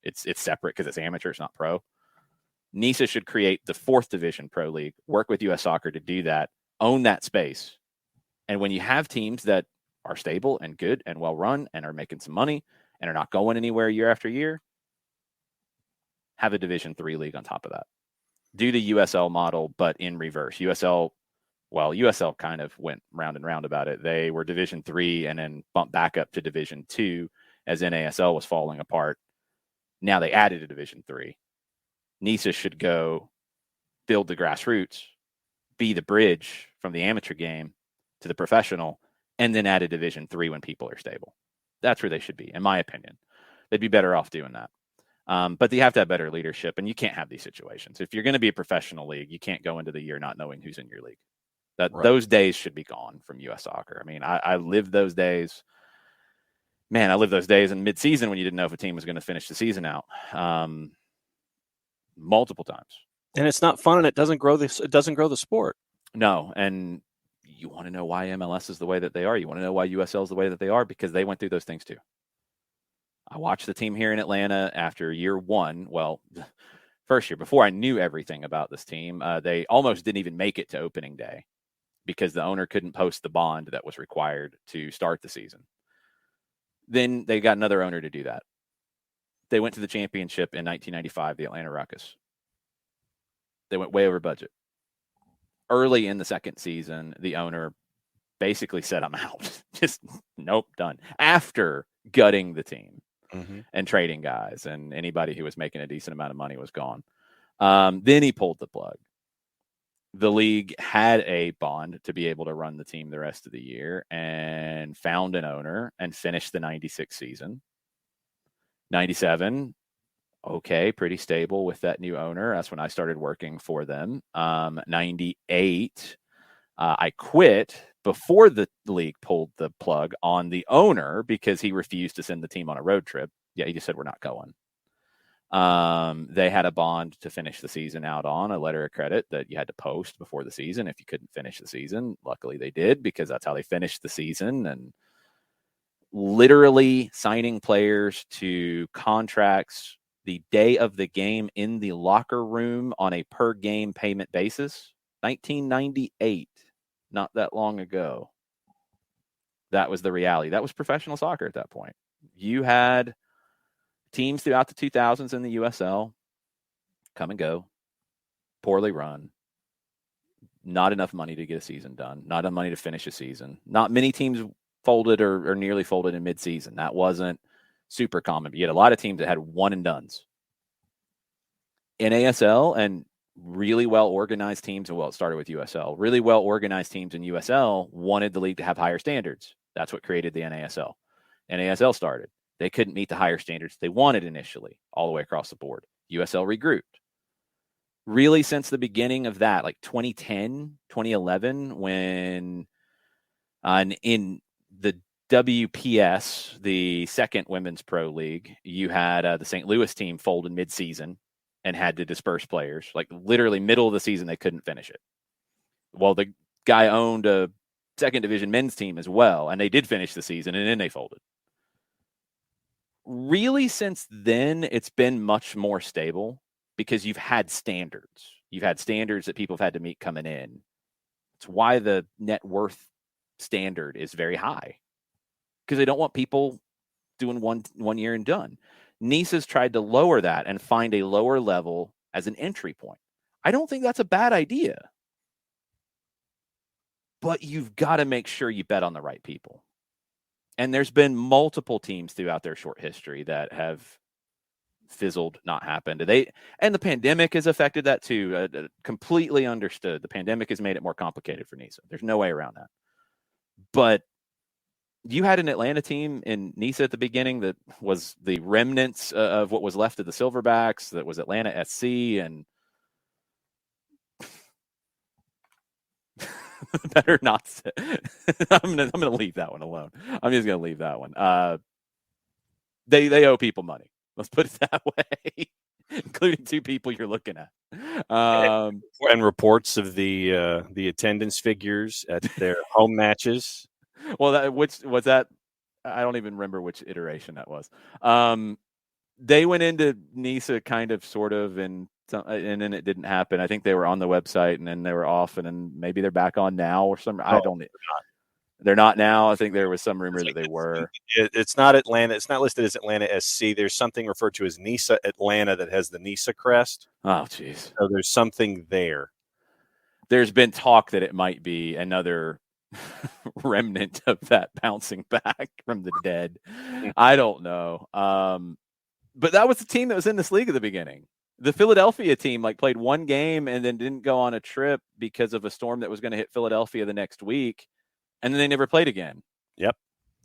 It's separate because it's amateur, it's not pro. NISA should create the 4th Division Pro League, work with US Soccer to do that, own that space. And when you have teams that are stable and good and well run and are making some money and are not going anywhere year after year, have a Division 3 league on top of that. Do the USL model, but in reverse. USL kind of went round and round about it. They were Division 3 and then bumped back up to Division 2 as NASL was falling apart. Now they added a Division 3. NISA should go build the grassroots, be the bridge from the amateur game to the professional, and then add a Division 3 when people are stable. That's where they should be, in my opinion. They'd be better off doing that. But you have to have better leadership, and you can't have these situations. If you're going to be a professional league, you can't go into the year not knowing who's in your league. Those days should be gone from US Soccer. I mean, I lived those days. Man, I lived those days in mid-season when you didn't know if a team was going to finish the season out. Multiple times. And it's not fun, and it doesn't grow the sport. No, and you want to know why MLS is the way that they are. You want to know why USL is the way that they are because they went through those things too. I watched the team here in Atlanta after year 1. Well, first year, before I knew everything about this team, they almost didn't even make it to opening day because the owner couldn't post the bond that was required to start the season. Then they got another owner to do that. They went to the championship in 1995, the Atlanta Ruckus. They went way over budget. Early in the second season, the owner basically said, I'm out. Just nope, done. After gutting the team and trading guys, and anybody who was making a decent amount of money was gone. Then he pulled the plug. The league had a bond to be able to run the team the rest of the year and found an owner and finished the 96 season. 97, okay, pretty stable with that new owner. That's when I started working for them. 98, I quit before the league pulled the plug on the owner because he refused to send the team on a road trip. Yeah, he just said, we're not going. They had a bond to finish the season out on, a letter of credit that you had to post before the season if you couldn't finish the season. Luckily they did, because that's how they finished the season, and literally signing players to contracts the day of the game in the locker room on a per game payment basis. 1998, not that long ago. That was the reality. That was professional soccer at that point. You had teams throughout the 2000s in the USL come and go, poorly run, not enough money to get a season done, not enough money to finish a season. Not many teams folded or nearly folded in mid-season. That wasn't super common. But you had a lot of teams that had one and dones. In ASL, and really well-organized teams, and well, it started with USL, really well-organized teams in USL wanted the league to have higher standards. That's what created the NASL. NASL started. They couldn't meet the higher standards they wanted initially, all the way across the board. USL regrouped. Really, since the beginning of that, like 2010, 2011, when in the WPS, the second women's pro league, you had the St. Louis team fold in mid-season and had to disperse players. Like literally middle of the season, they couldn't finish it. Well, the guy owned a second division men's team as well, and they did finish the season, and then they folded. Really, since then, it's been much more stable because you've had standards. You've had standards that people have had to meet coming in. It's why the net worth standard is very high, because they don't want people doing one year and done. NISA's tried to lower that and find a lower level as an entry point. I don't think that's a bad idea, but you've got to make sure you bet on the right people. And there's been multiple teams throughout their short history that have fizzled, not happened. And the pandemic has affected that too. Completely understood. The pandemic has made it more complicated for NISA. There's no way around that. But you had an Atlanta team in NISA at the beginning that was the remnants of what was left of the Silverbacks. That was Atlanta SC, and better not. I'm gonna leave that one alone. I'm just gonna leave that one. They owe people money. Let's put it that way, including two people you're looking at. And reports of the attendance figures at their home matches. Well, which was that? I don't even remember which iteration that was. They went into NISA kind of, sort of, and then it didn't happen. I think they were on the website and then they were off, and then maybe they're back on now or something. I don't. They're not now. I think there was some rumor that they were. It's not Atlanta. It's not listed as Atlanta SC. There's something referred to as NISA Atlanta that has the NISA crest. Oh, jeez. So there's something there. There's been talk that it might be another remnant of that bouncing back from the dead. I don't know. But that was the team that was in this league at the beginning. The Philadelphia team played one game and then didn't go on a trip because of a storm that was going to hit Philadelphia the next week. And then they never played again. Yep.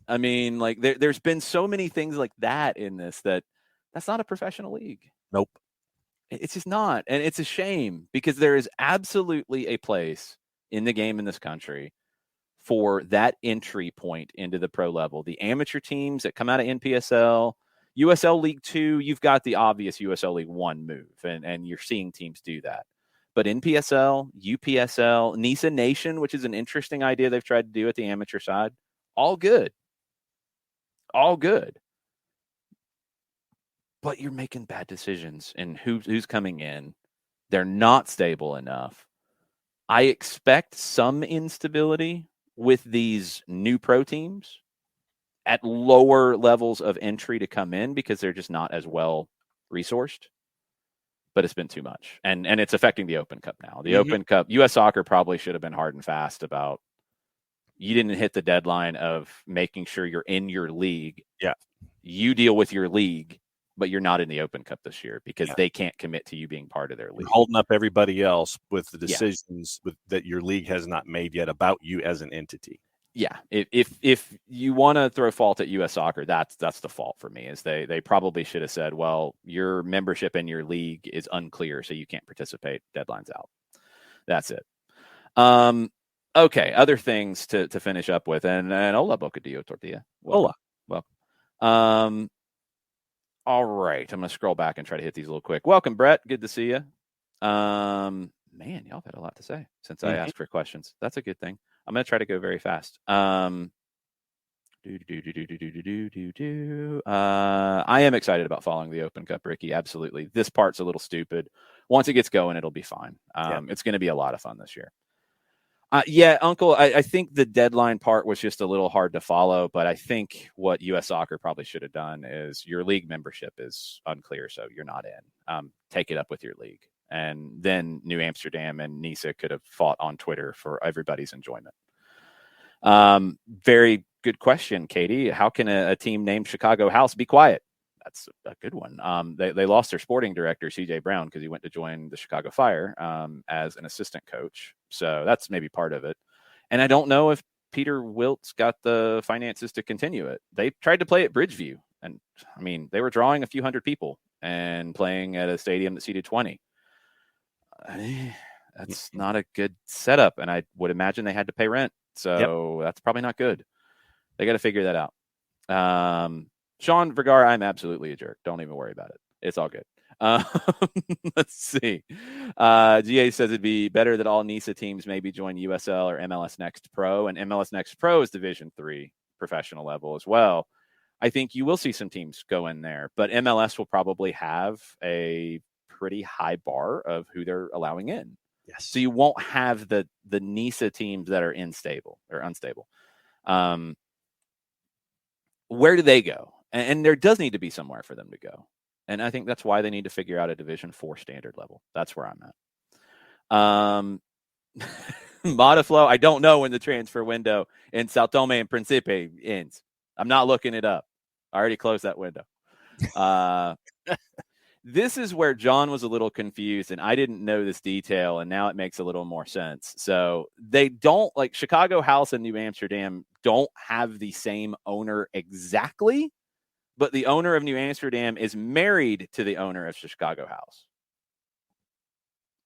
I mean, there's been so many things like that in this that's not a professional league. Nope. It's just not. And it's a shame, because there is absolutely a place in the game in this country for that entry point into the pro level. The amateur teams that come out of NPSL, USL League 2, you've got the obvious USL League 1 move, and you're seeing teams do that. But NPSL, UPSL, NISA Nation, which is an interesting idea they've tried to do at the amateur side, all good. All good. But you're making bad decisions in who's coming in. They're not stable enough. I expect some instability with these new pro teams at lower levels of entry to come in, because they're just not as well resourced. But it's been too much. And it's affecting the Open Cup now. The Open Cup, U.S. Soccer probably should have been hard and fast about you didn't hit the deadline of making sure you're in your league. Yeah. You deal with your league, but you're not in the Open Cup this year because they can't commit to you being part of their league. You're holding up everybody else with the decisions that your league has not made yet about you as an entity. Yeah, if you want to throw fault at U.S. Soccer, that's the fault for me. Is they probably should have said, well, your membership in your league is unclear, so you can't participate. Deadline's out. That's it. Okay, other things to finish up with, and hola bocadillo tortilla. Hola. Well, all right, I'm gonna scroll back and try to hit these a little quick. Welcome, Brett. Good to see you. Man, y'all had a lot to say since I asked for questions. That's a good thing. I'm going to try to go very fast. I am excited about following the Open Cup, Ricky. Absolutely. This part's a little stupid. Once it gets going, it'll be fine. It's going to be a lot of fun this year. Yeah, Uncle, I think the deadline part was just a little hard to follow, but I think what U.S. Soccer probably should have done is your league membership is unclear, so you're not in. Take it up with your league. And then New Amsterdam and NISA could have fought on Twitter for everybody's enjoyment. Very good question, Katie. How can a team named Chicago House be quiet? That's a good one. They lost their sporting director, CJ Brown, because he went to join the Chicago Fire as an assistant coach. So that's maybe part of it. And I don't know if Peter Wilt's got the finances to continue it. They tried to play at Bridgeview. And I mean, they were drawing a few hundred people and playing at a stadium that seated 20. That's not a good setup, and I would imagine they had to pay rent, so that's probably not good. They got to figure that out. Sean Vergara, I'm absolutely a jerk. Don't even worry about it. It's all good. Let's see. GA says it'd be better that all NISA teams maybe join USL or MLS Next Pro, and MLS Next Pro is Division III professional level as well. I think you will see some teams go in there, but MLS will probably have a pretty high bar of who they're allowing in. Yes. So you won't have the NISA teams that are unstable. Where do they go? And there does need to be somewhere for them to go. And I think that's why they need to figure out a Division IV standard level. That's where I'm at. Modiflow, I don't know when the transfer window in Sao Tome and Principe ends. I'm not looking it up. I already closed that window. This is where John was a little confused, and I didn't know this detail, and now it makes a little more sense. So they don't, like Chicago House and New Amsterdam don't have the same owner exactly, but the owner of New Amsterdam is married to the owner of Chicago House.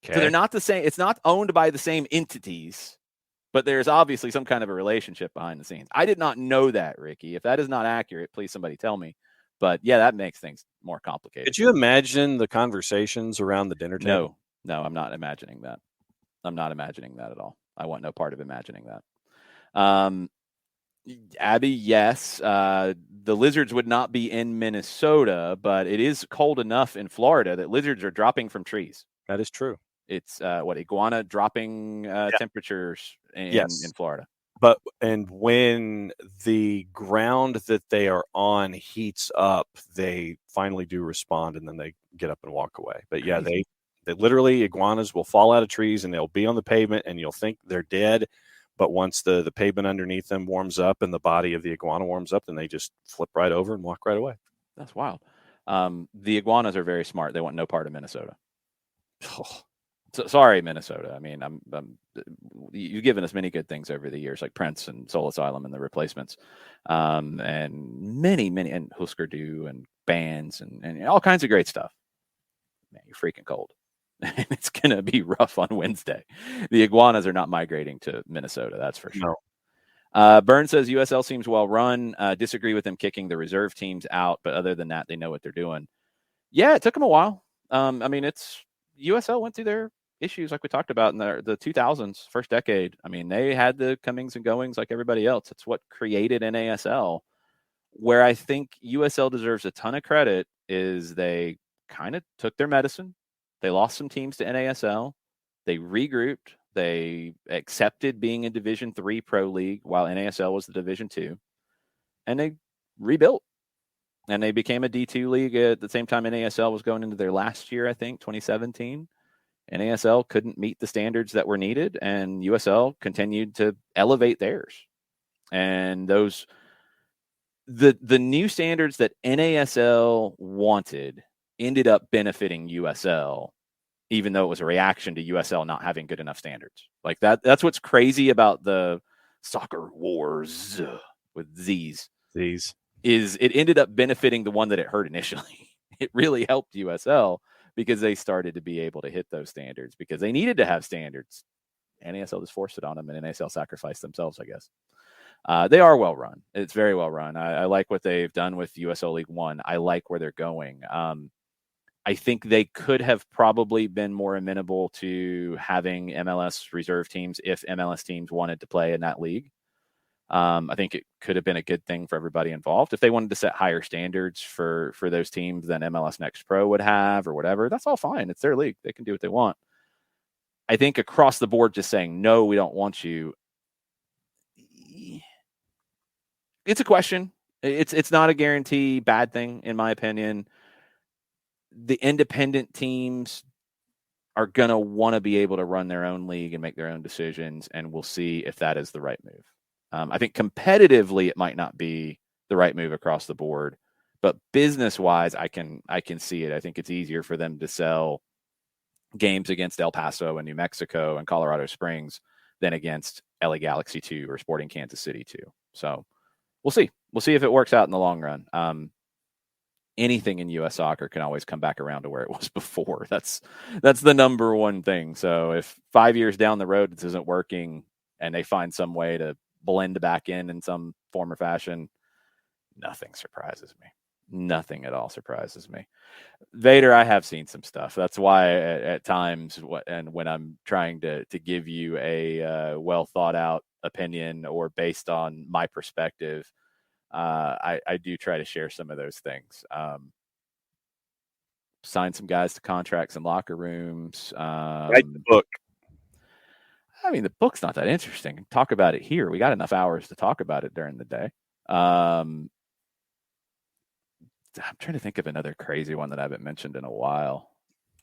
Okay. So they're not the same. It's not owned by the same entities, but there's obviously some kind of a relationship behind the scenes. I did not know that, Ricky. If that is not accurate, please somebody tell me. But yeah, that makes things more complicated. Could you imagine the conversations around the dinner table? No, I'm not imagining that. I'm not imagining that at all. I want no part of imagining that. Abby, yes. The lizards would not be in Minnesota, but it is cold enough in Florida that lizards are dropping from trees. That is true. It's iguana dropping temperatures in Florida. And when the ground that they are on heats up, they finally do respond, and then they get up and walk away. But yeah, they literally, iguanas will fall out of trees and they'll be on the pavement, and you'll think they're dead. But once the pavement underneath them warms up and the body of the iguana warms up, then they just flip right over and walk right away. That's wild. The iguanas are very smart. They want no part of Minnesota. So, sorry, Minnesota. I mean, you've given us many good things over the years, like Prince and Soul Asylum and the Replacements, and many, and Husker Du and bands and all kinds of great stuff. Man, you're freaking cold. It's going to be rough on Wednesday. The iguanas are not migrating to Minnesota, that's for sure. No. Burns says USL seems well run. Disagree with them kicking the reserve teams out, but other than that, they know what they're doing. Yeah, it took them a while. I mean, USL went through their issues like we talked about in the 2000s, first decade. I mean, they had the comings and goings like everybody else. It's what created NASL. Where I think USL deserves a ton of credit is they kind of took their medicine. They lost some teams to NASL. They regrouped. They accepted being a Division III pro league while NASL was the Division II. And they rebuilt. And they became a D2 league at the same time NASL was going into their last year, I think, 2017. NASL couldn't meet the standards that were needed, and USL continued to elevate theirs. And the new standards that NASL wanted ended up benefiting USL, even though it was a reaction to USL not having good enough standards. Like that's what's crazy about the soccer wars with Z's. Is it ended up benefiting the one that it hurt initially. It really helped USL because they started to be able to hit those standards because they needed to have standards. NASL just forced it on them, and NASL sacrificed themselves, I guess. They are well run. It's very well run. I like what they've done with USL League One. I like where they're going. I think they could have probably been more amenable to having MLS reserve teams if MLS teams wanted to play in that league. I think it could have been a good thing for everybody involved. If they wanted to set higher standards for those teams than MLS Next Pro would have or whatever, that's all fine. It's their league. They can do what they want. I think across the board, just saying, no, we don't want you. It's a question. It's not a guarantee bad thing, in my opinion. The independent teams are going to want to be able to run their own league and make their own decisions, and we'll see if that is the right move. I think competitively it might not be the right move across the board, but business-wise, I can see it. I think it's easier for them to sell games against El Paso and New Mexico and Colorado Springs than against LA Galaxy 2 or Sporting Kansas City 2. So we'll see. We'll see if it works out in the long run. Anything in U.S. soccer can always come back around to where it was before. That's the number one thing. So if 5 years down the road this isn't working and they find some way to blend back in some form or fashion, nothing surprises me. Nothing at all surprises me. Vader, I have seen some stuff. That's why at times, when I'm trying to give you a well thought out opinion or based on my perspective, I do try to share some of those things. Sign some guys to contracts in locker rooms. Write the book. I mean, the book's not that interesting. Talk about it here. We got enough hours to talk about it during the day. I'm trying to think of another crazy one that I haven't mentioned in a while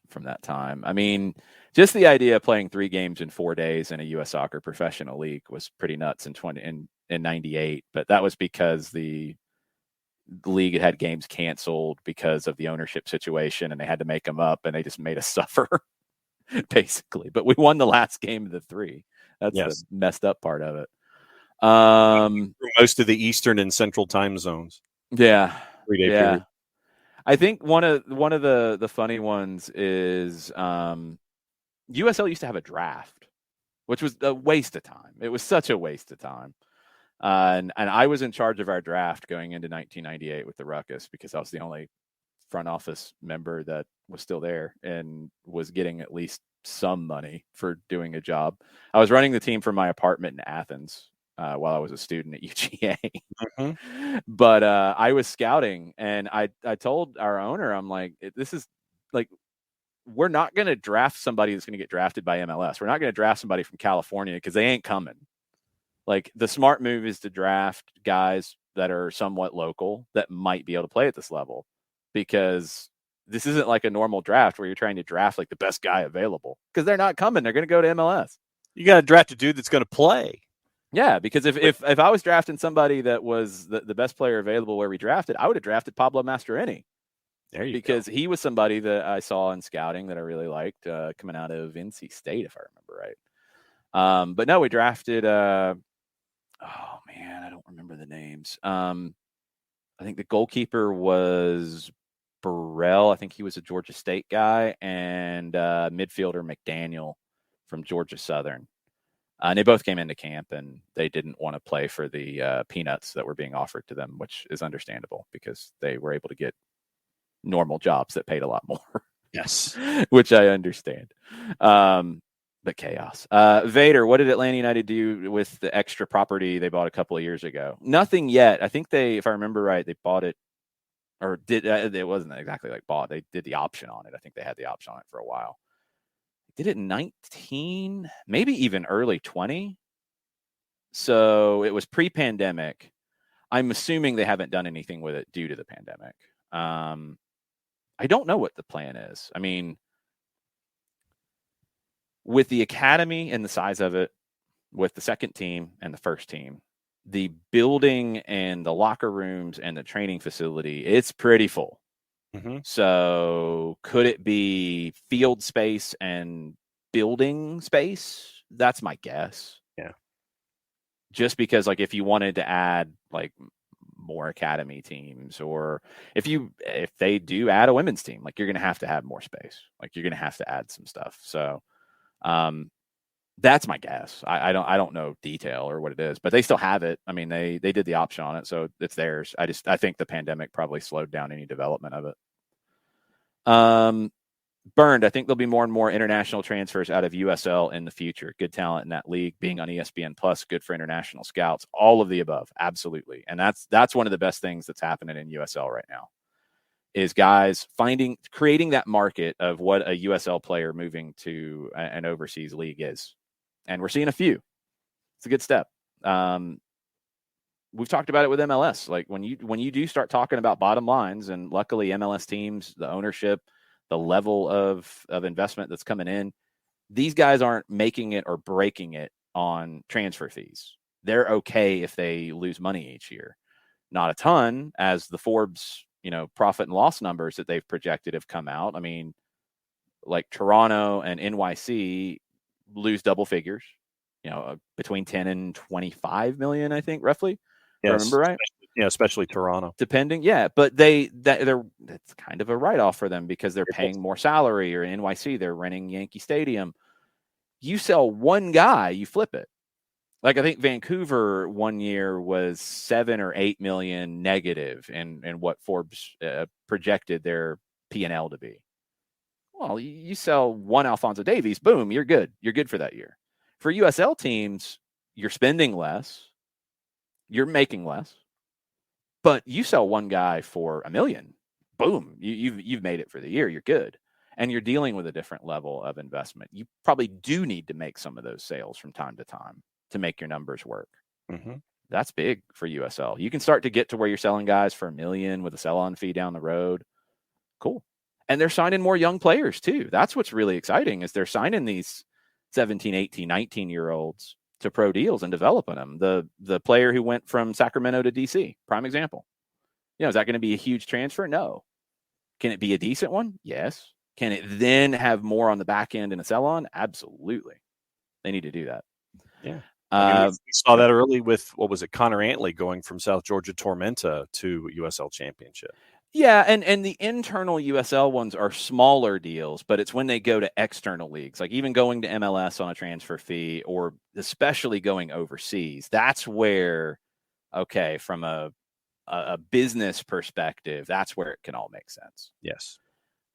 from that time. I mean, just the idea of playing 3 games in 4 days in a U.S. soccer professional league was pretty nuts in 98, but that was because the league had games canceled because of the ownership situation, and they had to make them up, and they just made us suffer, basically. But we won the last game of the 3. That's the messed up part of it. Most of the Eastern and Central time zones. Yeah. 3-day period. I think one of the funny ones is USL used to have a draft, which was a waste of time. It was such a waste of time. And I was in charge of our draft going into 1998 with the Ruckus because I was the only front office member that was still there and was getting at least some money for doing a job. I was running the team from my apartment in Athens while I was a student at UGA. Mm-hmm. But I was scouting, and I told our owner, I'm like, this is like, we're not going to draft somebody that's going to get drafted by MLS. We're not going to draft somebody from California because they ain't coming. Like, the smart move is to draft guys that are somewhat local that might be able to play at this level, because this isn't like a normal draft where you're trying to draft like the best guy available, because they're not coming. They're going to go to MLS. You got to draft a dude that's going to play. Yeah, because if I was drafting somebody that was the best player available where we drafted, I would have drafted Pablo Mastroeni. There you because go. He was somebody that I saw in scouting that I really liked coming out of NC State, if I remember right. But no, we drafted oh man, I don't remember the names. I think the goalkeeper was Burrell. I think he was a Georgia State guy, and midfielder McDaniel from Georgia Southern. And they both came into camp, and they didn't want to play for the peanuts that were being offered to them, which is understandable because they were able to get normal jobs that paid a lot more. Yes. Which I understand. But chaos. Vader, what did Atlanta United do with the extra property they bought a couple of years ago? Nothing yet. I think if I remember right, they bought it, or did it wasn't exactly like bought. They did the option on it. I think they had the option on it for a while. Did it in 19, maybe even early 20. So it was pre-pandemic. I'm assuming they haven't done anything with it due to the pandemic. I don't know what the plan is. I mean, with the academy and the size of it, with the second team and the first team, the building and the locker rooms and the training facility, it's pretty full. Mm-hmm. So could it be field space and building space? That's my guess. Yeah. Just because, like, if you wanted to add like more academy teams, or if they do add a women's team, like, you're going to have more space. Like, you're going to have to add some stuff. So, that's my guess. I don't know detail or what it is, but they still have it. I mean, they did the option on it, so it's theirs. I think the pandemic probably slowed down any development of it. Burned. I think there'll be more and more international transfers out of USL in the future. Good talent in that league, being on ESPN Plus, good for international scouts. All of the above, absolutely. And that's one of the best things that's happening in USL right now. Is guys creating that market of what a USL player moving to an overseas league is. And we're seeing a few. It's a good step. We've talked about it with MLS. Like, when you do start talking about bottom lines, and luckily MLS teams, the ownership, the level of investment that's coming in, these guys aren't making it or breaking it on transfer fees. They're okay if they lose money each year. Not a ton, as the Forbes, profit and loss numbers that they've projected have come out. I mean, like Toronto and NYC lose double figures, between 10 and 25 million, I think, roughly. Yes. If I remember right? Especially Toronto. Depending, yeah. But that's kind of a write-off for them, because they're paying more salary, or in NYC, they're renting Yankee Stadium. You sell one guy, you flip it. Like, I think Vancouver one year was 7 or 8 million negative in what Forbes projected their P&L to be. Well, you sell one Alphonso Davies, boom, you're good. You're good for that year. For USL teams, you're spending less, you're making less, but you sell one guy for $1 million, boom, you've made it for the year. You're good, and you're dealing with a different level of investment. You probably do need to make some of those sales from time to time to make your numbers work. Mm-hmm. That's big for USL. You can start to get to where you're selling guys for $1 million with a sell-on fee down the road. Cool. And they're signing more young players too. That's what's really exciting, is they're signing these 17, 18, 19-year-olds to pro deals and developing them. The player who went from Sacramento to DC, prime example. Is that going to be a huge transfer? No. Can it be a decent one? Yes. Can it then have more on the back end and a sell-on? Absolutely. They need to do that. Yeah. We saw that early with, what was it, Connor Antley going from South Georgia Tormenta to USL Championship. Yeah, and the internal USL ones are smaller deals, but it's when they go to external leagues, like even going to MLS on a transfer fee, or especially going overseas. That's where, okay, from a business perspective, that's where it can all make sense. Yes.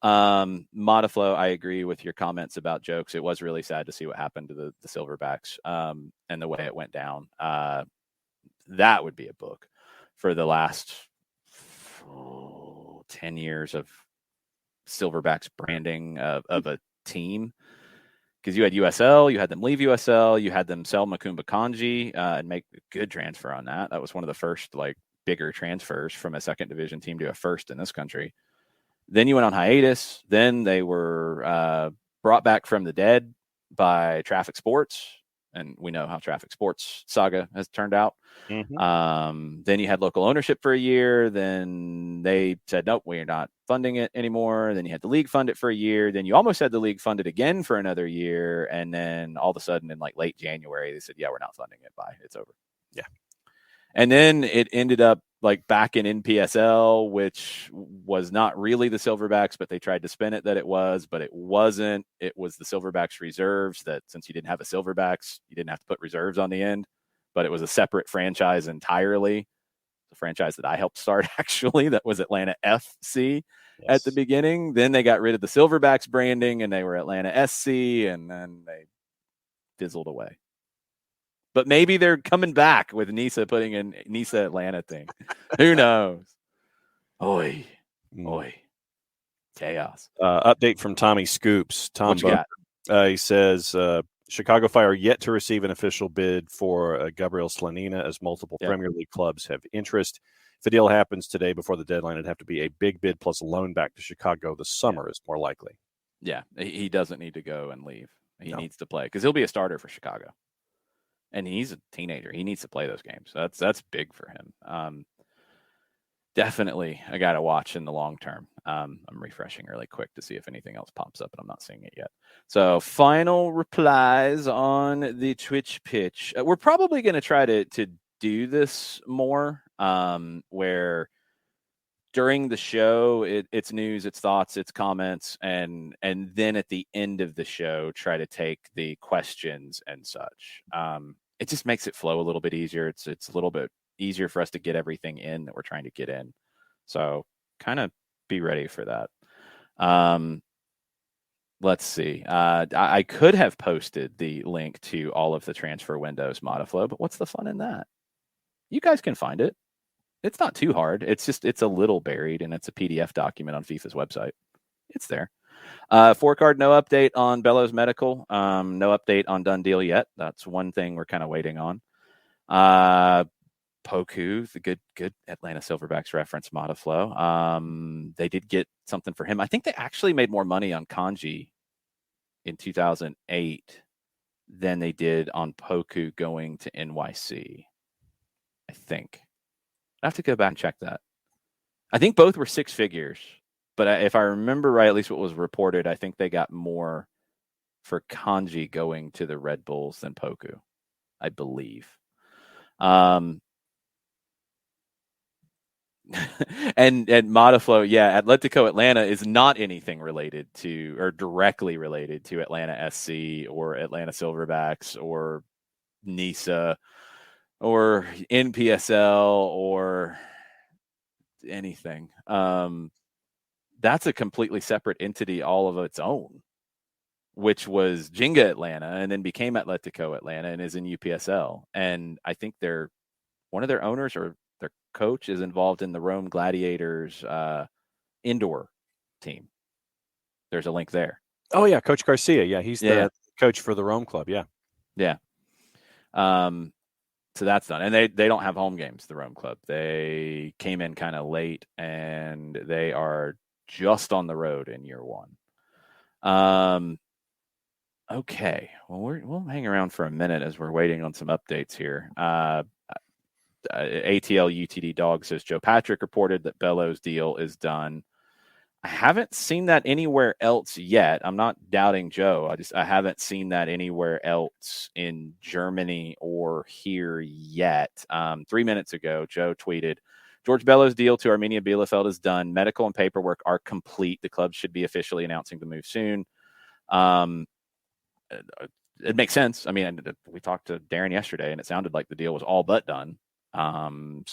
Modiflow, I agree with your comments about jokes. It was really sad to see what happened to the Silverbacks, and the way it went down. That would be a book for the last 10 years of Silverbacks branding of a team. Because you had USL, you had them leave USL, you had them sell Makumba Kanji and make a good transfer on that. That was one of the first bigger transfers from a second division team to a first in this country. Then you went on hiatus. Then they were brought back from the dead by Traffic Sports, and we know how Traffic Sports saga has turned out. Mm-hmm. Then you had local ownership for a year. Then they said, nope, we're not funding it anymore. Then you had the league fund it for a year. Then you almost had the league funded again for another year. And then all of a sudden in late January, they said, yeah, we're not funding it. Bye. It's over. Yeah. And then it ended up back in NPSL, which was not really the Silverbacks, but they tried to spin it that it was, but it wasn't. It was the Silverbacks reserves, that since you didn't have a Silverbacks, you didn't have to put reserves on the end, but it was a separate franchise entirely. The franchise that I helped start, actually, that was Atlanta FC at the beginning. Then they got rid of the Silverbacks branding and they were Atlanta SC, and then they fizzled away. But maybe they're coming back with Nisa putting in Nisa Atlanta thing. Who knows? Oi. Chaos. Update from Tommy Scoops. Tom, what you got? He says Chicago Fire yet to receive an official bid for Gabriel Slanina, as multiple Premier League clubs have interest. If the deal happens today before the deadline, it'd have to be a big bid plus a loan back to Chicago this summer is more likely. Yeah, he doesn't need to go and leave. He needs to play, because he'll be a starter for Chicago. and he's a teenager. He needs to play those games. That's big for him. Definitely a guy to watch in the long term. I'm refreshing really quick to see if anything else pops up, and I'm not seeing it yet. So final replies on the Twitch pitch. We're probably going to try to do this more, where during the show it's news, it's thoughts, it's comments, and then at the end of the show try to take the questions and such. It just makes it flow a little bit easier. It's a little bit easier for us to get everything in that we're trying to get in. So kind of be ready for that. Let's see. I could have posted the link to all of the transfer windows Modiflow, but what's the fun in that? You guys can find it. It's not too hard. It's a little buried, and it's a PDF document on FIFA's website. It's there. 4-card, no update on Bello's medical. No update on done deal yet. That's one thing we're kind of waiting on. Poku, the good Atlanta Silverbacks reference Modiflow. They did get something for him. I think they actually made more money on Kanji in 2008 than they did on Poku going to NYC. I think. I have to go back and check that. I think both were 6 figures, but if I remember right, at least what was reported, I think they got more for Kanji going to the Red Bulls than Poku, I believe. and Modiflow, yeah, Atletico Atlanta is not anything related to or directly related to Atlanta SC or Atlanta Silverbacks or NISA or NPSL or anything. That's a completely separate entity all of its own, which was Jenga Atlanta and then became Atletico Atlanta and is in UPSL. And I think one of their owners or their coach is involved in the Rome Gladiators indoor team. There's a link there. Oh yeah, Coach Garcia. Yeah, he's the coach for the Rome club. Yeah. Yeah. So that's done. And they don't have home games, the Rome club. They came in kind of late, and they are just on the road in year one. Okay. Well, we'll hang around for a minute as we're waiting on some updates here. ATLUTD Dog says Joe Patrick reported that Bello's deal is done. I haven't seen that anywhere else yet. I'm not doubting Joe. I haven't seen that anywhere else in Germany or here yet. 3 minutes ago, Joe tweeted, George Bello's deal to Arminia Bielefeld is done. Medical and paperwork are complete. The club should be officially announcing the move soon. It makes sense. I mean, we talked to Darren yesterday, and it sounded like the deal was all but done. And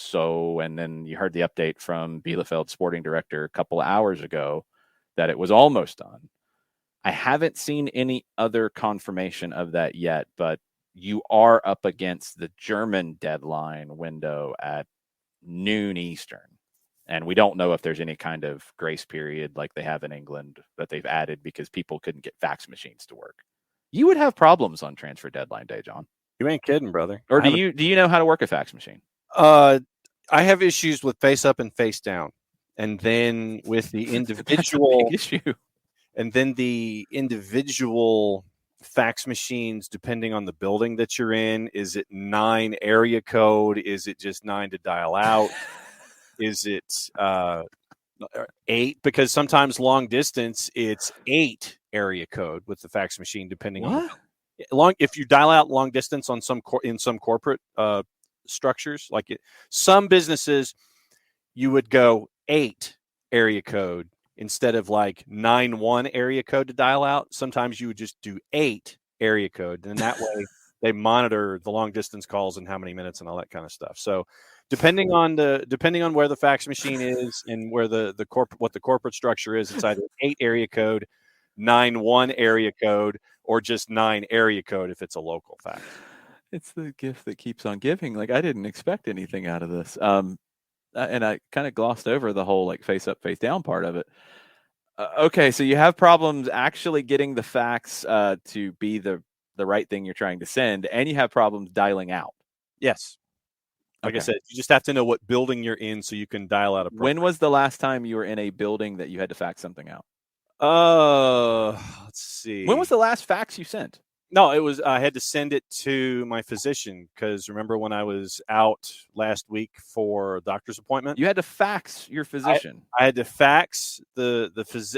then you heard the update from Bielefeld sporting director a couple of hours ago that it was almost done. I haven't seen any other confirmation of that yet, but you are up against the German deadline window at noon Eastern. And we don't know if there's any kind of grace period like they have in England that they've added because people couldn't get fax machines to work. You would have problems on transfer deadline day, John. You ain't kidding, brother. Or do you know how to work a fax machine? I have issues with face up and face down, and then with the individual issue, and then the individual fax machines, depending on the building that you're in. Is it 9 area code? Is it just 9 to dial out? Is it 8? Because sometimes long distance, it's 8 area code with the fax machine, depending on if you dial out long distance on some corporate structures, like some businesses, you would go 8 area code instead of like 9-1 area code to dial out. Sometimes you would just do 8 area code, and that way they monitor the long distance calls and how many minutes and all that kind of stuff. So depending on where the fax machine is and where what the corporate structure is, it's either 8 area code, 9-1 area code, or just 9 area code if it's a local fax. It's the gift that keeps on giving. Like, I didn't expect anything out of this. And I kind of glossed over the whole like face up, face down part of it. Okay, so you have problems actually getting the fax to be the right thing you're trying to send, and you have problems dialing out. Yes. Like I said, you just have to know what building you're in so you can dial out a program. When was the last time you were in a building that you had to fax something out? Let's see. When was the last fax you sent? No, it was. I had to send it to my physician because remember when I was out last week for a doctor's appointment, You had to fax your physician. I had to fax I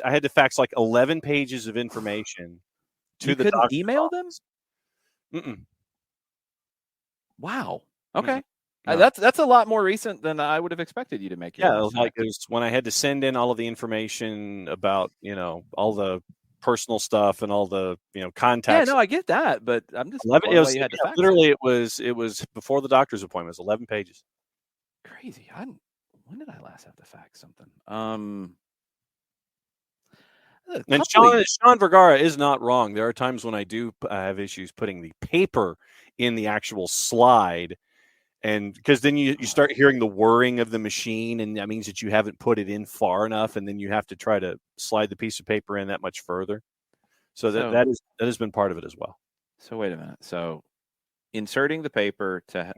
had to fax like 11 pages of information to You the couldn't doctor's email them? office. Mm-mm. Wow. Okay. No. That's a lot more recent than I would have expected you to make your Yeah, last like fax. it was when I had to send in all of the information about all the personal stuff and all the Yeah, contacts. no, I get that, but I'm just 11. blown away you had to fax it. Literally it was before the doctor's appointment. It was 11 pages. Crazy. When did I last have to fax something? And Sean Vergara is not wrong. There are times when I do have issues putting the paper in the actual slide, and because then you start hearing the whirring of the machine, and that means that you haven't put it in far enough, and then you have to try to slide the piece of paper in that much further. So that has been part of it as well. So wait a minute. So inserting the paper to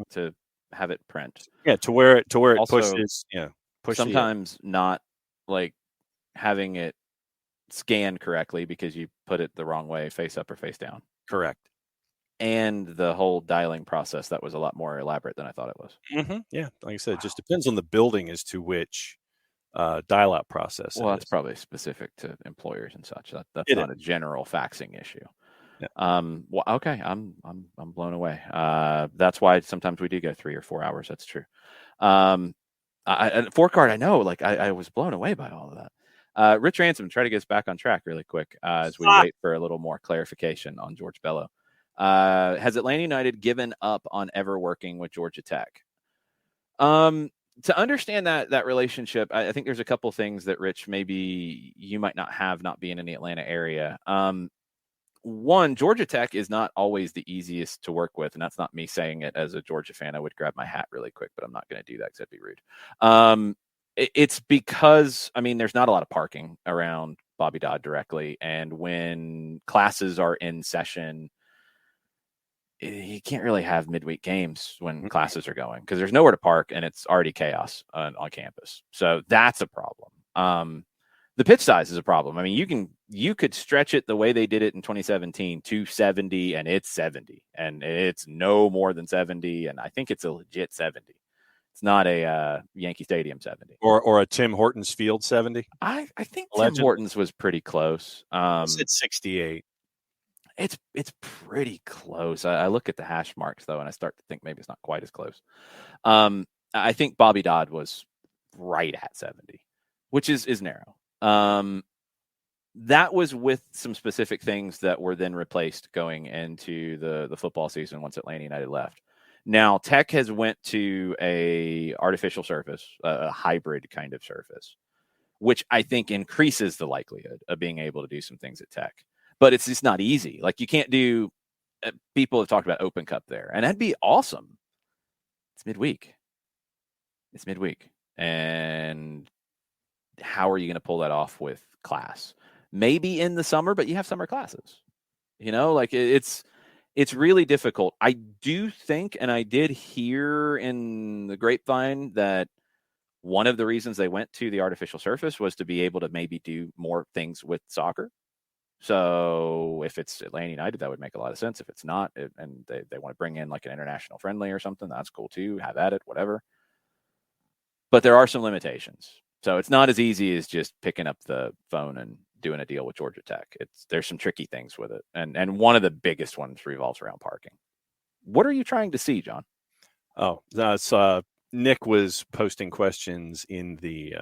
have it print. Yeah, to where it Also, pushes. Yeah, sometimes not like having it scanned correctly because you put it the wrong way, face up or face down. Correct. And the whole dialing process that was a lot more elaborate than I thought it was. Mm-hmm. Yeah, like I said, it just depends on the building as to which dial-out process. Well, that's probably specific to employers and such. That's not a general faxing issue. Yeah. Well, okay, I'm blown away. That's why sometimes we do go 3 or 4 hours. That's true. Four card, I know. Like I was blown away by all of that. Rich Ransom, try to get us back on track really quick as we wait for a little more clarification on George Bello. Has Atlanta United given up on ever working with Georgia Tech? To understand that relationship, I think there's a couple things that Rich maybe you might not have not being in the Atlanta area. One, Georgia Tech is not always the easiest to work with, and that's not me saying it as a Georgia fan. I would grab my hat really quick, but I'm not going to do that because that'd be rude. It's because, there's not a lot of parking around Bobby Dodd directly, and when classes are in session, you can't really have midweek games when classes are going because there's nowhere to park and it's already chaos on campus. So that's a problem. The pitch size is a problem. You could stretch it the way they did it in 2017 to 70, and it's 70, and it's no more than 70, and I think it's a legit 70. It's not a Yankee Stadium 70 or a Tim Hortons Field 70. I think Tim Hortons was pretty close. It's 68. It's pretty close. I look at the hash marks though, and I start to think maybe it's not quite as close. I think Bobby Dodd was right at 70, which is narrow. That was with some specific things that were then replaced going into the football season once Atlanta United left. Now Tech has went to a artificial surface, a hybrid kind of surface, which I think increases the likelihood of being able to do some things at Tech. But it's just not easy. Like you can't do. People have talked about Open Cup there, and that'd be awesome. It's midweek, and how are you going to pull that off with class? Maybe in the summer, but you have summer classes. It's really difficult. I do think, and I did hear in the grapevine that one of the reasons they went to the artificial surface was to be able to maybe do more things with soccer. So if it's Atlanta United, that would make a lot of sense. If it's not, and they want to bring in like an international friendly or something, that's cool too. Have at it, whatever. But there are some limitations. So it's not as easy as just picking up the phone and doing a deal with Georgia Tech. There's some tricky things with it. And one of the biggest ones revolves around parking. What are you trying to see, John? Oh, that's Nick was posting questions in the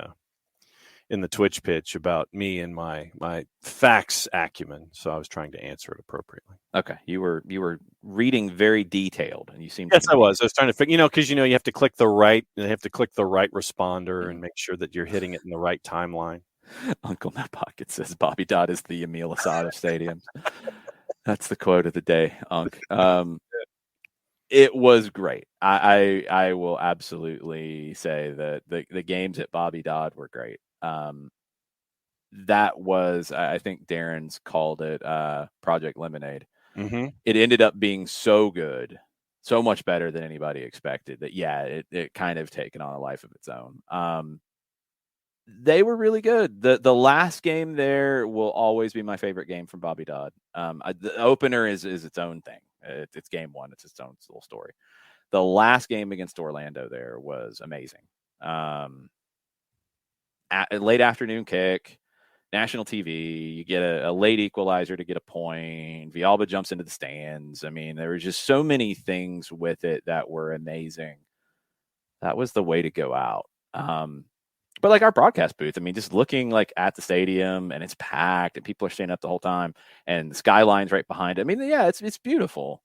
Twitch pitch about me and my fax acumen, so I was trying to answer it appropriately. Okay, you were reading very detailed, and you seemed. Yes, I was trying to figure, because you have to click the right, responder and make sure that you're hitting it in the right timeline. Uncle No Pocket says Bobby Dodd is the Emil Assad of stadiums. That's the quote of the day, Unc. It was great. I will absolutely say that the games at Bobby Dodd were great. That was, I think Darren's called it Project Lemonade. Mm-hmm. It ended up being so good, so much better than anybody expected that, it kind of taken on a life of its own. They were really good. The last game there will always be my favorite game from Bobby Dodd. The opener is its own thing. It's game one. It's its own little story. The last game against Orlando there was amazing. A late afternoon kick, national TV. You get a late equalizer to get a point. Villalba jumps into the stands. I mean, there were just so many things with it that were amazing. That was the way to go out. But like our broadcast booth, I mean, just looking like at the stadium and it's packed and people are staying up the whole time and the skyline's right behind it. I mean, yeah, it's beautiful.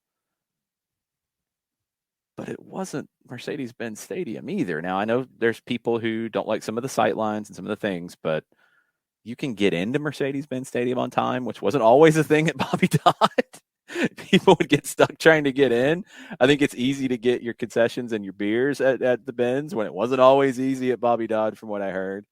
But it wasn't Mercedes-Benz Stadium either. Now, I know there's people who don't like some of the sight lines and some of the things, but you can get into Mercedes-Benz Stadium on time, which wasn't always a thing at Bobby Dodd. People would get stuck trying to get in. I think it's easy to get your concessions and your beers at the Benz when it wasn't always easy at Bobby Dodd, from what I heard.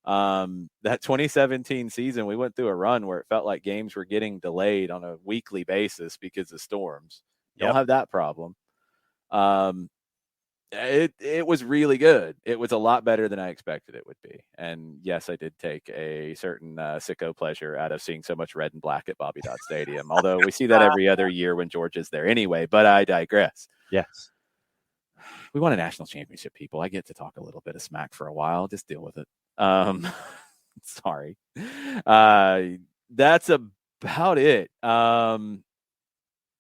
That 2017 season, we went through a run where it felt like games were getting delayed on a weekly basis because of storms. Don't have that problem. It was really good. It was a lot better than I expected it would be. And yes, I did take a certain sicko pleasure out of seeing so much red and black at Bobby Dodd Stadium. Although we see that every other year when George is there anyway, but I digress. Yes. We won a national championship, people. I get to talk a little bit of smack for a while. Just deal with it. Sorry. That's about it.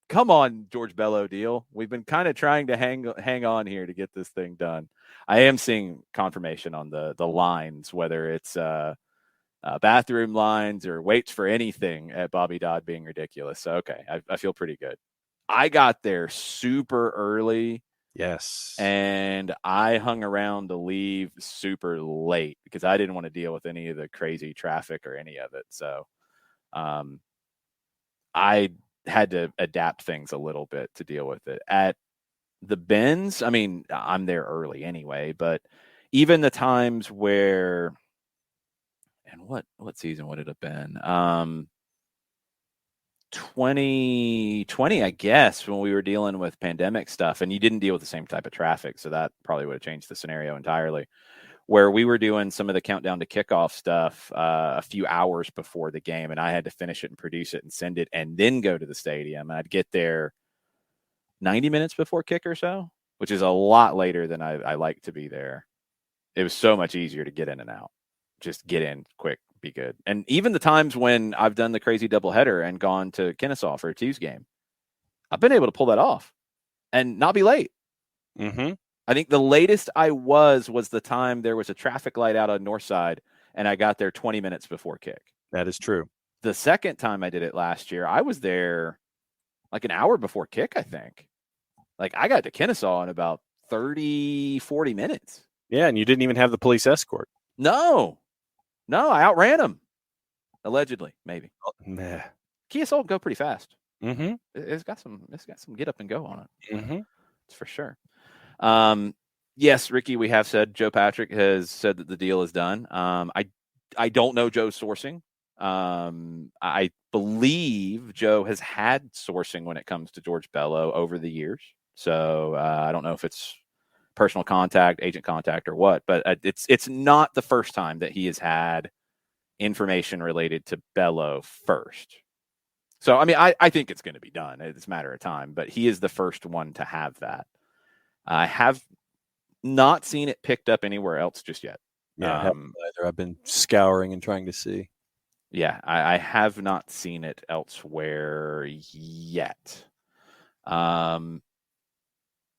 Come on, George Bello deal. We've been kind of trying to hang on here to get this thing done. I am seeing confirmation on the lines, whether it's bathroom lines or waits for anything at Bobby Dodd being ridiculous. So, okay, I feel pretty good. I got there super early. Yes. And I hung around to leave super late because I didn't want to deal with any of the crazy traffic or any of it. So I had to adapt things a little bit to deal with it. At the Benz, I mean, I'm there early anyway, but even the times where, and what season would it have been? 2020, I guess, when we were dealing with pandemic stuff, and you didn't deal with the same type of traffic, so that probably would have changed the scenario entirely. Where we were doing some of the countdown to kickoff stuff a few hours before the game, and I had to finish it and produce it and send it and then go to the stadium. And I'd get there 90 minutes before kick or so, which is a lot later than I like to be there. It was so much easier to get in and out. Just get in quick, be good. And even the times when I've done the crazy doubleheader and gone to Kennesaw for a Tuesday game, I've been able to pull that off and not be late. Mm-hmm. I think the latest I was the time there was a traffic light out on North Side, and I got there 20 minutes before kick. That is true. The second time I did it last year, I was there like an hour before kick, I think. Like I got to Kennesaw in about 30, 40 minutes. Yeah, and you didn't even have the police escort. No, I outran them. Allegedly, maybe. Nah. Kia Soul go pretty fast. Mm-hmm. It's got some get up and go on it. Mm-hmm. It's for sure. Yes, Ricky, we have said Joe Patrick has said that the deal is done. I don't know Joe's sourcing. I believe Joe has had sourcing when it comes to George Bello over the years. So I don't know if it's personal contact, agent contact, or what, but it's not the first time that he has had information related to Bello first. So, I mean, I think it's going to be done. It's a matter of time, but he is the first one to have that. I have not seen it picked up anywhere else just yet. Yeah, I've been scouring and trying to see. Yeah, I have not seen it elsewhere yet. The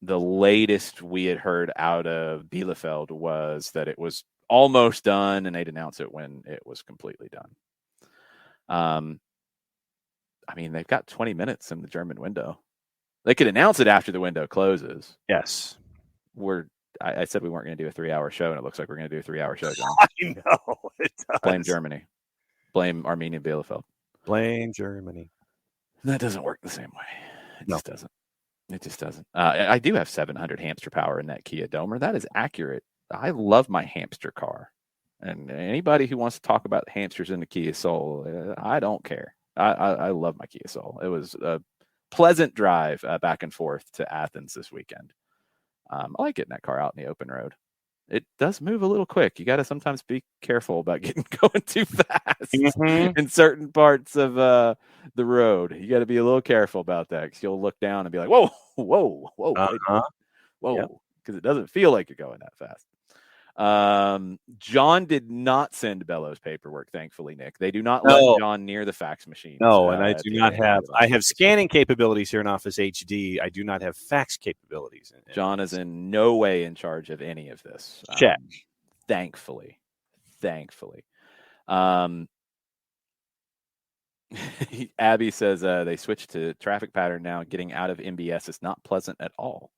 latest we had heard out of Bielefeld was that it was almost done, and they'd announce it when it was completely done. I mean, they've got 20 minutes in the German window. They could announce it after the window closes. Yes. I said we weren't going to do a 3-hour show, and it looks like we're going to do a 3-hour show, John. I know. It does. Blame Germany. Blame Armenian Bielefeld. Blame Germany. That doesn't work the same way. It No. just doesn't. It just doesn't. I do have 700 hamster power in that Kia Domer. That is accurate. I love my hamster car. And anybody who wants to talk about hamsters in the Kia Soul, I don't care. I love my Kia Soul. It was a pleasant drive back and forth to Athens this weekend. I like getting that car out in the open road. It does move a little quick. You got to sometimes be careful about going too fast in certain parts of the road. You got to be a little careful about that because you'll look down and be like, whoa, whoa, whoa, wait, whoa, because it doesn't feel like you're going that fast. John did not send Bello's paperwork, thankfully, Nick. They do not let John near the fax machine. No, and I do not have. I have scanning capabilities here in Office HD. I do not have fax capabilities. John is in no way in charge of any of this. Check. Thankfully. Abby says they switched to traffic pattern now. Getting out of MBS is not pleasant at all.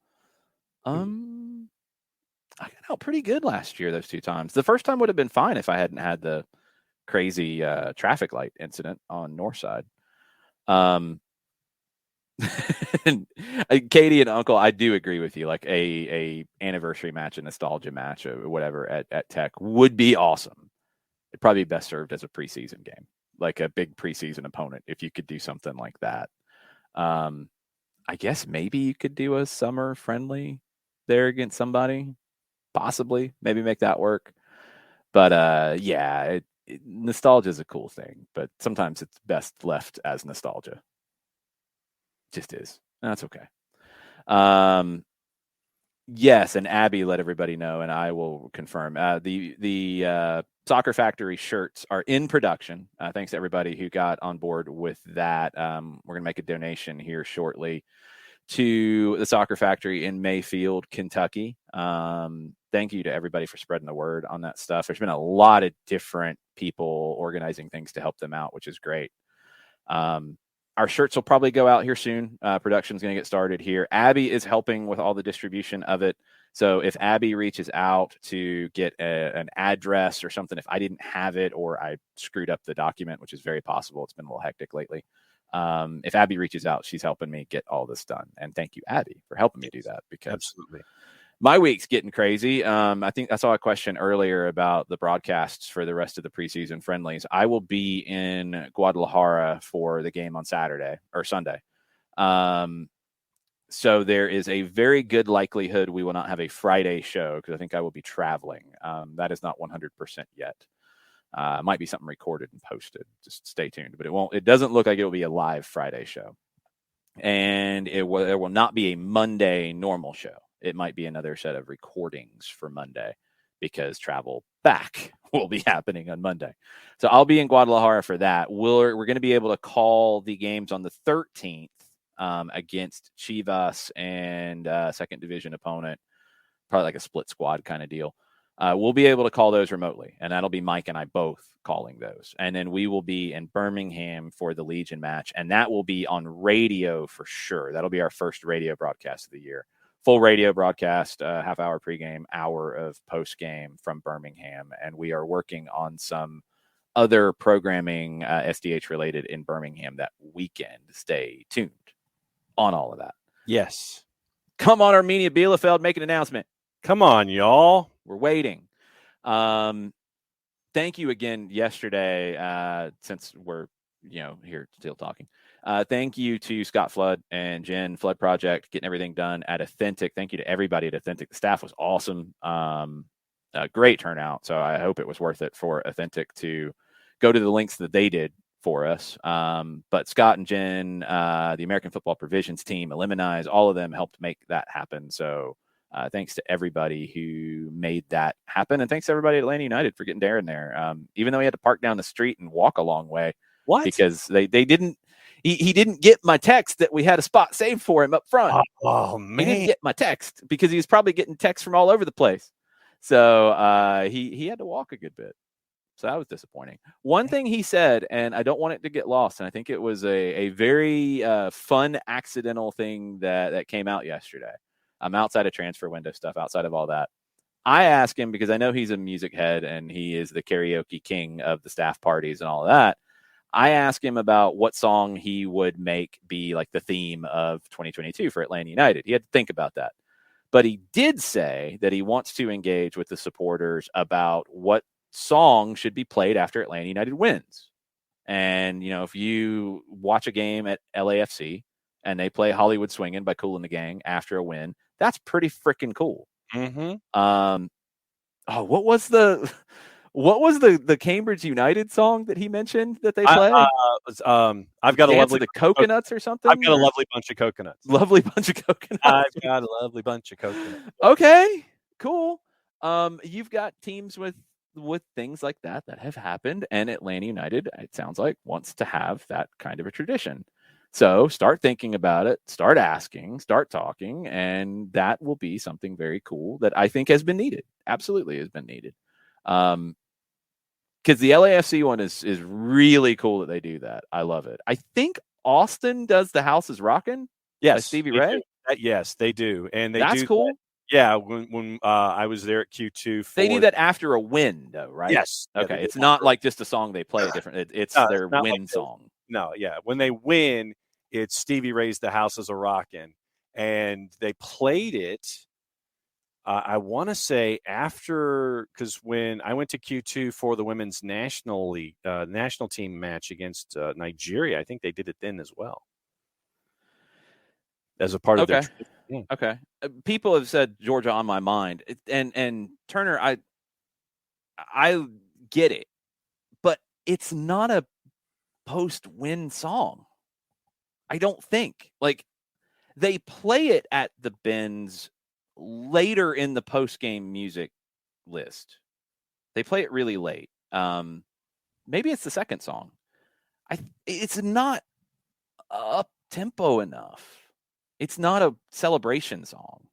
I got out pretty good last year those 2 times. The first time would have been fine if I hadn't had the crazy traffic light incident on Northside. Katie and Uncle, I do agree with you. Like a anniversary match, a nostalgia match, or whatever at Tech would be awesome. It'd probably be best served as a preseason game, like a big preseason opponent. If you could do something like that, I guess maybe you could do a summer friendly there against somebody. Possibly, maybe make that work. But yeah, nostalgia is a cool thing, but sometimes it's best left as nostalgia. Just is. That's okay. Yes, and Abby let everybody know, and I will confirm. The Soccer Factory shirts are in production. Thanks to everybody who got on board with that. We're going to make a donation here shortly to the Soccer Factory in Mayfield, Kentucky. Thank you to everybody for spreading the word on that stuff. There's been a lot of different people organizing things to help them out, which is great. Our shirts will probably go out here soon. Production's going to get started here. Abby is helping with all the distribution of it. So if Abby reaches out to get an address or something, if I didn't have it or I screwed up the document, which is very possible, it's been a little hectic lately. If Abby reaches out, she's helping me get all this done. And thank you, Abby, for helping me do that, because absolutely my week's getting crazy. I think I saw a question earlier about the broadcasts for the rest of the preseason friendlies. I will be in Guadalajara for the game on Saturday or Sunday. So there is a very good likelihood we will not have a Friday show because I think I will be traveling. That is not 100% yet. Might be something recorded and posted. Just stay tuned. But it doesn't look like it will be a live Friday show. And there will not be a Monday normal show. It might be another set of recordings for Monday because travel back will be happening on Monday. So I'll be in Guadalajara for that. We're going to be able to call the games on the 13th against Chivas and second division opponent, probably like a split squad kind of deal. We'll be able to call those remotely, and that'll be Mike and I both calling those. And then we will be in Birmingham for the Legion match, and that will be on radio for sure. That'll be our first radio broadcast of the year. Full radio broadcast, half-hour pregame, hour of postgame from Birmingham. And we are working on some other programming SDH related in Birmingham that weekend. Stay tuned on all of that. Yes. Come on, Armenia Bielefeld, make an announcement. Come on, y'all. We're waiting. Thank you again yesterday, since we're here still talking. Thank you to Scott Flood and Jen Flood Project getting everything done at Authentic. Thank you to everybody at Authentic. The staff was awesome. Great turnout. So I hope it was worth it for Authentic to go to the links that they did for us. But Scott and Jen, the American Football Provisions team, Eliminize, all of them helped make that happen. So thanks to everybody who made that happen. And thanks to everybody at Atlanta United for getting Darren there. Even though he had to park down the street and walk a long way. What? Because they didn't, he didn't get my text that we had a spot saved for him up front. Oh man. He didn't get my text because he was probably getting texts from all over the place. So he had to walk a good bit. So that was disappointing. One thing he said, and I don't want it to get lost, and I think it was a very fun accidental thing that came out yesterday. Outside of transfer window stuff, outside of all that. I asked him because I know he's a music head and he is the karaoke king of the staff parties and all of that. I asked him about what song he would make be like the theme of 2022 for Atlanta United. He had to think about that. But he did say that he wants to engage with the supporters about what song should be played after Atlanta United wins. And, if you watch a game at LAFC and they play Hollywood Swingin' by Kool and the Gang after a win, that's pretty freaking cool. Mm-hmm. Oh, what was the Cambridge United song that he mentioned that they play? I've got a Dance lovely of the Coconuts or something. I've got a lovely bunch of coconuts. Lovely bunch of coconuts. I've got a lovely bunch of coconuts. Okay, cool. You've got teams with things like that have happened, and Atlanta United, it sounds like, wants to have that kind of a tradition. So start thinking about it, start asking, start talking, and that will be something very cool that I think has been needed. Absolutely has been needed. Because the LAFC one is really cool that they do that. I love it. I think Austin does the House is Rockin'. Yes, by Stevie Ray. Yes, they do, and That's do cool. that. Yeah, when I was there at Q2, they do that after a win, though, right? Yes. Okay, Yeah, it's not like just a song they play different. It's their win like song. No, yeah, when they win, it's Stevie Ray's "The House Is a Rockin'," and they played it. I want to say after, because when I went to Q2 for the women's national team match against Nigeria, I think they did it then as well, as a part of their tradition. Yeah. Okay. People have said Georgia on my mind, and Turner, I get it, but it's not a post-win song. I don't think. Like, they play it at the Benz later in the post-game music list. They play it really late. Maybe it's the second song. It's not up tempo enough. It's not a celebration song.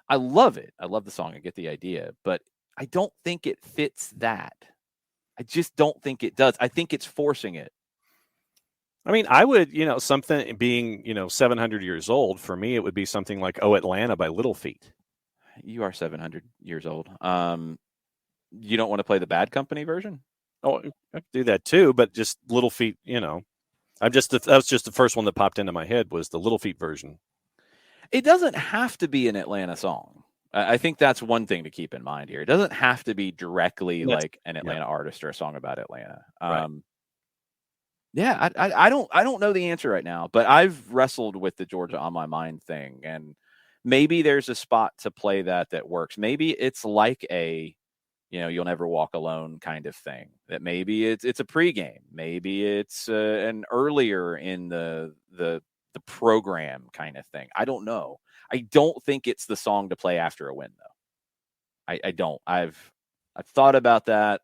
I love it. I love the song. I get the idea, but I don't think it fits that. I just don't think it does. I think it's forcing it. I mean, I would, something being, 700 years old, for me, it would be something like "Oh Atlanta" by Little Feat. You are 700 years old. You don't want to play the Bad Company version? Oh, I could do that too, but just Little Feat, that was just the first one that popped into my head was the Little Feat version. It doesn't have to be an Atlanta song. I think that's one thing to keep in mind here. It doesn't have to be directly like an Atlanta artist or a song about Atlanta. Right. Yeah, I don't know the answer right now, but I've wrestled with the Georgia on my mind thing, and maybe there's a spot to play that works. Maybe it's like a, You'll Never Walk Alone kind of thing. That maybe it's a pregame, maybe it's an earlier in the program kind of thing. I don't know. I don't think it's the song to play after a win, though. I don't. I've thought about that.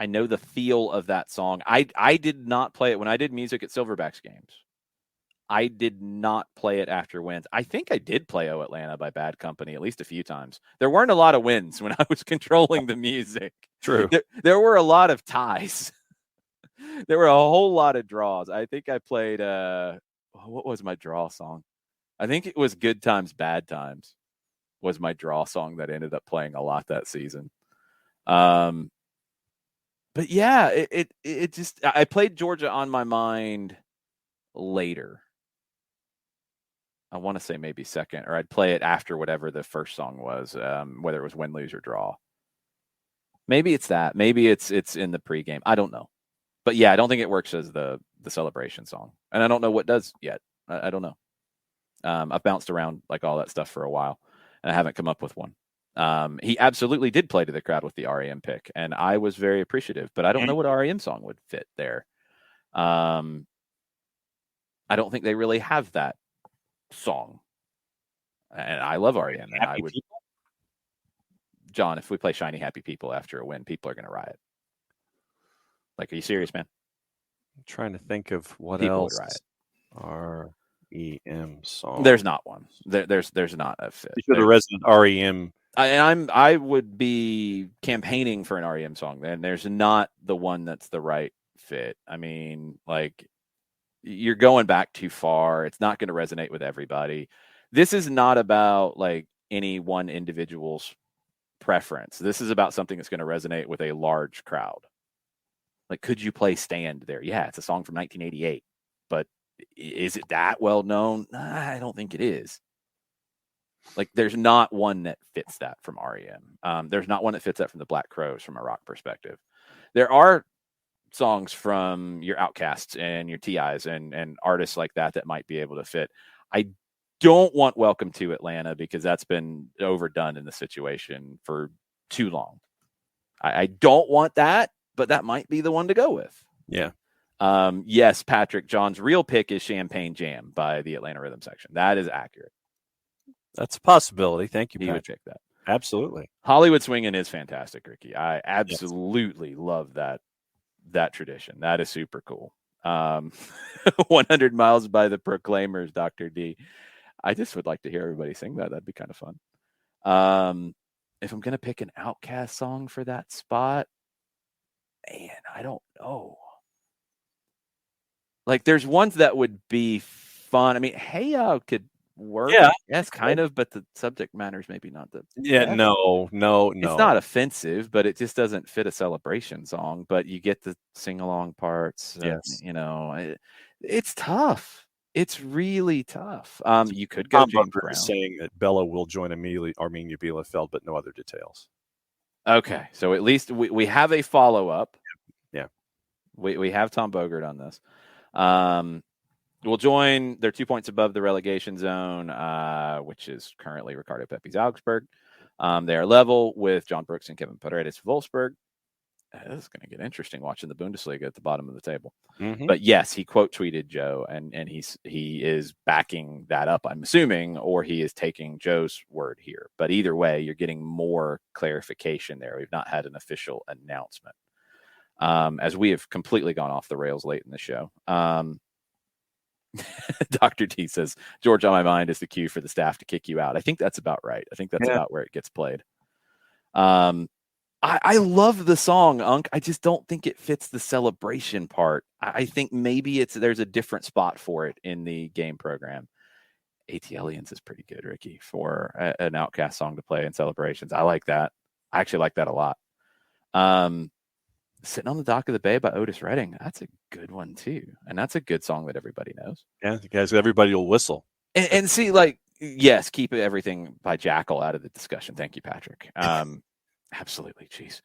I know the feel of that song. I did not play it when I did music at Silverbacks games. I did not play it after wins. I think I did play "Oh Atlanta" by Bad Company at least a few times. There weren't a lot of wins when I was controlling the music. True. There were a lot of ties. There were a whole lot of draws. I think I played what was my draw song? I think it was "Good Times, Bad Times" was my draw song that ended up playing a lot that season. But yeah, it just, I played Georgia on my mind later. I want to say maybe second, or I'd play it after whatever the first song was, whether it was win, lose, or draw. Maybe it's that. Maybe it's in the pregame. I don't know. But yeah, I don't think it works as the celebration song. And I don't know what does yet. I don't know. I've bounced around like all that stuff for a while, and I haven't come up with one. He absolutely did play to the crowd with the REM pick, and I was very appreciative, but I don't know what REM song would fit there. I don't think they really have that song. And I love REM, and I would. John, if we play Shiny Happy People after a win, people are going to riot. Like, are you serious, man? I'm trying to think of what people else. Would riot. REM song. There's not one. There's not a fit. You should have resident REM. I would be campaigning for an REM song, and there's not the one that's the right fit. I mean, like, you're going back too far. It's not going to resonate with everybody. This is not about like any one individual's preference. This is about something that's going to resonate with a large crowd. Like, could you play Stand there? Yeah, it's a song from 1988, but is it that well known? I don't think it is. Like, there's not one that fits that from REM. There's not one that fits that from the Black Crowes from a rock perspective. There are songs from your Outcasts and your TIs and artists like that might be able to fit. I don't want Welcome to Atlanta because that's been overdone in the situation for too long. I don't want that, but that might be the one to go with. Yeah. Yes, Patrick, John's real pick is Champagne Jam by the Atlanta Rhythm Section. That is accurate. That's a possibility. Thank you, He Patrick. would pick that. Absolutely. Hollywood Swingin' is fantastic, Ricky. I absolutely love that tradition. That is super cool. 100 Miles by the Proclaimers, Dr. D. I just would like to hear everybody sing that. That'd be kind of fun. If I'm going to pick an Outkast song for that spot, man, I don't know. Like, there's ones that would be fun. I mean, Hey Ya could work. Yeah. Yes, kind of, but the subject matter is maybe not the best. No. It's not offensive, but it just doesn't fit a celebration song. But you get the sing-along parts. Yes. It's tough. It's really tough. You could go Tom James Booker Brown. is saying that Bello will join immediately Arminia Bielefeld, but no other details. Okay, so at least we have a follow-up. Yeah. We have Tom Bogert on this. We'll join. They're 2 points above the relegation zone, which is currently Ricardo Pepe's Augsburg. They are level with John Brooks and Kevin Paredes Wolfsburg. This is going to get interesting watching the Bundesliga at the bottom of the table. Mm-hmm. But yes, he quote tweeted Joe, and he is backing that up, I'm assuming, or he is taking Joe's word here. But either way, you're getting more clarification there. We've not had an official announcement, as we have completely gone off the rails late in the show. Dr. T says, George on my mind is the cue for the staff to kick you out. I think that's about right. I think that's about where it gets played. I love the song, Unc. I just don't think it fits the celebration part. I think maybe there's a different spot for it in the game program. ATLuTD is pretty good, Ricky, for an Outkast song to play in celebrations. I like that. I actually like that a lot. Sitting on the Dock of the Bay by Otis Redding. That's a good one too. And that's a good song that everybody knows. Yeah, because everybody will whistle. And see, like, yes, keep everything by Jackal out of the discussion. Thank you, Patrick. Absolutely. Jeez.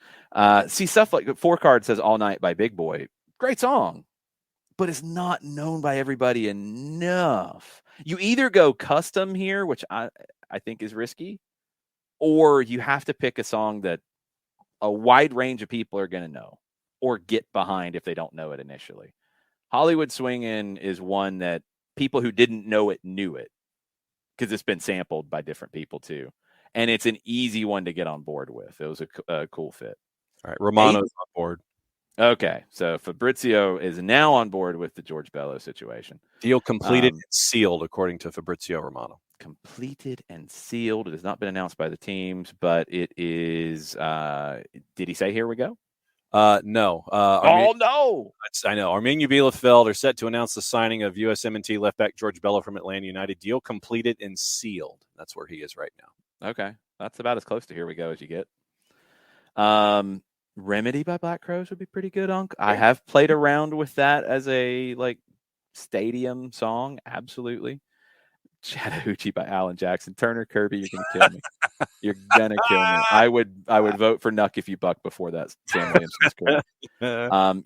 See, stuff like 4 Card says All Night by Big Boy. Great song, but it's not known by everybody enough. You either go custom here, which I think is risky, or you have to pick a song that a wide range of people are going to know or get behind if they don't know it initially. Hollywood Swingin' is one that people who didn't know it knew it because it's been sampled by different people too. And it's an easy one to get on board with. It was a cool fit. All right, Romano's on board. Okay, so Fabrizio is now on board with the George Bello situation. Deal completed and sealed, according to Fabrizio Romano. Completed and sealed. It has not been announced by the teams, but it is. Did he say here we go? No. No! I know. Arminia Bielefeld are set to announce the signing of USMNT left back George Bello from Atlanta United. Deal completed and sealed. That's where he is right now. Okay, that's about as close to here we go as you get. Remedy by Black Crows would be pretty good, Unc. I have played around with that as a stadium song. Absolutely. Chattahoochee by Alan Jackson. Turner Kirby, you're gonna kill me. You're gonna kill me. I would vote for Nuck if you buck before that. Sam Williamson's correct.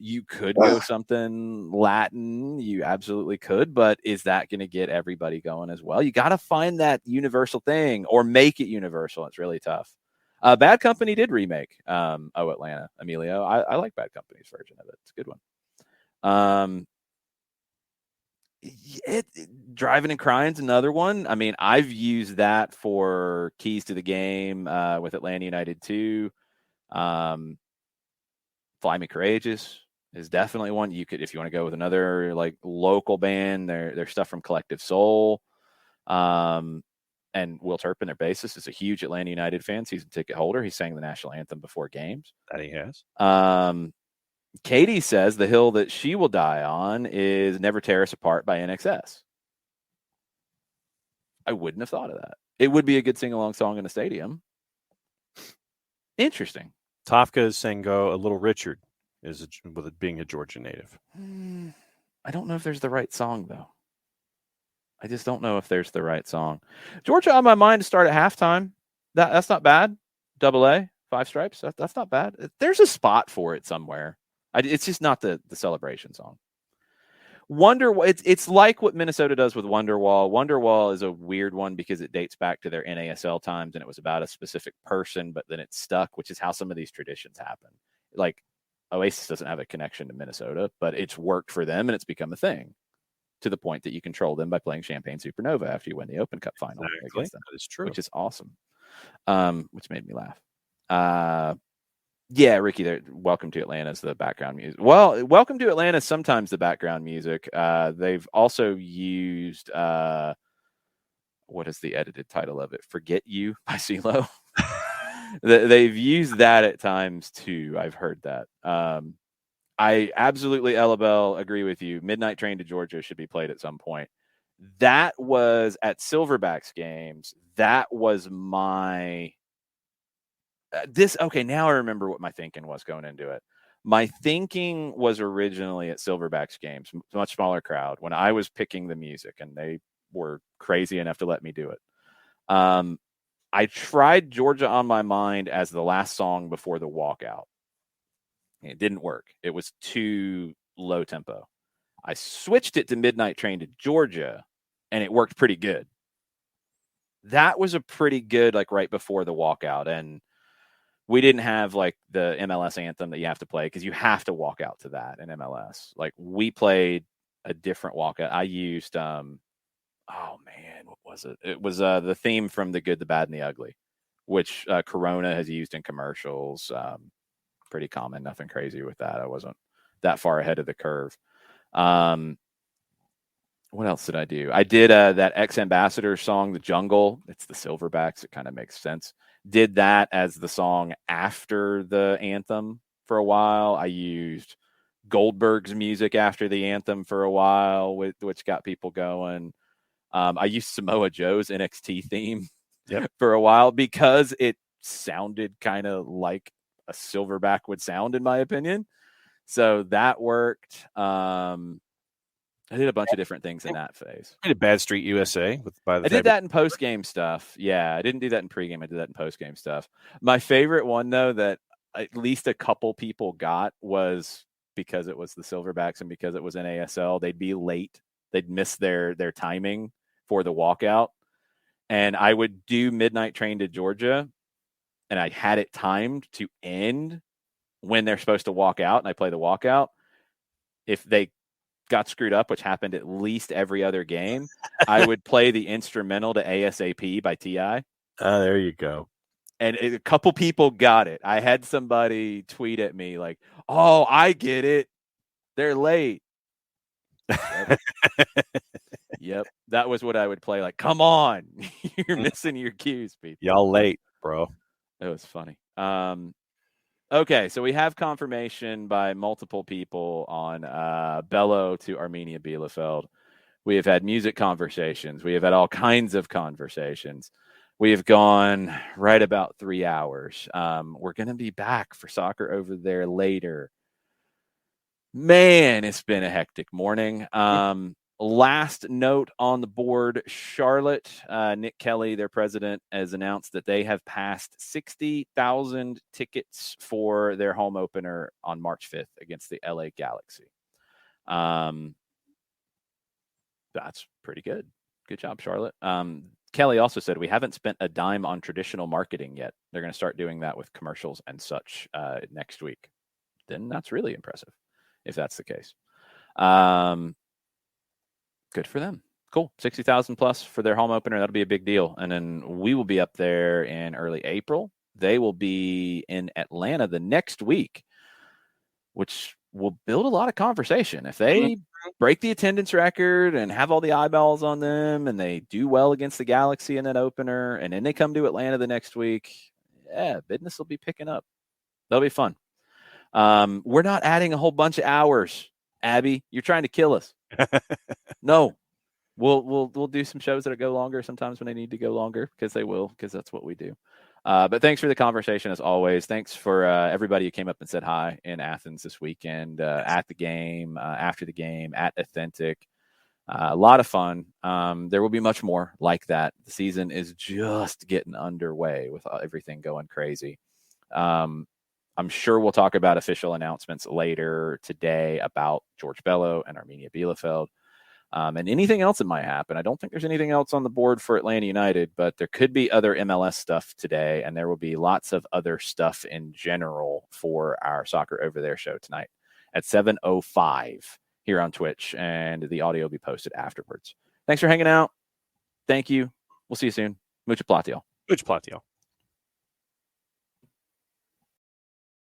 You could go something Latin. You absolutely could, but is that going to get everybody going as well? You got to find that universal thing or make it universal. It's really tough. Bad Company did remake Atlanta, Emilio. I like Bad Company's version of it. It's a good one. Driving and Crying's another one. I mean, I've used that for Keys to the Game with Atlanta United 2. Fly Me Courageous is definitely one you could, if you want to go with another local band. Their stuff from Collective Soul, and Will Turpin, their bassist, is a huge Atlanta United fan, season ticket holder. He sang the national anthem before games. That he has. Katie says the hill that she will die on is Never Tear Us Apart by NXS. I wouldn't have thought of that. It would be a good sing-along song in a stadium. Interesting. Tafka is saying go a Little Richard with it being a Georgia native. I don't know if there's the right song, though. I just don't know if there's the right song. Georgia on my mind to start at halftime. That's not bad. AA, 5 stripes. That's not bad. There's a spot for it somewhere. It's just not the celebration song. It's like what Minnesota does with Wonderwall. Wonderwall is a weird one because it dates back to their NASL times, and it was about a specific person, but then it stuck, which is how some of these traditions happen. Like Oasis doesn't have a connection to Minnesota, but it's worked for them, and it's become a thing to the point that you control them by playing Champagne Supernova after you win the Open Cup final against them. That is true. Which is awesome. Which made me laugh. Yeah, Ricky, welcome to Atlanta is the background music. Well, welcome to Atlanta is sometimes the background music. They've also used, what is the edited title of it? Forget You by CeeLo. They've used that at times too. I've heard that. I absolutely, Elabel, agree with you. Midnight Train to Georgia should be played at some point. That was at Silverbacks games. That was my... okay, now I remember what my thinking was going into it. My thinking was originally at Silverbacks games, much smaller crowd, when I was picking the music, and they were crazy enough to let me do it. I tried Georgia on My Mind as the last song before the walkout. It didn't work. It was too low tempo. I switched it to Midnight Train to Georgia, and it worked pretty good. That was a pretty good, like, right before the walkout, and we didn't have like the MLS anthem that you have to play because you have to walk out to that in MLS. Like, we played a different walkout. I used, oh man, what was it? It was the theme from The Good, the Bad, and the Ugly, which Corona has used in commercials. Pretty common, nothing crazy with that. I wasn't that far ahead of the curve. What else did I do? I did that ex-ambassador song, The Jungle. It's the Silverbacks. It kind of makes sense. Did that as the song after the anthem for a while. I used Goldberg's music after the anthem for a while, which got people going. I used Samoa Joe's NXT theme for a while because it sounded kind of like a Silverback would sound, in my opinion. So that worked. I did a bunch of different things in that phase. I did Bad Street USA. I did that in post-game stuff. Yeah, I didn't do that in pregame. I did that in post-game stuff. My favorite one, though, that at least a couple people got was because it was the Silverbacks and because it was NASL. They'd be late. They'd miss their timing for the walkout. And I would do Midnight Train to Georgia, and I had it timed to end when they're supposed to walk out, and I play the walkout. If they got screwed up, which happened at least every other game, I would play the instrumental to ASAP by T.I. There you go. And a couple people got it. I had somebody tweet at me like, "Oh, I get it. They're late." Yep. That was what I would play. Like, come on. You're missing your cues, people. Y'all late, bro. It was funny. Okay, so we have confirmation by multiple people on Bello to Armenia Bielefeld. We have had music conversations. We have had all kinds of conversations. We have gone right about 3 hours. We're going to be back for soccer over there later. Man, it's been a hectic morning. Last note on the board, Charlotte, Nick Kelly, their president, has announced that they have passed 60,000 tickets for their home opener on March 5th against the LA Galaxy. That's pretty good. Good job, Charlotte. Kelly also said, we haven't spent a dime on traditional marketing yet. They're going to start doing that with commercials and such next week. Then that's really impressive, if that's the case. Good for them. Cool. 60,000 plus for their home opener. That'll be a big deal. And then we will be up there in early April. They will be in Atlanta the next week, which will build a lot of conversation. If they break the attendance record and have all the eyeballs on them and they do well against the Galaxy in that opener, and then they come to Atlanta the next week, yeah, business will be picking up. That'll be fun. We're not adding a whole bunch of hours, Abby. You're trying to kill us. No, we'll do some shows that go longer sometimes when they need to go longer, because they will, because that's what we do. But thanks for the conversation as always. Thanks for everybody who came up and said hi in Athens this weekend, at the game, after the game, at Authentic. A lot of fun. There will be much more like that. The season is just getting underway with everything going crazy. I'm sure we'll talk about official announcements later today about George Bello and Arminia Bielefeld. And anything else that might happen. I don't think there's anything else on the board for Atlanta United, but there could be other MLS stuff today, and there will be lots of other stuff in general for our Soccer Over There show tonight at 7:05 here on Twitch, and the audio will be posted afterwards. Thanks for hanging out. Thank you. We'll see you soon. Mucho platiel. Mucho platiel.